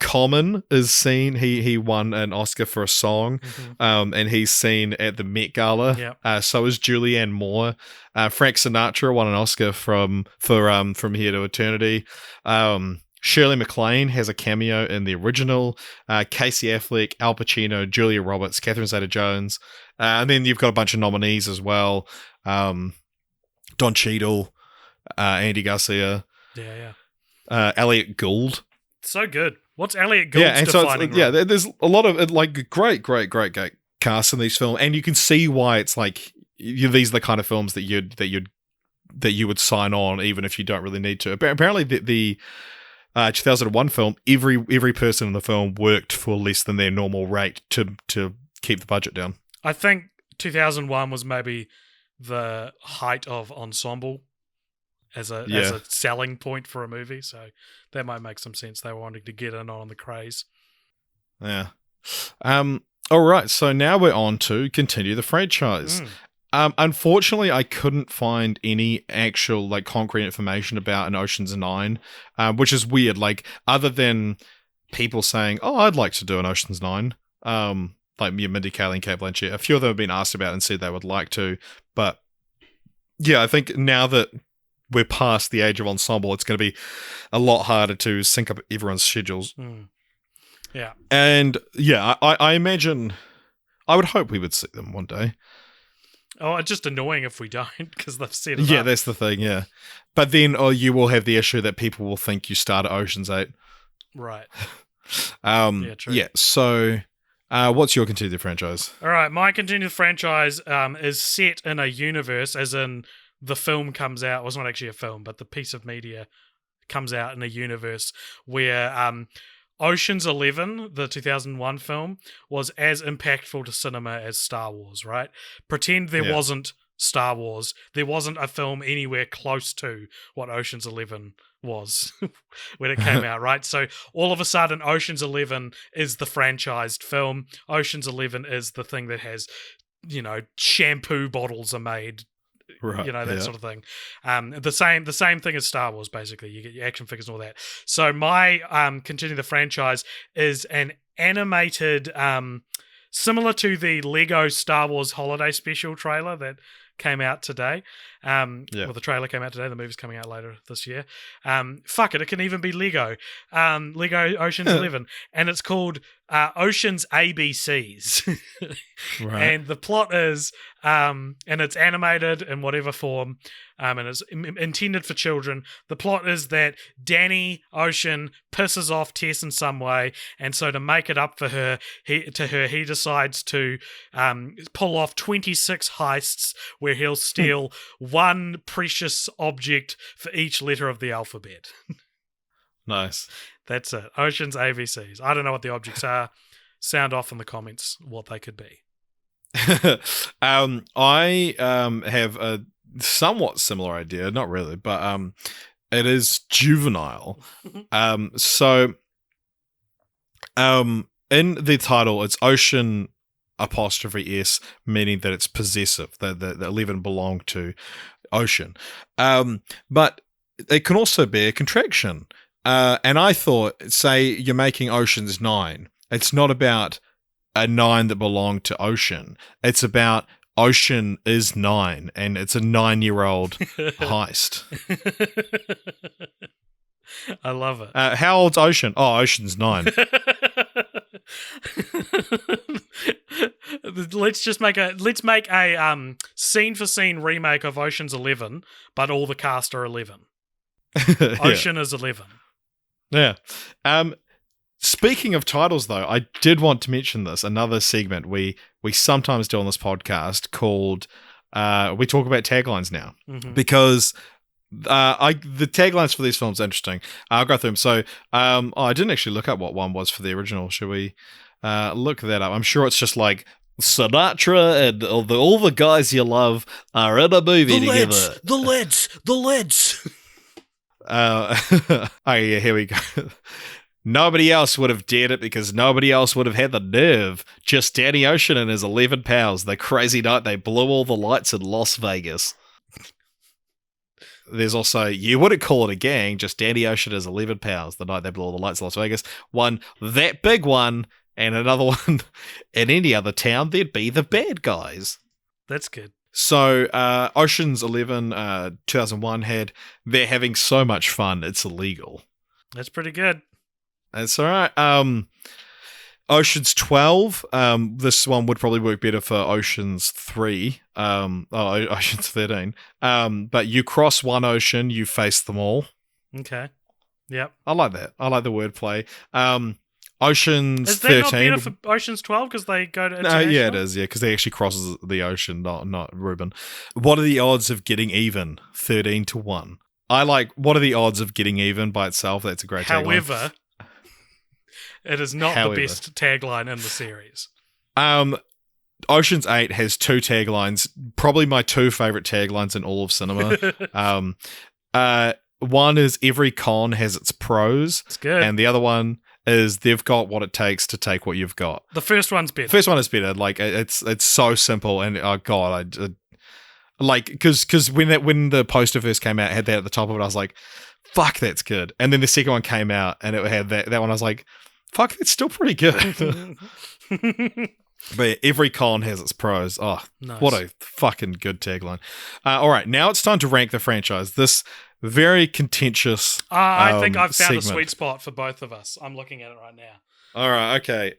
Speaker 3: Common is seen. He won an Oscar for a song, and he's seen at the Met Gala.
Speaker 2: Yep.
Speaker 3: So is Julianne Moore. Frank Sinatra won an Oscar for From Here to Eternity. Shirley MacLaine has a cameo in the original. Casey Affleck, Al Pacino, Julia Roberts, Catherine Zeta-Jones. And then you've got a bunch of nominees as well. Don Cheadle, Andy Garcia. Elliot Gould.
Speaker 2: So good. What's Elliot Gould's defining role?
Speaker 3: There's a lot of like great cast in these films. And you can see why it's like these are the kind of films that you would sign on even if you don't really need to. Apparently the 2001 film, every person in the film worked for less than their normal rate to keep the budget down.
Speaker 2: I think 2001 was maybe the height of ensemble as a selling point for a movie, so that might make some sense. They were wanting to get in on the craze.
Speaker 3: Yeah. All right, so now we're on to continue the franchise. Unfortunately, I couldn't find any actual like concrete information about an Ocean's 9, which is weird. Like other than people saying, "Oh, I'd like to do an Ocean's 9," like Mindy Kaling, Cate Blanchett. A few of them have been asked about and said they would like to, but yeah, I think now that we're past the age of ensemble, it's going to be a lot harder to sync up everyone's schedules.
Speaker 2: Yeah,
Speaker 3: and yeah, I imagine, I would hope we would see them one day.
Speaker 2: Oh, it's just annoying if we don't, because they've set it up.
Speaker 3: Yeah, that's the thing, yeah. But then you will have the issue that people will think you start at Ocean's 8.
Speaker 2: Right.
Speaker 3: Yeah, true. Yeah, so what's your continued franchise?
Speaker 2: All right, my continued franchise is set in a universe, as in the film comes out. Well, it's not actually a film, but the piece of media comes out in a universe where Ocean's 11, the 2001 film, was as impactful to cinema as Star Wars, right? Pretend there wasn't Star Wars, there wasn't a film anywhere close to what Ocean's 11 was when it came out, right? So all of a sudden, Ocean's 11 is the franchised film. Ocean's 11 is the thing that has, shampoo bottles are made,
Speaker 3: Right,
Speaker 2: that sort of thing. The same thing as Star Wars, basically. You get your action figures and all that. So my continue the franchise is an animated, similar to the Lego Star Wars Holiday Special trailer that came out today. Well, the trailer came out today. The movie's coming out later this year. Fuck it can even be Lego. Lego Ocean's 11, and it's called Ocean's ABCs.
Speaker 3: Right.
Speaker 2: And the plot is, and it's animated in whatever form, and it's intended for children. The plot is that Danny Ocean pisses off Tess in some way, and so to make it up for her, he decides to pull off 26 heists where he'll steal one precious object for each letter of the alphabet.
Speaker 3: Nice.
Speaker 2: That's it. Ocean's ABCs. I don't know what the objects are. Sound off in the comments what they could be.
Speaker 3: I have a somewhat similar idea, not really, but it is juvenile. So in the title, it's Ocean apostrophe S, meaning that it's possessive. The 11 belong to Ocean, but it can also be a contraction. And I thought, say you're making Ocean's 9. It's not about a 9 that belonged to Ocean. It's about Ocean is 9, and it's a 9-year-old heist.
Speaker 2: I love it.
Speaker 3: How old's Ocean? Oh, Ocean's 9.
Speaker 2: Let's make a scene for scene remake of Ocean's 11, but all the cast are 11. Ocean is 11.
Speaker 3: Yeah. Speaking of titles, though, I did want to mention this. Another segment we sometimes do on this podcast called we talk about taglines now, because the taglines for these films are interesting. I'll go through them. So I didn't actually look up what one was for the original. Should we look that up? I'm sure it's just like Sinatra and all the guys you love are in a movie together.
Speaker 2: The leads.
Speaker 3: Oh yeah, here we go. Nobody else would have dared it because nobody else would have had the nerve. Just Danny Ocean and his 11 pals. The crazy night they blew all the lights in Las Vegas. There's also, you wouldn't call it a gang, just Danny Ocean and his 11 pals. The night they blew all the lights in Las Vegas. One, that big one, and another one in any other town, they'd be the bad guys.
Speaker 2: That's good.
Speaker 3: So, Ocean's 11, 2001 had, they're having so much fun, it's illegal.
Speaker 2: That's pretty good.
Speaker 3: That's all right. Ocean's 12, this one would probably work better for Ocean's 3, Ocean's 13. But you cross one ocean, you face them all.
Speaker 2: Okay. Yep.
Speaker 3: I like that. I like the wordplay. Ocean's
Speaker 2: is that
Speaker 3: 13.
Speaker 2: Not better for Ocean's 12 because they go to
Speaker 3: No,
Speaker 2: international?
Speaker 3: yeah, it is, yeah, because they actually crosses the ocean, not Reuben. What are the odds of getting even? 13-1. I like, what are the odds of getting even by itself? That's a great tagline.
Speaker 2: However, it is not the best tagline in the series.
Speaker 3: Ocean's 8 has two taglines, probably my two favorite taglines in all of cinema. One is every con has its pros. It's good. And the other one is they've got what it takes to take what you've got.
Speaker 2: The first one's better.
Speaker 3: First one is better. Like it's so simple, and oh god, like because when the poster first came out, it had that at the top of it. I was like, fuck, that's good. And then the second one came out, and it had that one. I was like, fuck, it's still pretty good. But yeah, every con has its pros. Oh, nice. What a fucking good tagline. All right, now it's time to rank the franchise. This very contentious
Speaker 2: I think I've found
Speaker 3: segment.
Speaker 2: a sweet spot for both of us. I'm looking at it right now.
Speaker 3: All right, okay.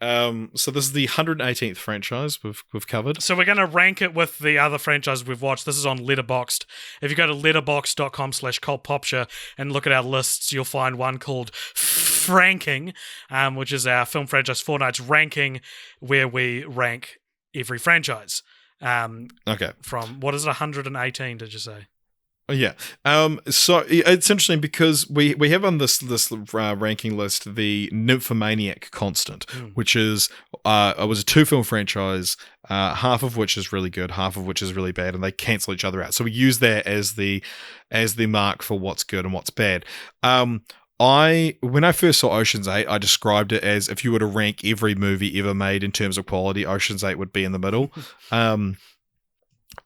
Speaker 3: So this is the 118th franchise we've covered.
Speaker 2: So we're going to rank it with the other franchises we've watched. This is on Letterboxd. If you go to letterboxd.com/cultpopture and look at our lists, you'll find one called Franking, which is our Film Franchise Fortnights ranking, where we rank every franchise.
Speaker 3: Okay.
Speaker 2: From, what is it, 118, did you say?
Speaker 3: Yeah. So it's interesting because we have on this ranking list the Nymphomaniac constant, which is it was a 2-film franchise, half of which is really good, half of which is really bad, and they cancel each other out. So we use that as the mark for what's good and what's bad. When I first saw Ocean's 8, I described it as if you were to rank every movie ever made in terms of quality, Ocean's 8 would be in the middle.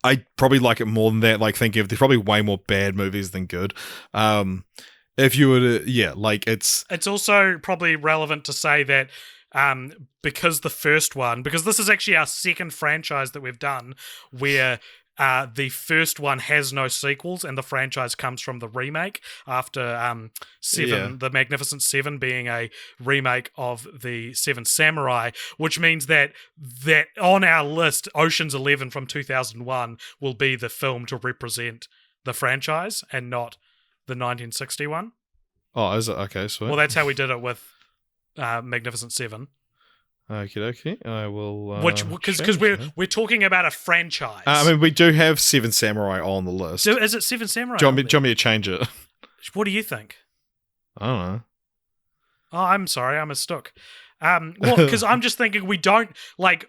Speaker 3: I probably like it more than that. Like thinking of there's probably way more bad movies than good. If you were to, it's
Speaker 2: also probably relevant to say that because this is actually our second franchise that we've done where the first one has no sequels and the franchise comes from the remake after Seven, the Magnificent Seven being a remake of the Seven Samurai, which means that on our list, Ocean's 11 from 2001 will be the film to represent the franchise and not the 1961.
Speaker 3: Oh, is it? Okay, sweet.
Speaker 2: Well, that's how we did it with Magnificent Seven.
Speaker 3: Okay. I will.
Speaker 2: Because we're talking about a franchise.
Speaker 3: I mean, we do have Seven Samurai on the list.
Speaker 2: Is it Seven Samurai?
Speaker 3: Do you want me to change it?
Speaker 2: What do you think?
Speaker 3: I don't know.
Speaker 2: Oh, I'm sorry, I'm a stook. Well, because I'm just thinking we don't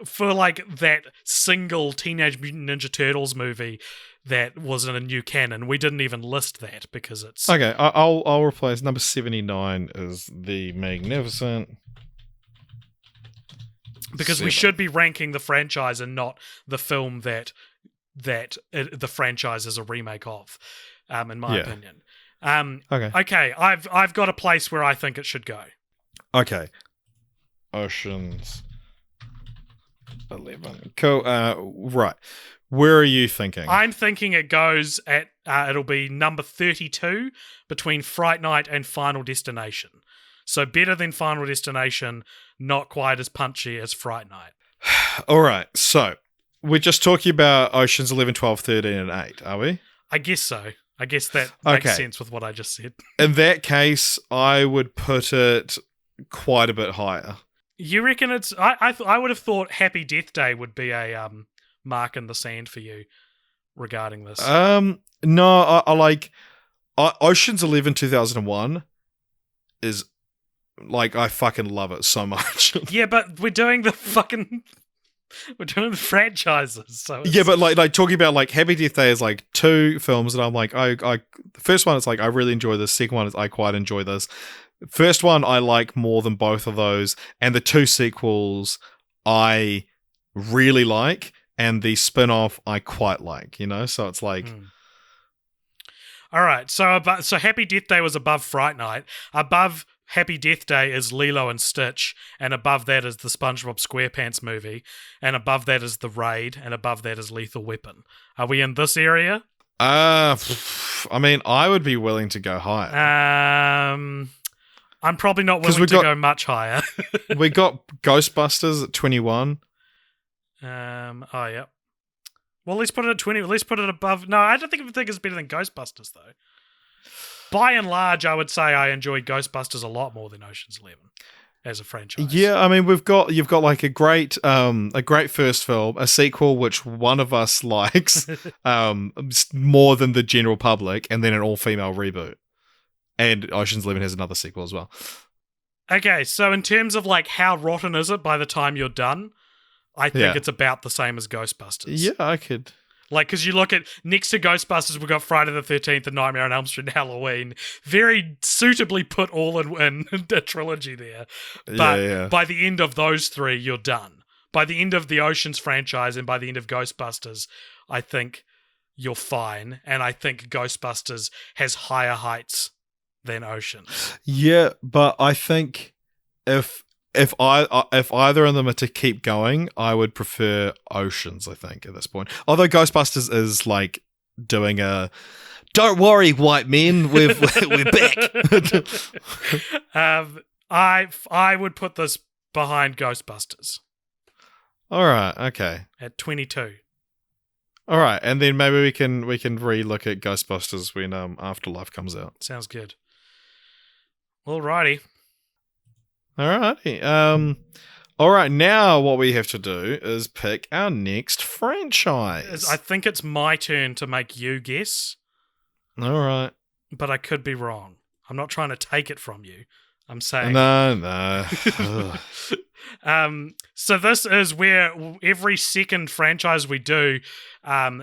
Speaker 2: for that single Teenage Mutant Ninja Turtles movie that was in a new canon. We didn't even list that because it's
Speaker 3: okay. I'll replace number 79 as the Magnificent.
Speaker 2: Because we should be ranking the franchise and not the film that the franchise is a remake of, in my opinion. Okay. I've got a place where I think it should go.
Speaker 3: Okay. Ocean's 11. Cool. Right. Where are you thinking?
Speaker 2: I'm thinking it goes at it'll be number 32 between Fright Night and Final Destination. So better than Final Destination, not quite as punchy as Fright Night.
Speaker 3: All right. So we're just talking about Oceans 11, 12, 13, and 8, are we?
Speaker 2: I guess so. I guess that makes sense with what I just said.
Speaker 3: In that case, I would put it quite a bit higher.
Speaker 2: You reckon it's... I would have thought Happy Death Day would be a mark in the sand for you regarding this.
Speaker 3: No, I like... Oceans 11, 2001 is... I fucking love it so much.
Speaker 2: Yeah, but we're doing the franchises. So
Speaker 3: yeah, but talking about Happy Death Day is 2 films, and I'm the first one is I really enjoy this. Second one is I quite enjoy this. First one I like more than both of those, and the 2 sequels I really like, and the spin-off I quite like. So it's All
Speaker 2: right, so Happy Death Day was above Fright Night. Above Happy Death Day is Lilo and Stitch, and above that is the SpongeBob SquarePants movie, and above that is The Raid, and above that is Lethal Weapon. Are we in this area?
Speaker 3: I mean, I would be willing to go higher.
Speaker 2: I'm probably not willing to go much higher.
Speaker 3: We got Ghostbusters at 21.
Speaker 2: Oh, yeah. Well, let's put it at 20. Let's put it above. No, I don't think it's better than Ghostbusters, though. By and large, I would say I enjoyed Ghostbusters a lot more than Ocean's 11 as a franchise.
Speaker 3: Yeah, I mean, you've got a great first film, a sequel which one of us likes more than the general public, and then an all-female reboot. And Ocean's 11 has another sequel as well.
Speaker 2: Okay, so in terms of how rotten is it by the time you're done, I think it's about the same as Ghostbusters.
Speaker 3: Yeah, I could.
Speaker 2: Because you look at, next to Ghostbusters, we've got Friday the 13th and Nightmare on Elm Street and Halloween. Very suitably put all in a trilogy there. But by the end of those 3, you're done. By the end of the Oceans franchise and by the end of Ghostbusters, I think you're fine. And I think Ghostbusters has higher heights than Oceans.
Speaker 3: Yeah, but I think if either of them are to keep going, I would prefer Oceans, I think, at this point. Although Ghostbusters is doing a "Don't worry, white men, we're back."
Speaker 2: I would put this behind Ghostbusters.
Speaker 3: All right, okay.
Speaker 2: At 22.
Speaker 3: All right, and then maybe we can re-look at Ghostbusters when Afterlife comes out.
Speaker 2: Sounds good. Alrighty.
Speaker 3: Alrighty. All right, now what we have to do is pick our next franchise.
Speaker 2: I think it's my turn to make you guess.
Speaker 3: All right.
Speaker 2: but I could be wrong. I'm not trying to take it from you. I'm saying
Speaker 3: No.
Speaker 2: So this is where every second franchise we do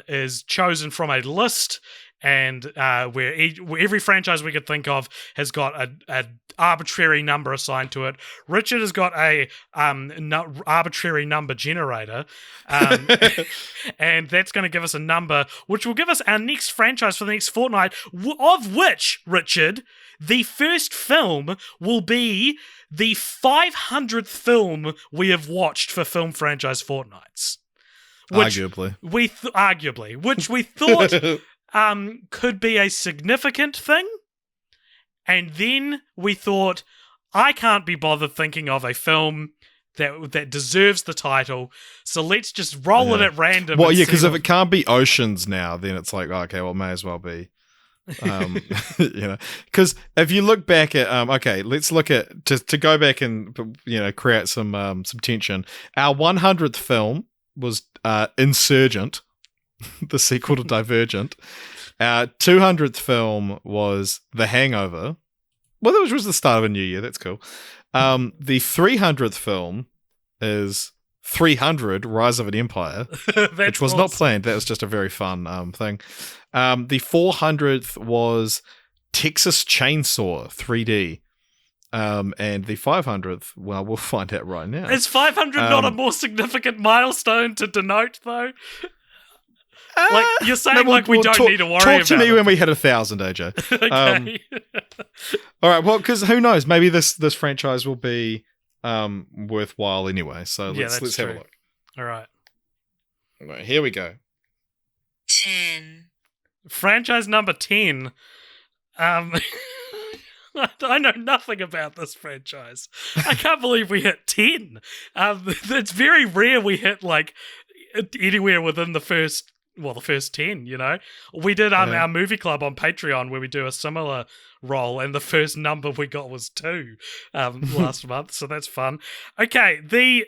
Speaker 2: is chosen from a list, and where every franchise we could think of has got a arbitrary number assigned to it. Richard has got a arbitrary number generator, and that's going to give us a number, which will give us our next franchise for the next fortnight, of which, Richard, the first film will be the 500th film we have watched for Film Franchise Fortnights.
Speaker 3: Arguably.
Speaker 2: Which we thought could be a significant thing. And then we thought, I can't be bothered thinking of a film that deserves the title, so let's just roll it at random.
Speaker 3: Well, yeah, because if it can't be Oceans now, then it's like, okay, well, it may as well be. Because if you look back at let's look at to go back and create some tension. Our 100th film was Insurgent, the sequel to Divergent. Our 200th film was The Hangover, which was the start of a new year. That's cool. The 300th film is 300 Rise of an Empire, which was not planned. That was just a very fun thing. The 400th was Texas Chainsaw 3D. And the 500th, well, we'll find out right now.
Speaker 2: Is 500 not a more significant milestone to denote, though? Like, you're saying we don't need to worry about it.
Speaker 3: Talk to me when we hit 1,000, AJ.
Speaker 2: Okay.
Speaker 3: All right, well, because who knows? Maybe this franchise will be worthwhile anyway. So let's have a look.
Speaker 2: All right.
Speaker 3: Here we go.
Speaker 4: 10.
Speaker 2: Franchise number 10. I know nothing about this franchise. I can't believe we hit 10. It's very rare we hit anywhere within the first 10, We did our movie club on Patreon where we do a similar roll, and the first number we got was 2 last month, so that's fun. Okay, the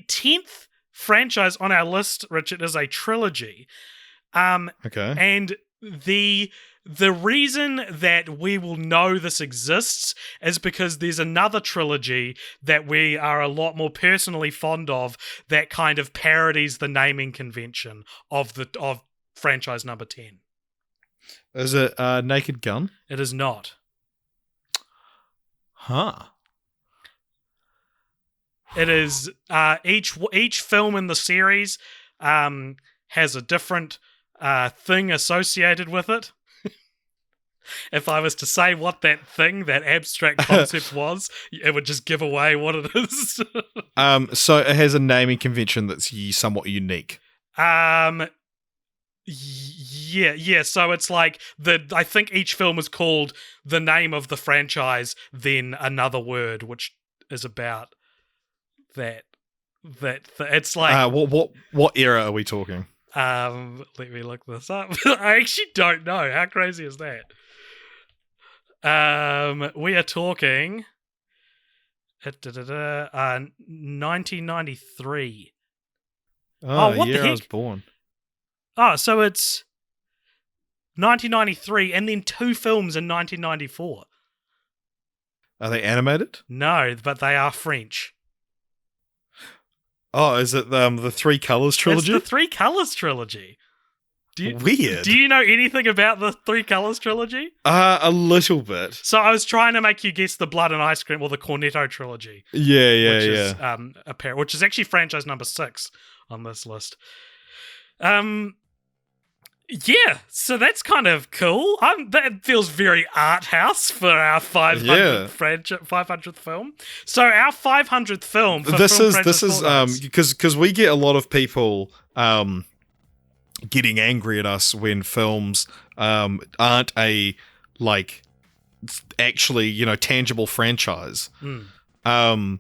Speaker 2: 10th franchise on our list, Richard, is a trilogy.
Speaker 3: Okay.
Speaker 2: And the reason that we will know this exists is because there's another trilogy that we are a lot more personally fond of that kind of parodies the naming convention of franchise number 10.
Speaker 3: Is it Naked Gun?
Speaker 2: It is not.
Speaker 3: Huh.
Speaker 2: It is each film in the series has a different thing associated with it. If I was to say what that abstract concept was, it would just give away what it is.
Speaker 3: So it has a naming convention that's somewhat unique.
Speaker 2: Yeah. So it's like I think each film is called the name of the franchise, then another word, which is about that. It's like
Speaker 3: what era are we talking?
Speaker 2: Let me look this up. I actually don't know. How crazy is that? We are talking 1993.
Speaker 3: Oh,
Speaker 2: what
Speaker 3: the year
Speaker 2: the
Speaker 3: I was
Speaker 2: heck?
Speaker 3: born.
Speaker 2: Oh, so it's 1993 and then 2 films in 1994.
Speaker 3: Are they animated?
Speaker 2: No, but they are French.
Speaker 3: Oh, is it the Three Colors trilogy?
Speaker 2: It's the Three Colors trilogy.
Speaker 3: Weird.
Speaker 2: Do you know anything about the Three Colors trilogy?
Speaker 3: A little bit.
Speaker 2: So I was trying to make you guess the Blood and Ice Cream or the Cornetto trilogy. Which is actually franchise number 6 on this list. Yeah, so that's kind of cool. That feels very art house for our 500th film. So our 500th film. For
Speaker 3: this
Speaker 2: Film
Speaker 3: is because we get a lot of people getting angry at us when films aren't a actually tangible franchise. And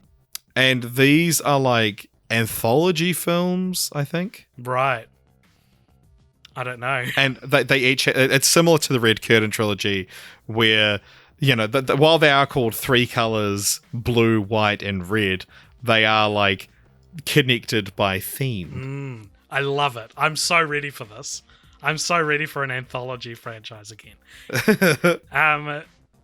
Speaker 3: these are anthology films, I think.
Speaker 2: Right. I don't know.
Speaker 3: And they each, it's similar to the Red Curtain trilogy where, while they are called Three Colors, blue, white, and red, they are connected by theme.
Speaker 2: I love it. I'm so ready for this. I'm so ready for an anthology franchise again.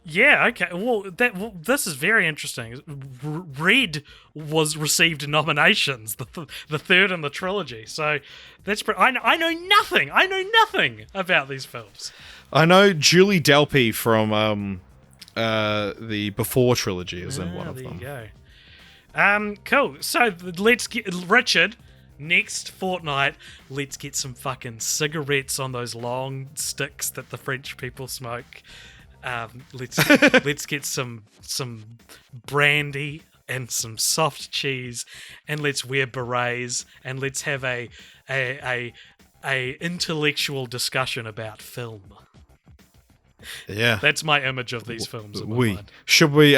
Speaker 2: Yeah, okay. Well, this is very interesting. Red received nominations, the third in the trilogy. So that's I know nothing. I know nothing about these films.
Speaker 3: I know Julie Delpy from the Before trilogy is in one of them.
Speaker 2: There you go. Cool. So let's get Richard. Next fortnight, let's get some fucking cigarettes on those long sticks that the French people smoke. Let's get some brandy and some soft cheese, and let's wear berets, and let's have a intellectual discussion about film.
Speaker 3: Yeah,
Speaker 2: that's my image of these films. In my mind.
Speaker 3: Should we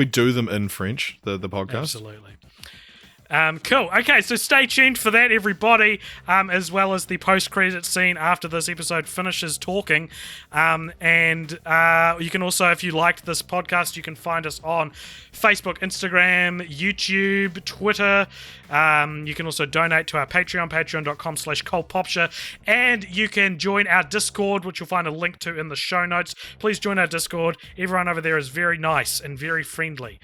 Speaker 3: do them in French? The podcast.
Speaker 2: Absolutely. Cool. Okay, so stay tuned for that, everybody, as well as the post-credit scene after this episode finishes talking. And you can also, if you liked this podcast, you can find us on Facebook, Instagram, YouTube, Twitter. You can also donate to our Patreon, patreon.com/cultpopture. And you can join our Discord, which you'll find a link to in the show notes. Please join our Discord. Everyone over there is very nice and very friendly.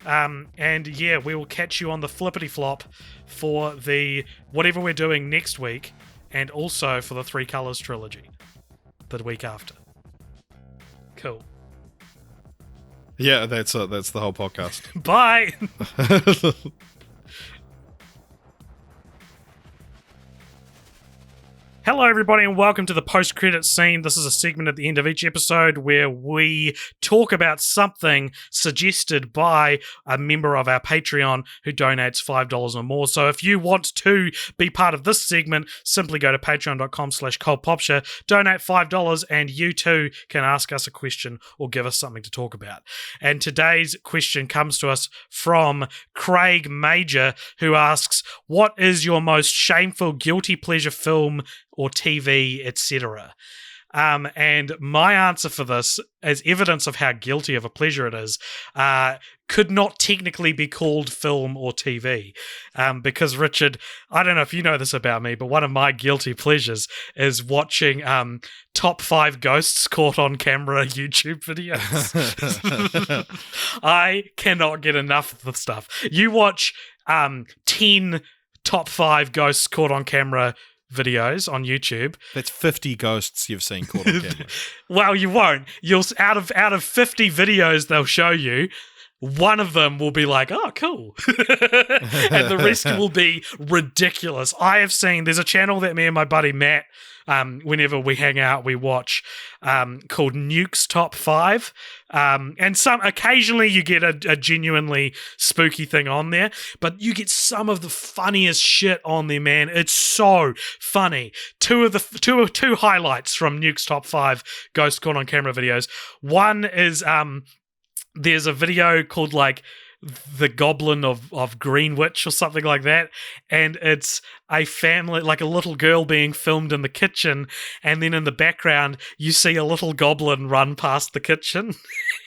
Speaker 2: And yeah, we will catch you on the flippity flop for the whatever we're doing next week, and also for the Three Colors trilogy the week after. Cool.
Speaker 3: Yeah, that's the whole podcast.
Speaker 2: Bye. Hello, everybody, and welcome to the post-credit scene. This is a segment at the end of each episode where we talk about something suggested by a member of our Patreon who donates $5 or more. So if you want to be part of this segment, simply go to patreon.com/cultpopture, donate $5, and you too can ask us a question or give us something to talk about. And today's question comes to us from Craig Major, who asks, what is your most shameful guilty pleasure film or TV, etc.? And my answer for this, as evidence of how guilty of a pleasure it is, could not technically be called film or TV. Because, Richard, I don't know if you know this about me, but one of my guilty pleasures is watching top 5 ghosts caught on camera YouTube videos. I cannot get enough of the stuff. You watch 10 top 5 ghosts caught on camera videos on YouTube.
Speaker 3: That's 50 ghosts you've seen caught on camera.
Speaker 2: Well, you won't. You'll out of 50 videos they'll show you, one of them will be like, oh, cool. And the rest will be ridiculous. I have seen, there's a channel that me and my buddy Matt, whenever we hang out, we watch, called Nuke's Top 5. And occasionally you get a genuinely spooky thing on there, but you get some of the funniest shit on there, man. It's so funny. Two highlights from Nuke's Top 5 ghost caught on camera videos. One is, there's a video called like The Goblin of Greenwich or something like that, and it's a family, like a little girl being filmed in the kitchen, and then in the background you see a little goblin run past the kitchen.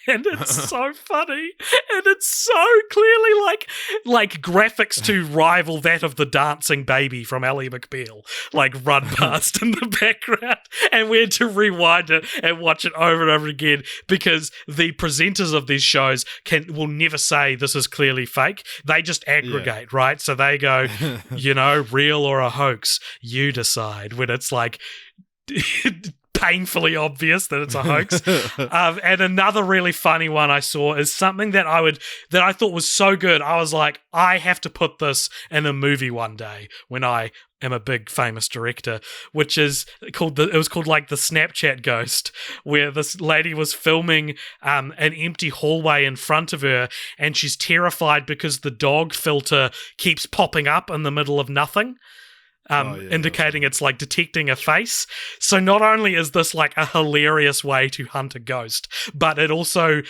Speaker 2: And it's so funny, and it's so clearly like graphics to rival that of the dancing baby from Ally McBeal, like run past in the background, and we had to rewind it and watch it over and over again because the presenters of these shows will never say this is clearly fake. They just aggregate, right? So they go, real or a hoax, you decide, when it's like painfully obvious that it's a hoax. And another really funny one I saw is something that I thought was so good. I was like, I have to put this in a movie one day when I am a big famous director, which is called the Snapchat Ghost, where this lady was filming an empty hallway in front of her, and she's terrified because the dog filter keeps popping up in the middle of nothing. Indicating it's like detecting a face. So not only is this like a hilarious way to hunt a ghost, but it also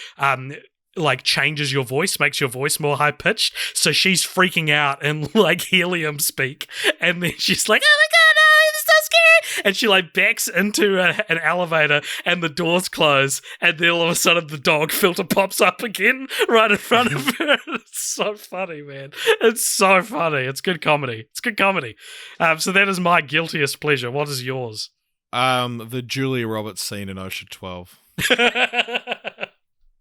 Speaker 2: like changes your voice, makes your voice more high pitched. So she's freaking out in like helium speak, and then she's like, "Oh my god, no, this is so scary!" And she like backs into an elevator, and the doors close, and then all of a sudden the dog filter pops up again right in front of her. It's so funny, man. It's so funny. It's good comedy. So that is my guiltiest pleasure. What is yours?
Speaker 3: The Julia Roberts scene in Ocean 12.